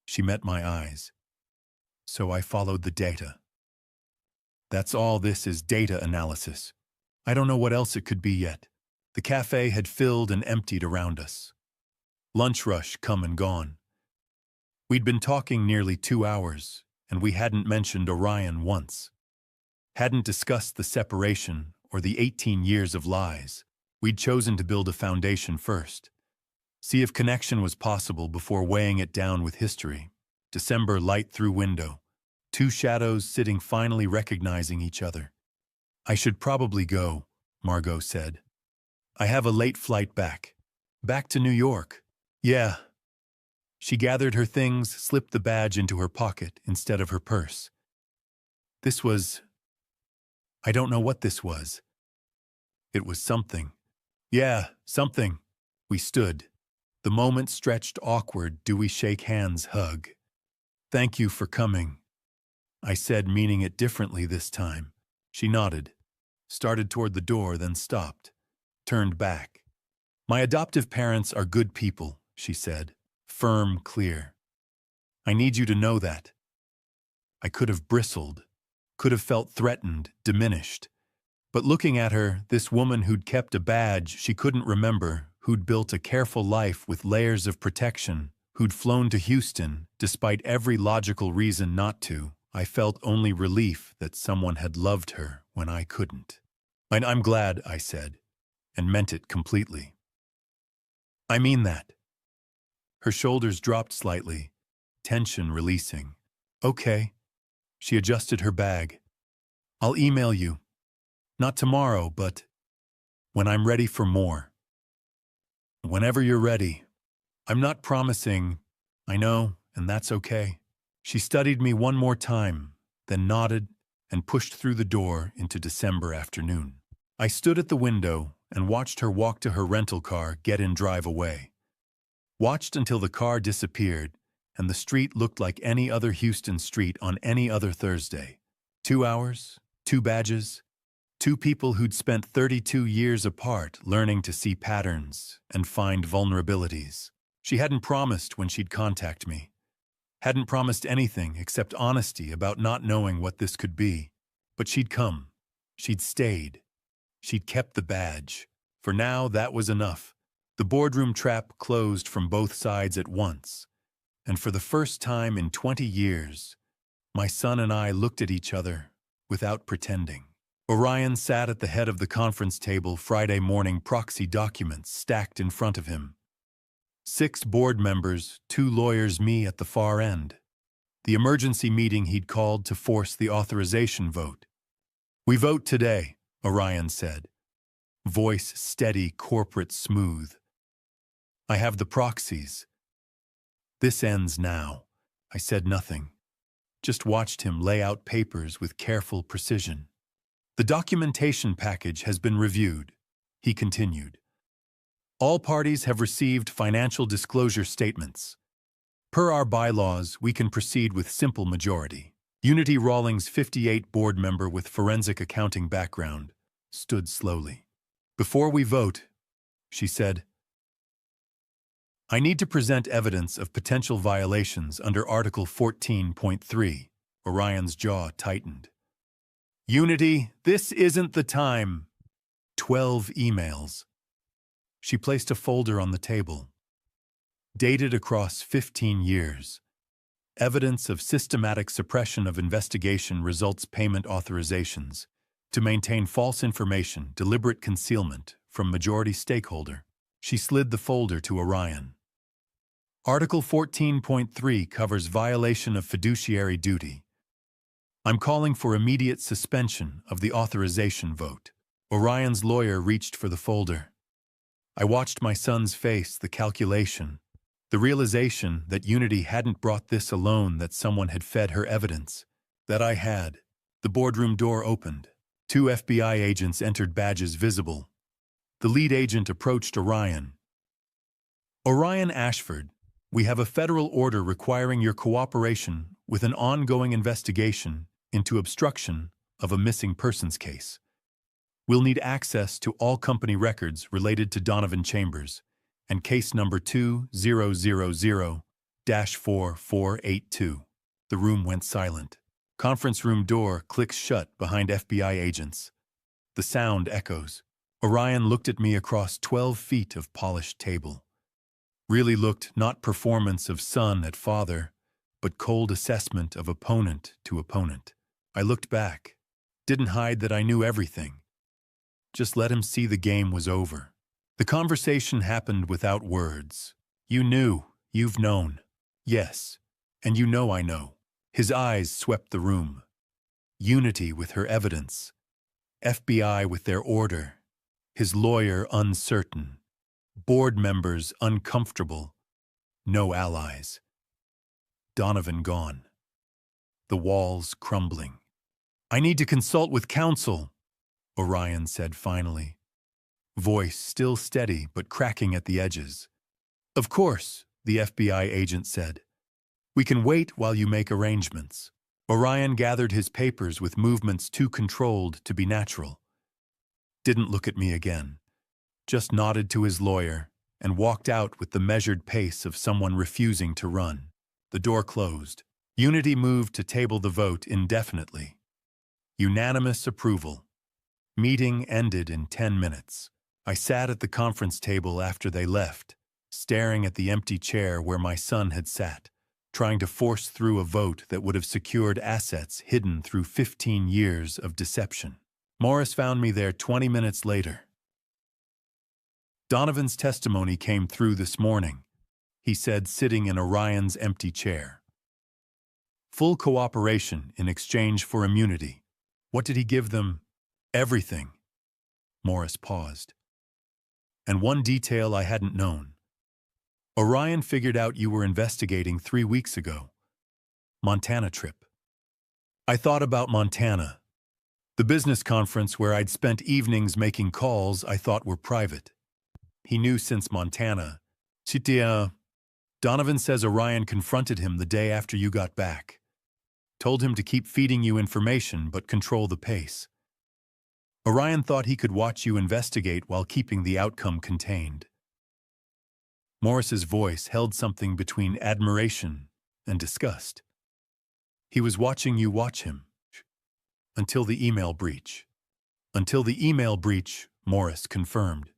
She met my eyes. So I followed the data. That's all this is, data analysis. I don't know what else it could be yet. The cafe had filled and emptied around us. Lunch rush come and gone. We'd been talking nearly 2 hours, and we hadn't mentioned Orion once. Hadn't discussed the separation or the 18 years of lies. We'd chosen to build a foundation first. See if connection was possible before weighing it down with history. December light through window. 2 shadows sitting finally recognizing each other. I should probably go, Margot said. I have a late flight back. Back to New York. Yeah. She gathered her things, slipped the badge into her pocket instead of her purse. I don't know what this was. It was something. Yeah, something. We stood. The moment stretched awkward, do we shake hands, hug. Thank you for coming. I said, meaning it differently this time. She nodded, started toward the door, then stopped, turned back. My adoptive parents are good people, she said, firm, clear. I need you to know that. I could have bristled, could have felt threatened, diminished. But looking at her, this woman who'd kept a badge she couldn't remember, who'd built a careful life with layers of protection, who'd flown to Houston despite every logical reason not to, I felt only relief that someone had loved her when I couldn't. I'm glad, I said, and meant it completely. I mean that. Her shoulders dropped slightly, tension releasing. Okay. She adjusted her bag. I'll email you. Not tomorrow, but when I'm ready for more. Whenever you're ready. I'm not promising. I know, and that's okay. She studied me one more time, then nodded and pushed through the door into December afternoon. I stood at the window and watched her walk to her rental car, get in, drive away. Watched until the car disappeared and the street looked like any other Houston street on any other Thursday. 2 hours, 2 badges, 2 people who'd spent 32 years apart learning to see patterns and find vulnerabilities. She hadn't promised when she'd contact me. Hadn't promised anything except honesty about not knowing what this could be. But she'd come. She'd stayed. She'd kept the badge. For now, that was enough. The boardroom trap closed from both sides at once. And for the first time in 20 years, my son and I looked at each other without pretending. Orion sat at the head of the conference table, Friday morning, proxy documents stacked in front of him. 6 board members, 2 lawyers, me at the far end. The emergency meeting he'd called to force the authorization vote. We vote today, Orion said. Voice steady, corporate, smooth. I have the proxies. This ends now. I said nothing. Just watched him lay out papers with careful precision. The documentation package has been reviewed, he continued. All parties have received financial disclosure statements. Per our bylaws, we can proceed with simple majority. Unity Rawlings, 58, board member with forensic accounting background, stood slowly. Before we vote, she said, I need to present evidence of potential violations under Article 14.3. Orion's jaw tightened. Unity, this isn't the time. 12 emails. She placed a folder on the table. Dated across 15 years. Evidence of systematic suppression of investigation results payment authorizations. To maintain false information, deliberate concealment from majority stakeholder, she slid the folder to Orion. Article 14.3 covers violation of fiduciary duty. I'm calling for immediate suspension of the authorization vote. Orion's lawyer reached for the folder. I watched my son's face, the calculation, the realization that Unity hadn't brought this alone, that someone had fed her evidence, that I had. The boardroom door opened. 2 FBI agents entered, badges visible. The lead agent approached Orion. Orion Ashford, we have a federal order requiring your cooperation with an ongoing investigation into obstruction of a missing persons case. We'll need access to all company records related to Donovan Chambers and case number 2000-4482. The room went silent. Conference room door clicks shut behind FBI agents. The sound echoes. Orion looked at me across 12 feet of polished table. Really looked not performance of son at father, but cold assessment of opponent to opponent. I looked back. Didn't hide that I knew everything. Just let him see the game was over. The conversation happened without words. You knew, you've known. Yes, and you know I know. His eyes swept the room. Unity with her evidence. FBI with their order. His lawyer uncertain. Board members uncomfortable. No allies. Donovan gone. The walls crumbling. I need to consult with counsel, Orion said finally. Voice still steady but cracking at the edges. Of course, the FBI agent said. We can wait while you make arrangements. Orion gathered his papers with movements too controlled to be natural. Didn't look at me again. Just nodded to his lawyer and walked out with the measured pace of someone refusing to run. The door closed. Unity moved to table the vote indefinitely. Unanimous approval. Meeting ended in 10 minutes. I sat at the conference table after they left, staring at the empty chair where my son had sat, trying to force through a vote that would have secured assets hidden through 15 years of deception. Morris found me there 20 minutes later. Donovan's testimony came through this morning, he said, sitting in Orion's empty chair. Full cooperation in exchange for immunity. What did he give them? Everything. Morris paused. And one detail I hadn't known. Orion figured out you were investigating 3 weeks ago. Montana trip. I thought about Montana. The business conference where I'd spent evenings making calls I thought were private. He knew since Montana. Donovan says Orion confronted him the day after you got back. Told him to keep feeding you information but control the pace. Orion thought he could watch you investigate while keeping the outcome contained. Morris's voice held something between admiration and disgust. He was watching you watch him. Until the email breach. Until the email breach, Morris confirmed.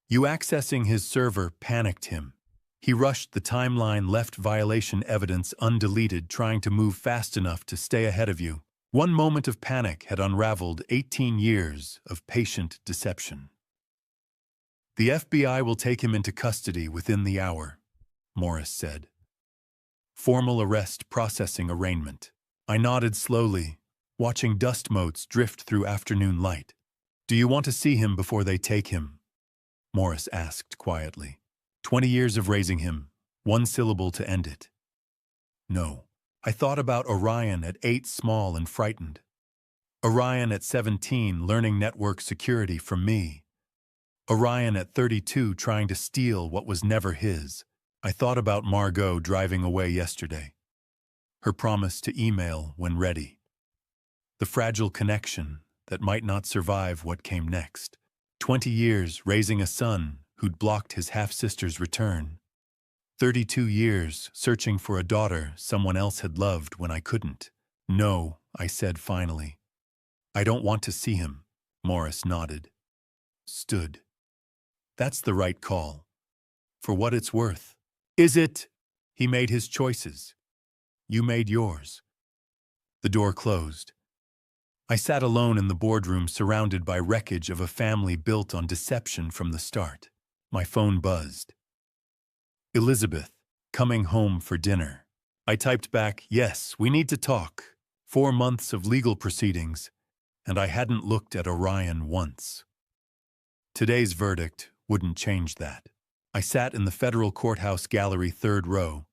You accessing his server panicked him. He rushed the timeline, left violation evidence undeleted, trying to move fast enough to stay ahead of you. One moment of panic had unraveled 18 years of patient deception. The FBI will take him into custody within the hour, Morris said. Formal arrest processing arraignment. I nodded slowly, watching dust motes drift through afternoon light. Do you want to see him before they take him? Morris asked quietly. 20 years of raising him, one syllable to end it. No. I thought about Orion at 8, small and frightened. Orion at 17, learning network security from me. Orion at 32, trying to steal what was never his. I thought about Margot driving away yesterday. Her promise to email when ready. The fragile connection that might not survive what came next. 20 years raising a son who'd blocked his half-sister's return. 32 years searching for a daughter someone else had loved when I couldn't. No, I said finally. I don't want to see him. Morris nodded. Stood. That's the right call. For what it's worth. Is it? He made his choices. You made yours. The door closed. I sat alone in the boardroom surrounded by wreckage of a family built on deception from the start. My phone buzzed. Elizabeth, coming home for dinner. I typed back, yes, we need to talk. 4 months of legal proceedings, and I hadn't looked at Orion once. Today's verdict wouldn't change that. I sat in the federal courthouse gallery 3rd row,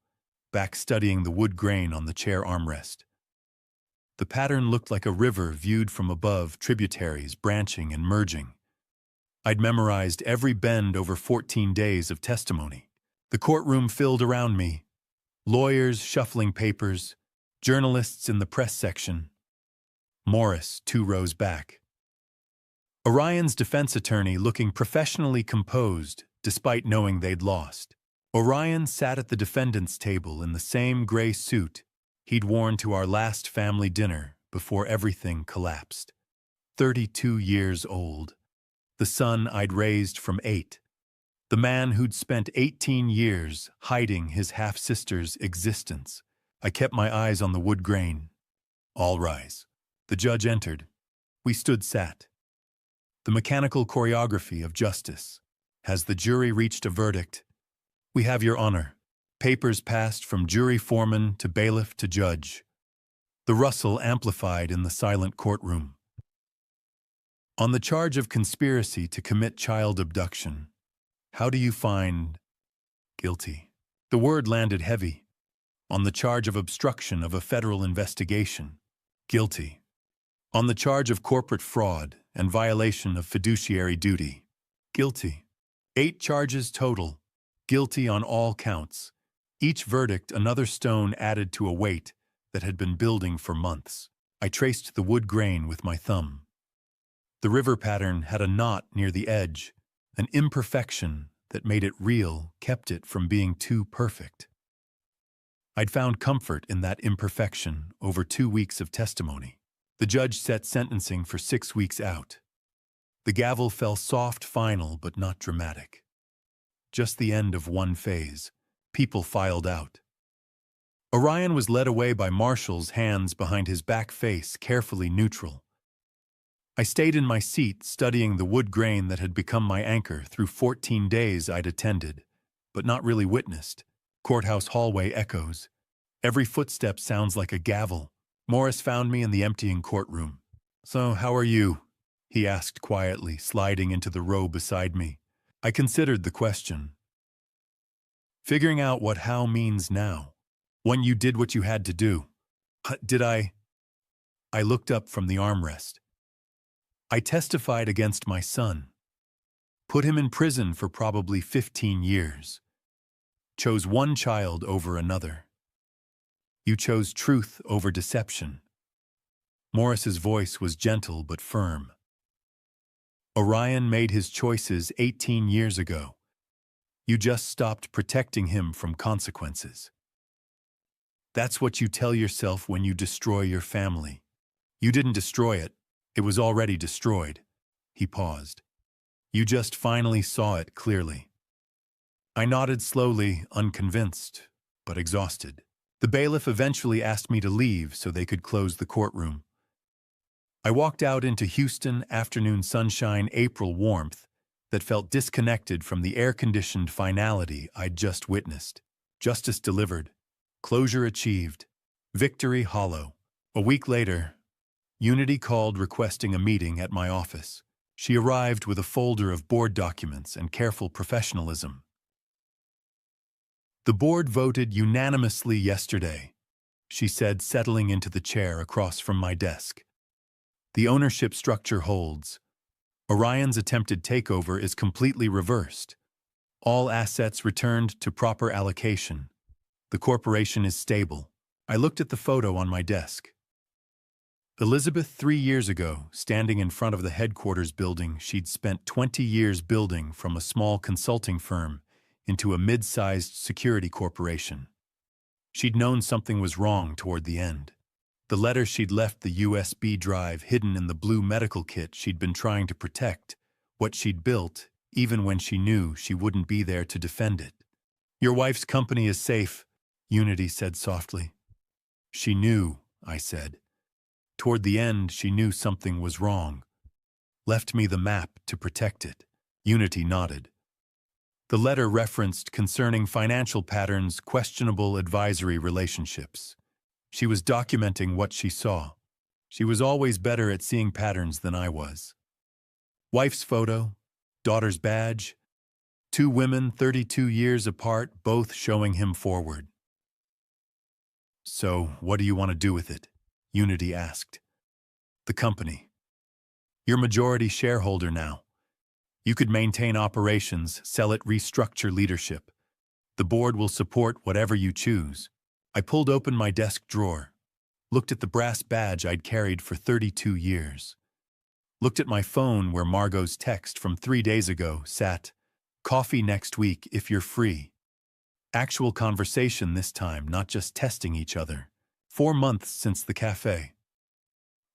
back studying the wood grain on the chair armrest. The pattern looked like a river viewed from above, tributaries branching and merging. I'd memorized every bend over 14 days of testimony. The courtroom filled around me, lawyers shuffling papers, journalists in the press section. Morris 2 rows back. Orion's defense attorney looking professionally composed despite knowing they'd lost. Orion sat at the defendant's table in the same gray suit he'd worn to our last family dinner before everything collapsed. 32 years old. The son I'd raised from 8. The man who'd spent 18 years hiding his half-sister's existence. I kept my eyes on the wood grain. All rise. The judge entered. We stood sat. The mechanical choreography of justice. Has the jury reached a verdict? We have your honor. Papers passed from jury foreman to bailiff to judge. The rustle amplified in the silent courtroom. On the charge of conspiracy to commit child abduction, how do you find guilty? The word landed heavy. On the charge of obstruction of a federal investigation, guilty. On the charge of corporate fraud and violation of fiduciary duty, guilty. 8 charges total, guilty on all counts. Each verdict another stone added to a weight that had been building for months. I traced the wood grain with my thumb. The river pattern had a knot near the edge, an imperfection that made it real, kept it from being too perfect. I'd found comfort in that imperfection over 2 weeks of testimony. The judge set sentencing for 6 weeks out. The gavel fell soft, final, but not dramatic. Just the end of one phase. People filed out. Orion was led away by marshals, hands behind his back, face carefully neutral. I stayed in my seat, studying the wood grain that had become my anchor through 14 days I'd attended, but not really witnessed. Courthouse hallway echoes. Every footstep sounds like a gavel. Morris found me in the emptying courtroom. So, how are you? He asked quietly, sliding into the row beside me. I considered the question. Figuring out what how means now. When you did what you had to do. Did I? I looked up from the armrest. I testified against my son. Put him in prison for probably 15 years. Chose one child over another. You chose truth over deception. Morris's voice was gentle but firm. Orion made his choices 18 years ago. You just stopped protecting him from consequences. That's what you tell yourself when you destroy your family. You didn't destroy it. It was already destroyed. He paused. You just finally saw it clearly. I nodded slowly, unconvinced, but exhausted. The bailiff eventually asked me to leave so they could close the courtroom. I walked out into Houston afternoon sunshine, April warmth that felt disconnected from the air-conditioned finality I'd just witnessed. Justice delivered. Closure achieved. Victory hollow. A week later, Unity called requesting a meeting at my office. She arrived with a folder of board documents and careful professionalism. The board voted unanimously yesterday, she said, settling into the chair across from my desk. The ownership structure holds. Orion's attempted takeover is completely reversed. All assets returned to proper allocation. The corporation is stable. I looked at the photo on my desk. Elizabeth, 3 years ago, standing in front of the headquarters building she'd spent 20 years building from a small consulting firm into a mid-sized security corporation. She'd known something was wrong toward the end. The letter she'd left the USB drive hidden in the blue medical kit she'd been trying to protect, what she'd built, even when she knew she wouldn't be there to defend it. Your wife's company is safe, Unity said softly. She knew, I said. Toward the end, she knew something was wrong. Left me the map to protect it. Unity nodded. The letter referenced concerning financial patterns, questionable advisory relationships. She was documenting what she saw. She was always better at seeing patterns than I was. Wife's photo, daughter's badge, 2 women 32 years apart, both showing him forward. So, what do you want to do with it? Unity asked. The company. You're majority shareholder now. You could maintain operations, sell it, restructure leadership. The board will support whatever you choose. I pulled open my desk drawer, looked at the brass badge I'd carried for 32 years. Looked at my phone where Margot's text from 3 days ago sat, "Coffee next week if you're free." Actual conversation this time, not just testing each other. 4 months since the cafe.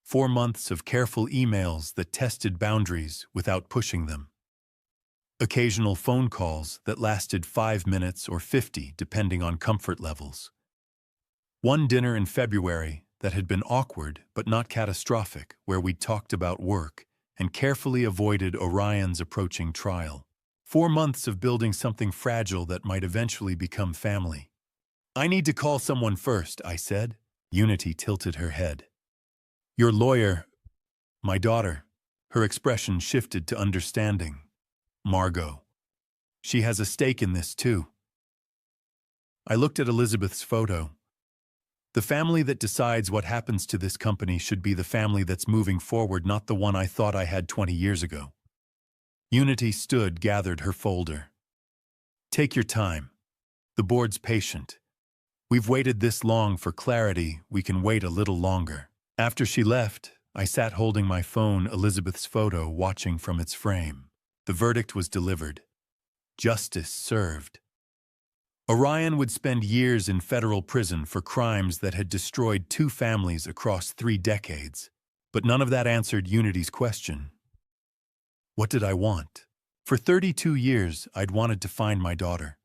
4 months of careful emails that tested boundaries without pushing them. Occasional phone calls that lasted 5 minutes or 50, depending on comfort levels. One dinner in February that had been awkward but not catastrophic, where we talked about work and carefully avoided Orion's approaching trial. 4 months of building something fragile that might eventually become family. I need to call someone first, I said. Unity tilted her head. Your lawyer, my daughter. Her expression shifted to understanding. Margot. She has a stake in this too. I looked at Elizabeth's photo. The family that decides what happens to this company should be the family that's moving forward, not the one I thought I had 20 years ago. Unity stood, gathered her folder. Take your time. The board's patient. We've waited this long for clarity, we can wait a little longer. After she left, I sat holding my phone, Elizabeth's photo, watching from its frame. The verdict was delivered. Justice served. Orion would spend years in federal prison for crimes that had destroyed 2 families across 3 decades. But none of that answered Unity's question. What did I want? For 32 years, I'd wanted to find my daughter.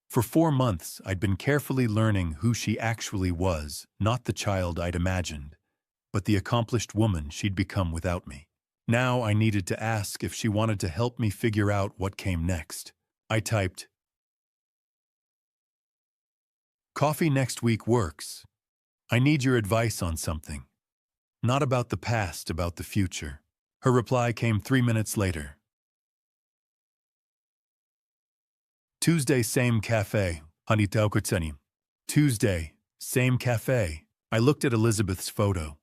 For 4 months, I'd been carefully learning who she actually was, not the child I'd imagined, but the accomplished woman she'd become without me. Now I needed to ask if she wanted to help me figure out what came next. I typed, "Coffee next week works. I need your advice on something. Not about the past, about the future." Her reply came 3 minutes later. Tuesday, same cafe. Tuesday, same cafe. I looked at Elizabeth's photo.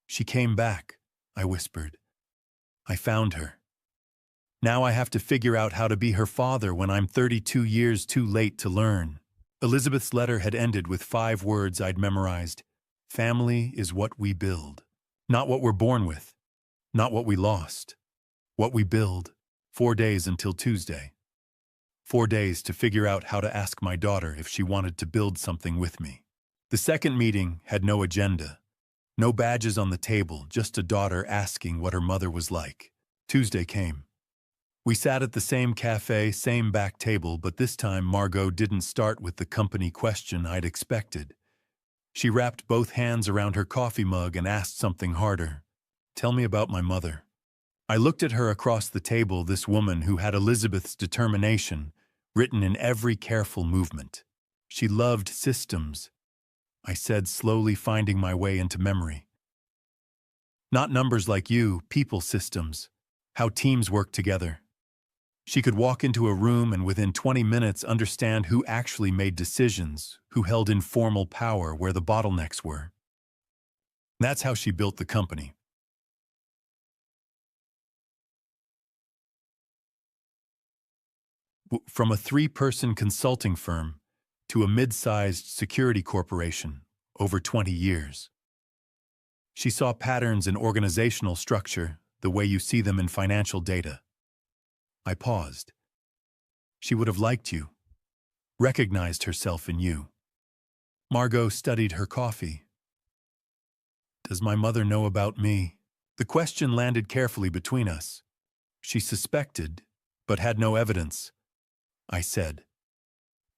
She came back, I whispered. I found her. Now I have to figure out how to be her father when I'm 32 years too late to learn. Elizabeth's letter had ended with 5 words I'd memorized. Family is what we build. Not what we're born with. Not what we lost. What we build. 4 days until Tuesday. 4 days to figure out how to ask my daughter if she wanted to build something with me. The second meeting had no agenda. No badges on the table, just a daughter asking what her mother was like. Tuesday came. We sat at the same cafe, same back table, but this time Margot didn't start with the company question I'd expected. She wrapped both hands around her coffee mug and asked something harder. Tell me about my mother. I looked at her across the table, this woman who had Elizabeth's determination written in every careful movement. She loved systems, I said, slowly finding my way into memory. Not numbers like you, people systems, how teams work together. She could walk into a room and within 20 minutes understand who actually made decisions, who held informal power where the bottlenecks were. That's how she built the company. From a 3-person consulting firm to a mid-sized security corporation over 20 years. She saw patterns in organizational structure the way you see them in financial data. I paused. She would have liked you, recognized herself in you. Margot studied her coffee. Does my mother know about me? The question landed carefully between us. She suspected, but had no evidence. I said.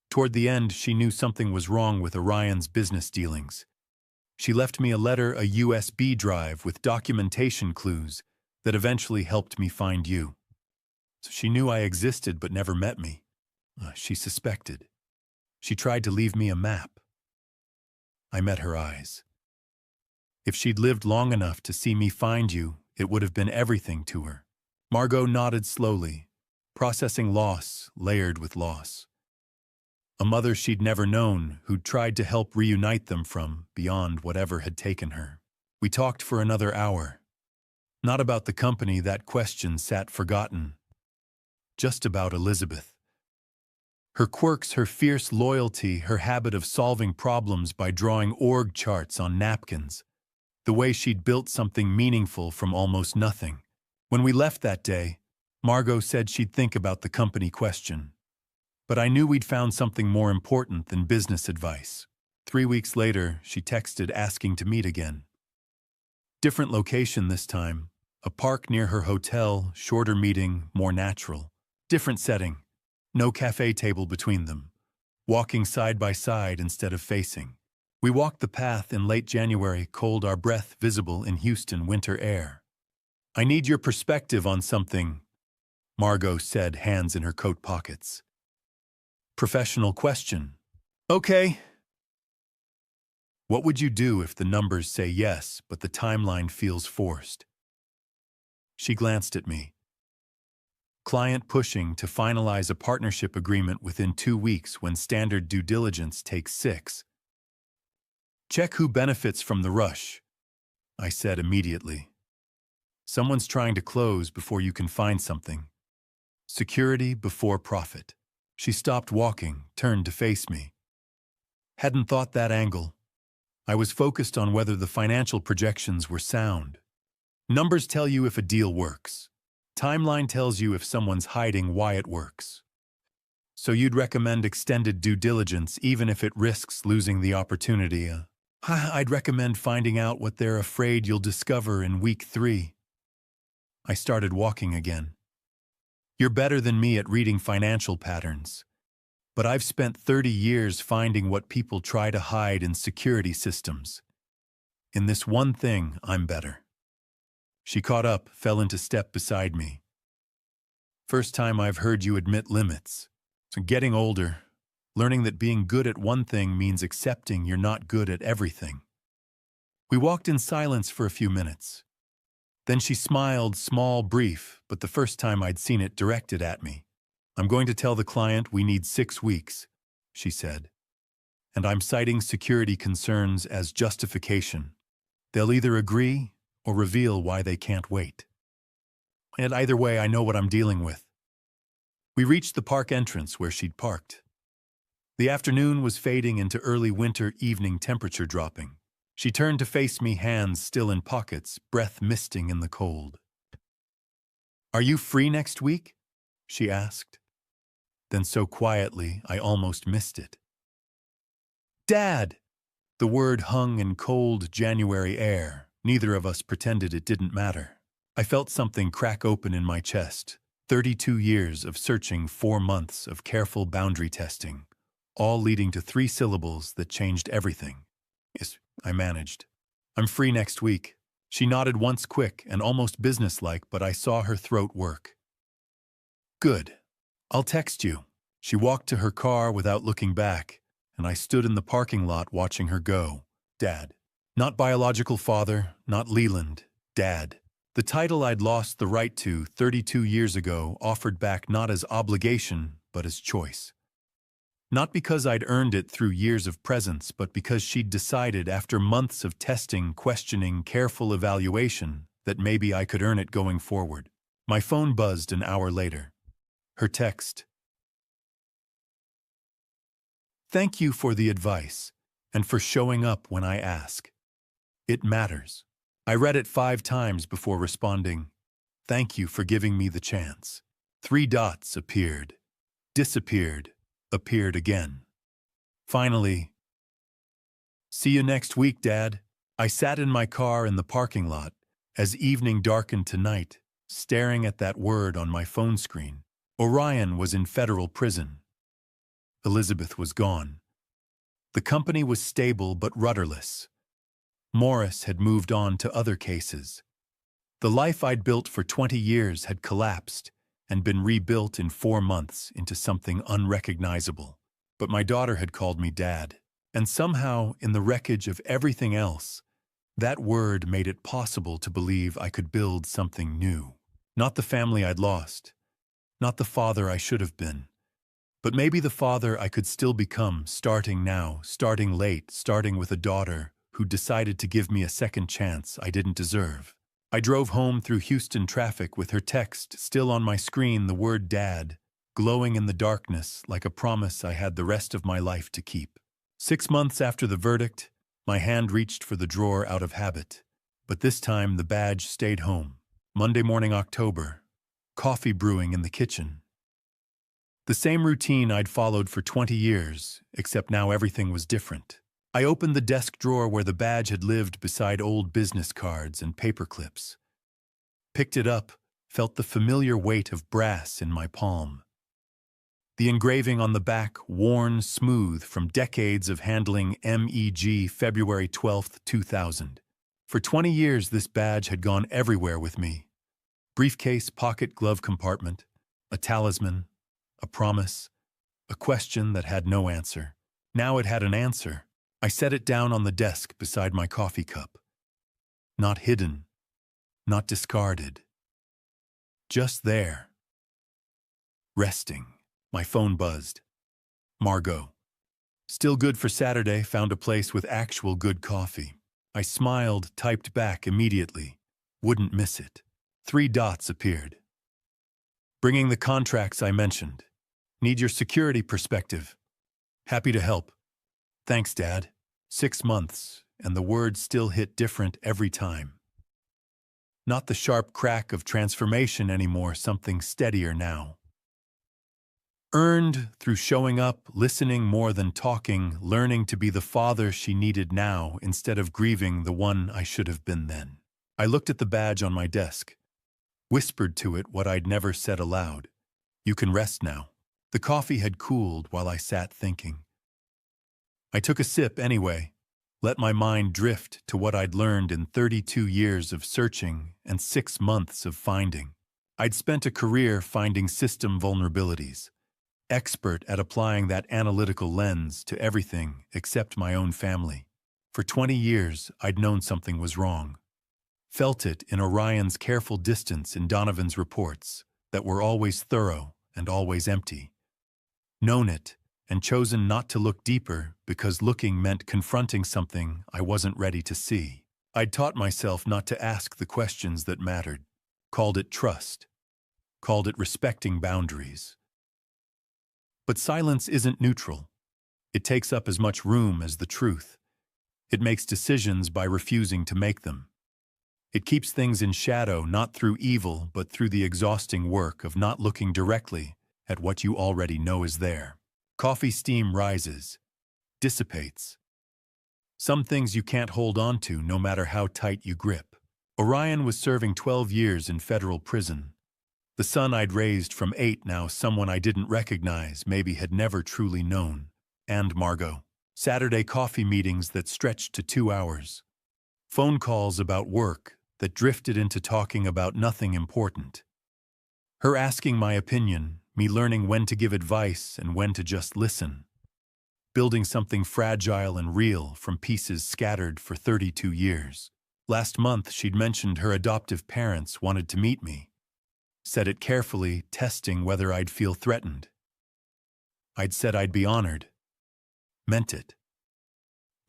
Toward the end, she knew something was wrong with Orion's business dealings. She left me a letter, a USB drive with documentation clues that eventually helped me find you. So she knew I existed but never met me. She suspected. She tried to leave me a map. I met her eyes. If she'd lived long enough to see me find you, it would have been everything to her. Margot nodded slowly, processing loss layered with loss. A mother she'd never known who'd tried to help reunite them from beyond whatever had taken her. We talked for another hour. Not about the company, that question sat forgotten. Just about Elizabeth. Her quirks, her fierce loyalty, her habit of solving problems by drawing org charts on napkins. The way she'd built something meaningful from almost nothing. When we left that day, Margot said she'd think about the company question. But I knew we'd found something more important than business advice. 3 weeks later, she texted asking to meet again. Different location this time. A park near her hotel, shorter meeting, more natural. Different setting. No cafe table between them. Walking side by side instead of facing. We walked the path in late January, cold, our breath visible in Houston winter air. I need your perspective on something, Margot said, hands in her coat pockets. Professional question. Okay. What would you do if the numbers say yes, but the timeline feels forced? She glanced at me. Client pushing to finalize a partnership agreement within 2 weeks when standard due diligence takes 6. Check who benefits from the rush, I said immediately. Someone's trying to close before you can find something. Security before profit. She stopped walking, turned to face me. Hadn't thought that angle. I was focused on whether the financial projections were sound. Numbers tell you if a deal works. Timeline tells you if someone's hiding why it works. So you'd recommend extended due diligence even if it risks losing the opportunity? I'd recommend finding out what they're afraid you'll discover in week 3. I started walking again. You're better than me at reading financial patterns. But I've spent 30 years finding what people try to hide in security systems. In this one thing, I'm better. She caught up, fell into step beside me. First time I've heard you admit limits. So getting older, learning that being good at one thing means accepting you're not good at everything. We walked in silence for a few minutes. Then she smiled, small, brief, but the first time I'd seen it directed at me. I'm going to tell the client we need 6 weeks, she said. And I'm citing security concerns as justification. They'll either agree or reveal why they can't wait. And either way, I know what I'm dealing with. We reached the park entrance where she'd parked. The afternoon was fading into early winter evening, temperature dropping. She turned to face me, hands still in pockets, breath misting in the cold. Are you free next week? She asked. Then so quietly, I almost missed it. Dad! The word hung in cold January air. Neither of us pretended it didn't matter. I felt something crack open in my chest. 32 years of searching, 4 months of careful boundary testing, all leading to 3 syllables that changed everything. Yes, I managed. I'm free next week. She nodded once, quick and almost businesslike, but I saw her throat work. Good. I'll text you. She walked to her car without looking back, and I stood in the parking lot watching her go. Dad. Not biological father, not Leland. Dad. The title I'd lost the right to 32 years ago, offered back not as obligation, but as choice. Not because I'd earned it through years of presence, but because she'd decided after months of testing, questioning, careful evaluation, that maybe I could earn it going forward. My phone buzzed an hour later. Her text. Thank you for the advice, and for showing up when I ask. It matters. I read it 5 times before responding. Thank you for giving me the chance. 3 dots appeared, disappeared, appeared again. Finally, see you next week, Dad. I sat in my car in the parking lot as evening darkened to night, staring at that word on my phone screen. Orion was in federal prison. Elizabeth was gone. The company was stable but rudderless. Morris had moved on to other cases. The life I'd built for 20 years had collapsed and been rebuilt in 4 months into something unrecognizable. But my daughter had called me Dad. And somehow, in the wreckage of everything else, that word made it possible to believe I could build something new. Not the family I'd lost, not the father I should have been, but maybe the father I could still become, starting now, starting late, starting with a daughter who decided to give me a second chance I didn't deserve. I drove home through Houston traffic with her text still on my screen, the word Dad, glowing in the darkness like a promise I had the rest of my life to keep. 6 months after the verdict, my hand reached for the drawer out of habit, but this time the badge stayed home. Monday morning, October. Coffee brewing in the kitchen. The same routine I'd followed for 20 years, except now everything was different. I opened the desk drawer where the badge had lived beside old business cards and paper clips. Picked it up, felt the familiar weight of brass in my palm. The engraving on the back worn smooth from decades of handling MEG February 12, 2000. For 20 years this badge had gone everywhere with me. Briefcase, pocket, glove compartment, a talisman, a promise, a question that had no answer. Now it had an answer. I set it down on the desk beside my coffee cup. Not hidden, not discarded. Just there. Resting. My phone buzzed. Margot. Still good for Saturday, found a place with actual good coffee. I smiled, typed back immediately. Wouldn't miss it. 3 dots appeared. Bringing the contracts I mentioned. Need your security perspective. Happy to help. Thanks, Dad. 6 months, and the words still hit different every time. Not the sharp crack of transformation anymore, something steadier now. Earned through showing up, listening more than talking, learning to be the father she needed now instead of grieving the one I should have been then. I looked at the badge on my desk, whispered to it what I'd never said aloud. You can rest now. The coffee had cooled while I sat thinking. I took a sip anyway, let my mind drift to what I'd learned in 32 years of searching and 6 months of finding. I'd spent a career finding system vulnerabilities, expert at applying that analytical lens to everything except my own family. For 20 years, I'd known something was wrong. Felt it in Orion's careful distance in Donovan's reports that were always thorough and always empty. Known it and chosen not to look deeper because looking meant confronting something I wasn't ready to see. I'd taught myself not to ask the questions that mattered. Called it trust. Called it respecting boundaries. But silence isn't neutral. It takes up as much room as the truth. It makes decisions by refusing to make them. It keeps things in shadow not through evil but through the exhausting work of not looking directly at what you already know is there. Coffee steam rises, dissipates. Some things you can't hold on to no matter how tight you grip. Orion was serving 12 years in federal prison. The son I'd raised from 8, now someone I didn't recognize, maybe had never truly known. And Margot. Saturday coffee meetings that stretched to 2 hours. Phone calls about work that drifted into talking about nothing important. Her asking my opinion, me learning when to give advice and when to just listen. Building something fragile and real from pieces scattered for 32 years. Last month, she'd mentioned her adoptive parents wanted to meet me. Said it carefully, testing whether I'd feel threatened. I'd said I'd be honored. Meant it.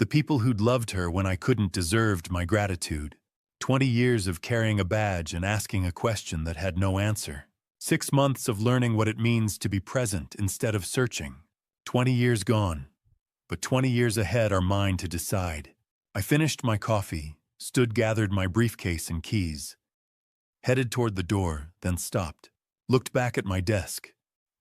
The people who'd loved her when I couldn't deserved my gratitude. 20 years of carrying a badge and asking a question that had no answer. 6 months of learning what it means to be present instead of searching. 20 years gone, but 20 years ahead are mine to decide. I finished my coffee, gathered my briefcase and keys. Headed toward the door, then stopped. Looked back at my desk.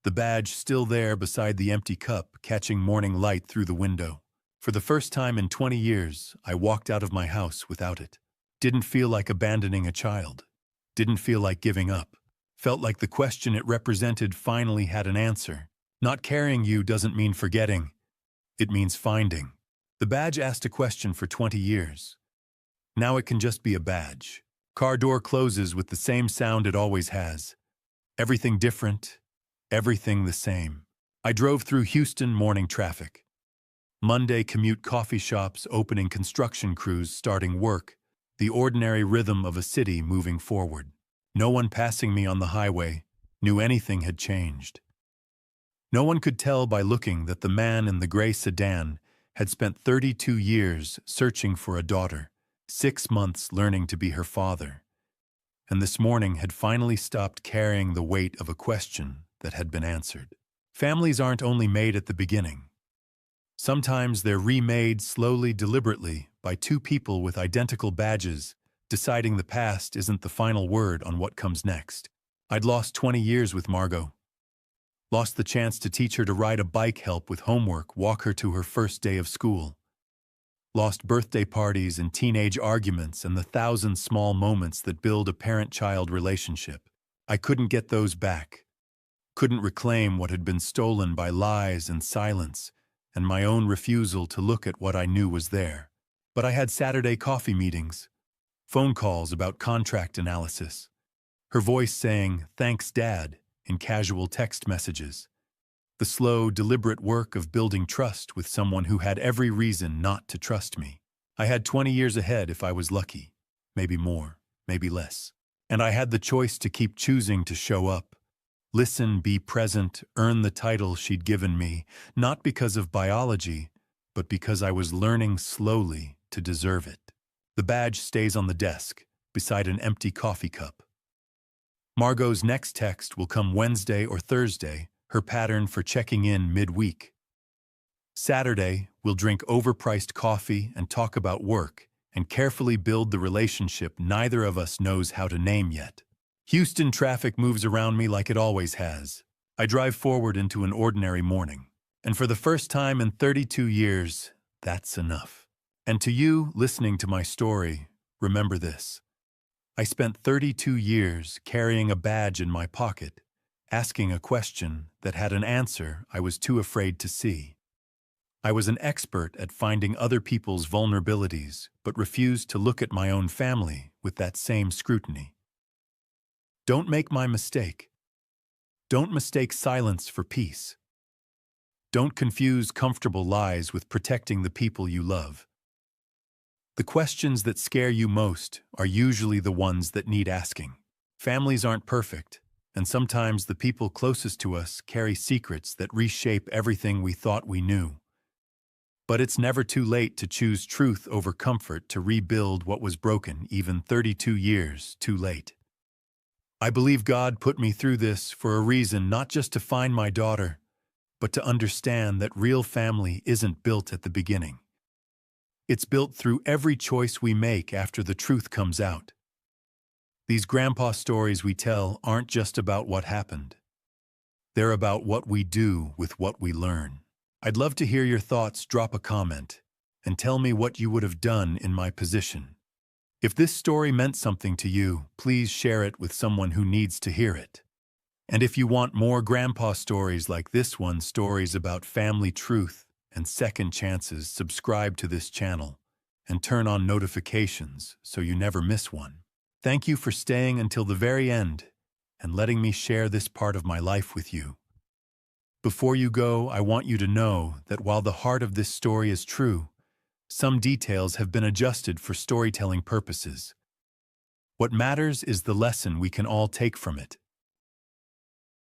The badge still there beside the empty cup, catching morning light through the window. For the first time in 20 years, I walked out of my house without it. Didn't feel like abandoning a child. Didn't feel like giving up. Felt like the question it represented finally had an answer. Not carrying you doesn't mean forgetting. It means finding. The badge asked a question for 20 years. Now it can just be a badge. Car door closes with the same sound it always has. Everything different, everything the same. I drove through Houston morning traffic. Monday commute coffee shops opening, construction crews starting work, the ordinary rhythm of a city moving forward. No one passing me on the highway knew anything had changed. No one could tell by looking that the man in the gray sedan had spent 32 years searching for a daughter, 6 months learning to be her father, and this morning had finally stopped carrying the weight of a question that had been answered. Families aren't only made at the beginning. Sometimes they're remade slowly, deliberately, by two people with identical badges, deciding the past isn't the final word on what comes next. I'd lost 20 years with Margot. Lost the chance to teach her to ride a bike, help with homework, walk her to her first day of school. Lost birthday parties and teenage arguments and the 1,000 small moments that build a parent-child relationship. I couldn't get those back. Couldn't reclaim what had been stolen by lies and silence, and my own refusal to look at what I knew was there. But I had Saturday coffee meetings, phone calls about contract analysis, her voice saying, "Thanks, Dad," in casual text messages. The slow, deliberate work of building trust with someone who had every reason not to trust me. I had 20 years ahead if I was lucky, maybe more, maybe less. And I had the choice to keep choosing to show up. Listen, be present, earn the title she'd given me, not because of biology, but because I was learning slowly to deserve it. The badge stays on the desk, beside an empty coffee cup. Margot's next text will come Wednesday or Thursday, her pattern for checking in midweek. Saturday, we'll drink overpriced coffee and talk about work, and carefully build the relationship neither of us knows how to name yet. Houston traffic moves around me like it always has. I drive forward into an ordinary morning. And for the first time in 32 years, that's enough. And to you, listening to my story, remember this. I spent 32 years carrying a badge in my pocket, asking a question that had an answer I was too afraid to see. I was an expert at finding other people's vulnerabilities, but refused to look at my own family with that same scrutiny. Don't make my mistake. Don't mistake silence for peace. Don't confuse comfortable lies with protecting the people you love. The questions that scare you most are usually the ones that need asking. Families aren't perfect, and sometimes the people closest to us carry secrets that reshape everything we thought we knew. But it's never too late to choose truth over comfort, to rebuild what was broken, even 32 years too late. I believe God put me through this for a reason, not just to find my daughter, but to understand that real family isn't built at the beginning. It's built through every choice we make after the truth comes out. These grandpa stories we tell aren't just about what happened. They're about what we do with what we learn. I'd love to hear your thoughts. Drop a comment and tell me what you would have done in my position. If this story meant something to you, please share it with someone who needs to hear it. And if you want more grandpa stories like this one, stories about family truth and second chances, subscribe to this channel and turn on notifications so you never miss one. Thank you for staying until the very end and letting me share this part of my life with you. Before you go, I want you to know that while the heart of this story is true, some details have been adjusted for storytelling purposes. What matters is the lesson we can all take from it.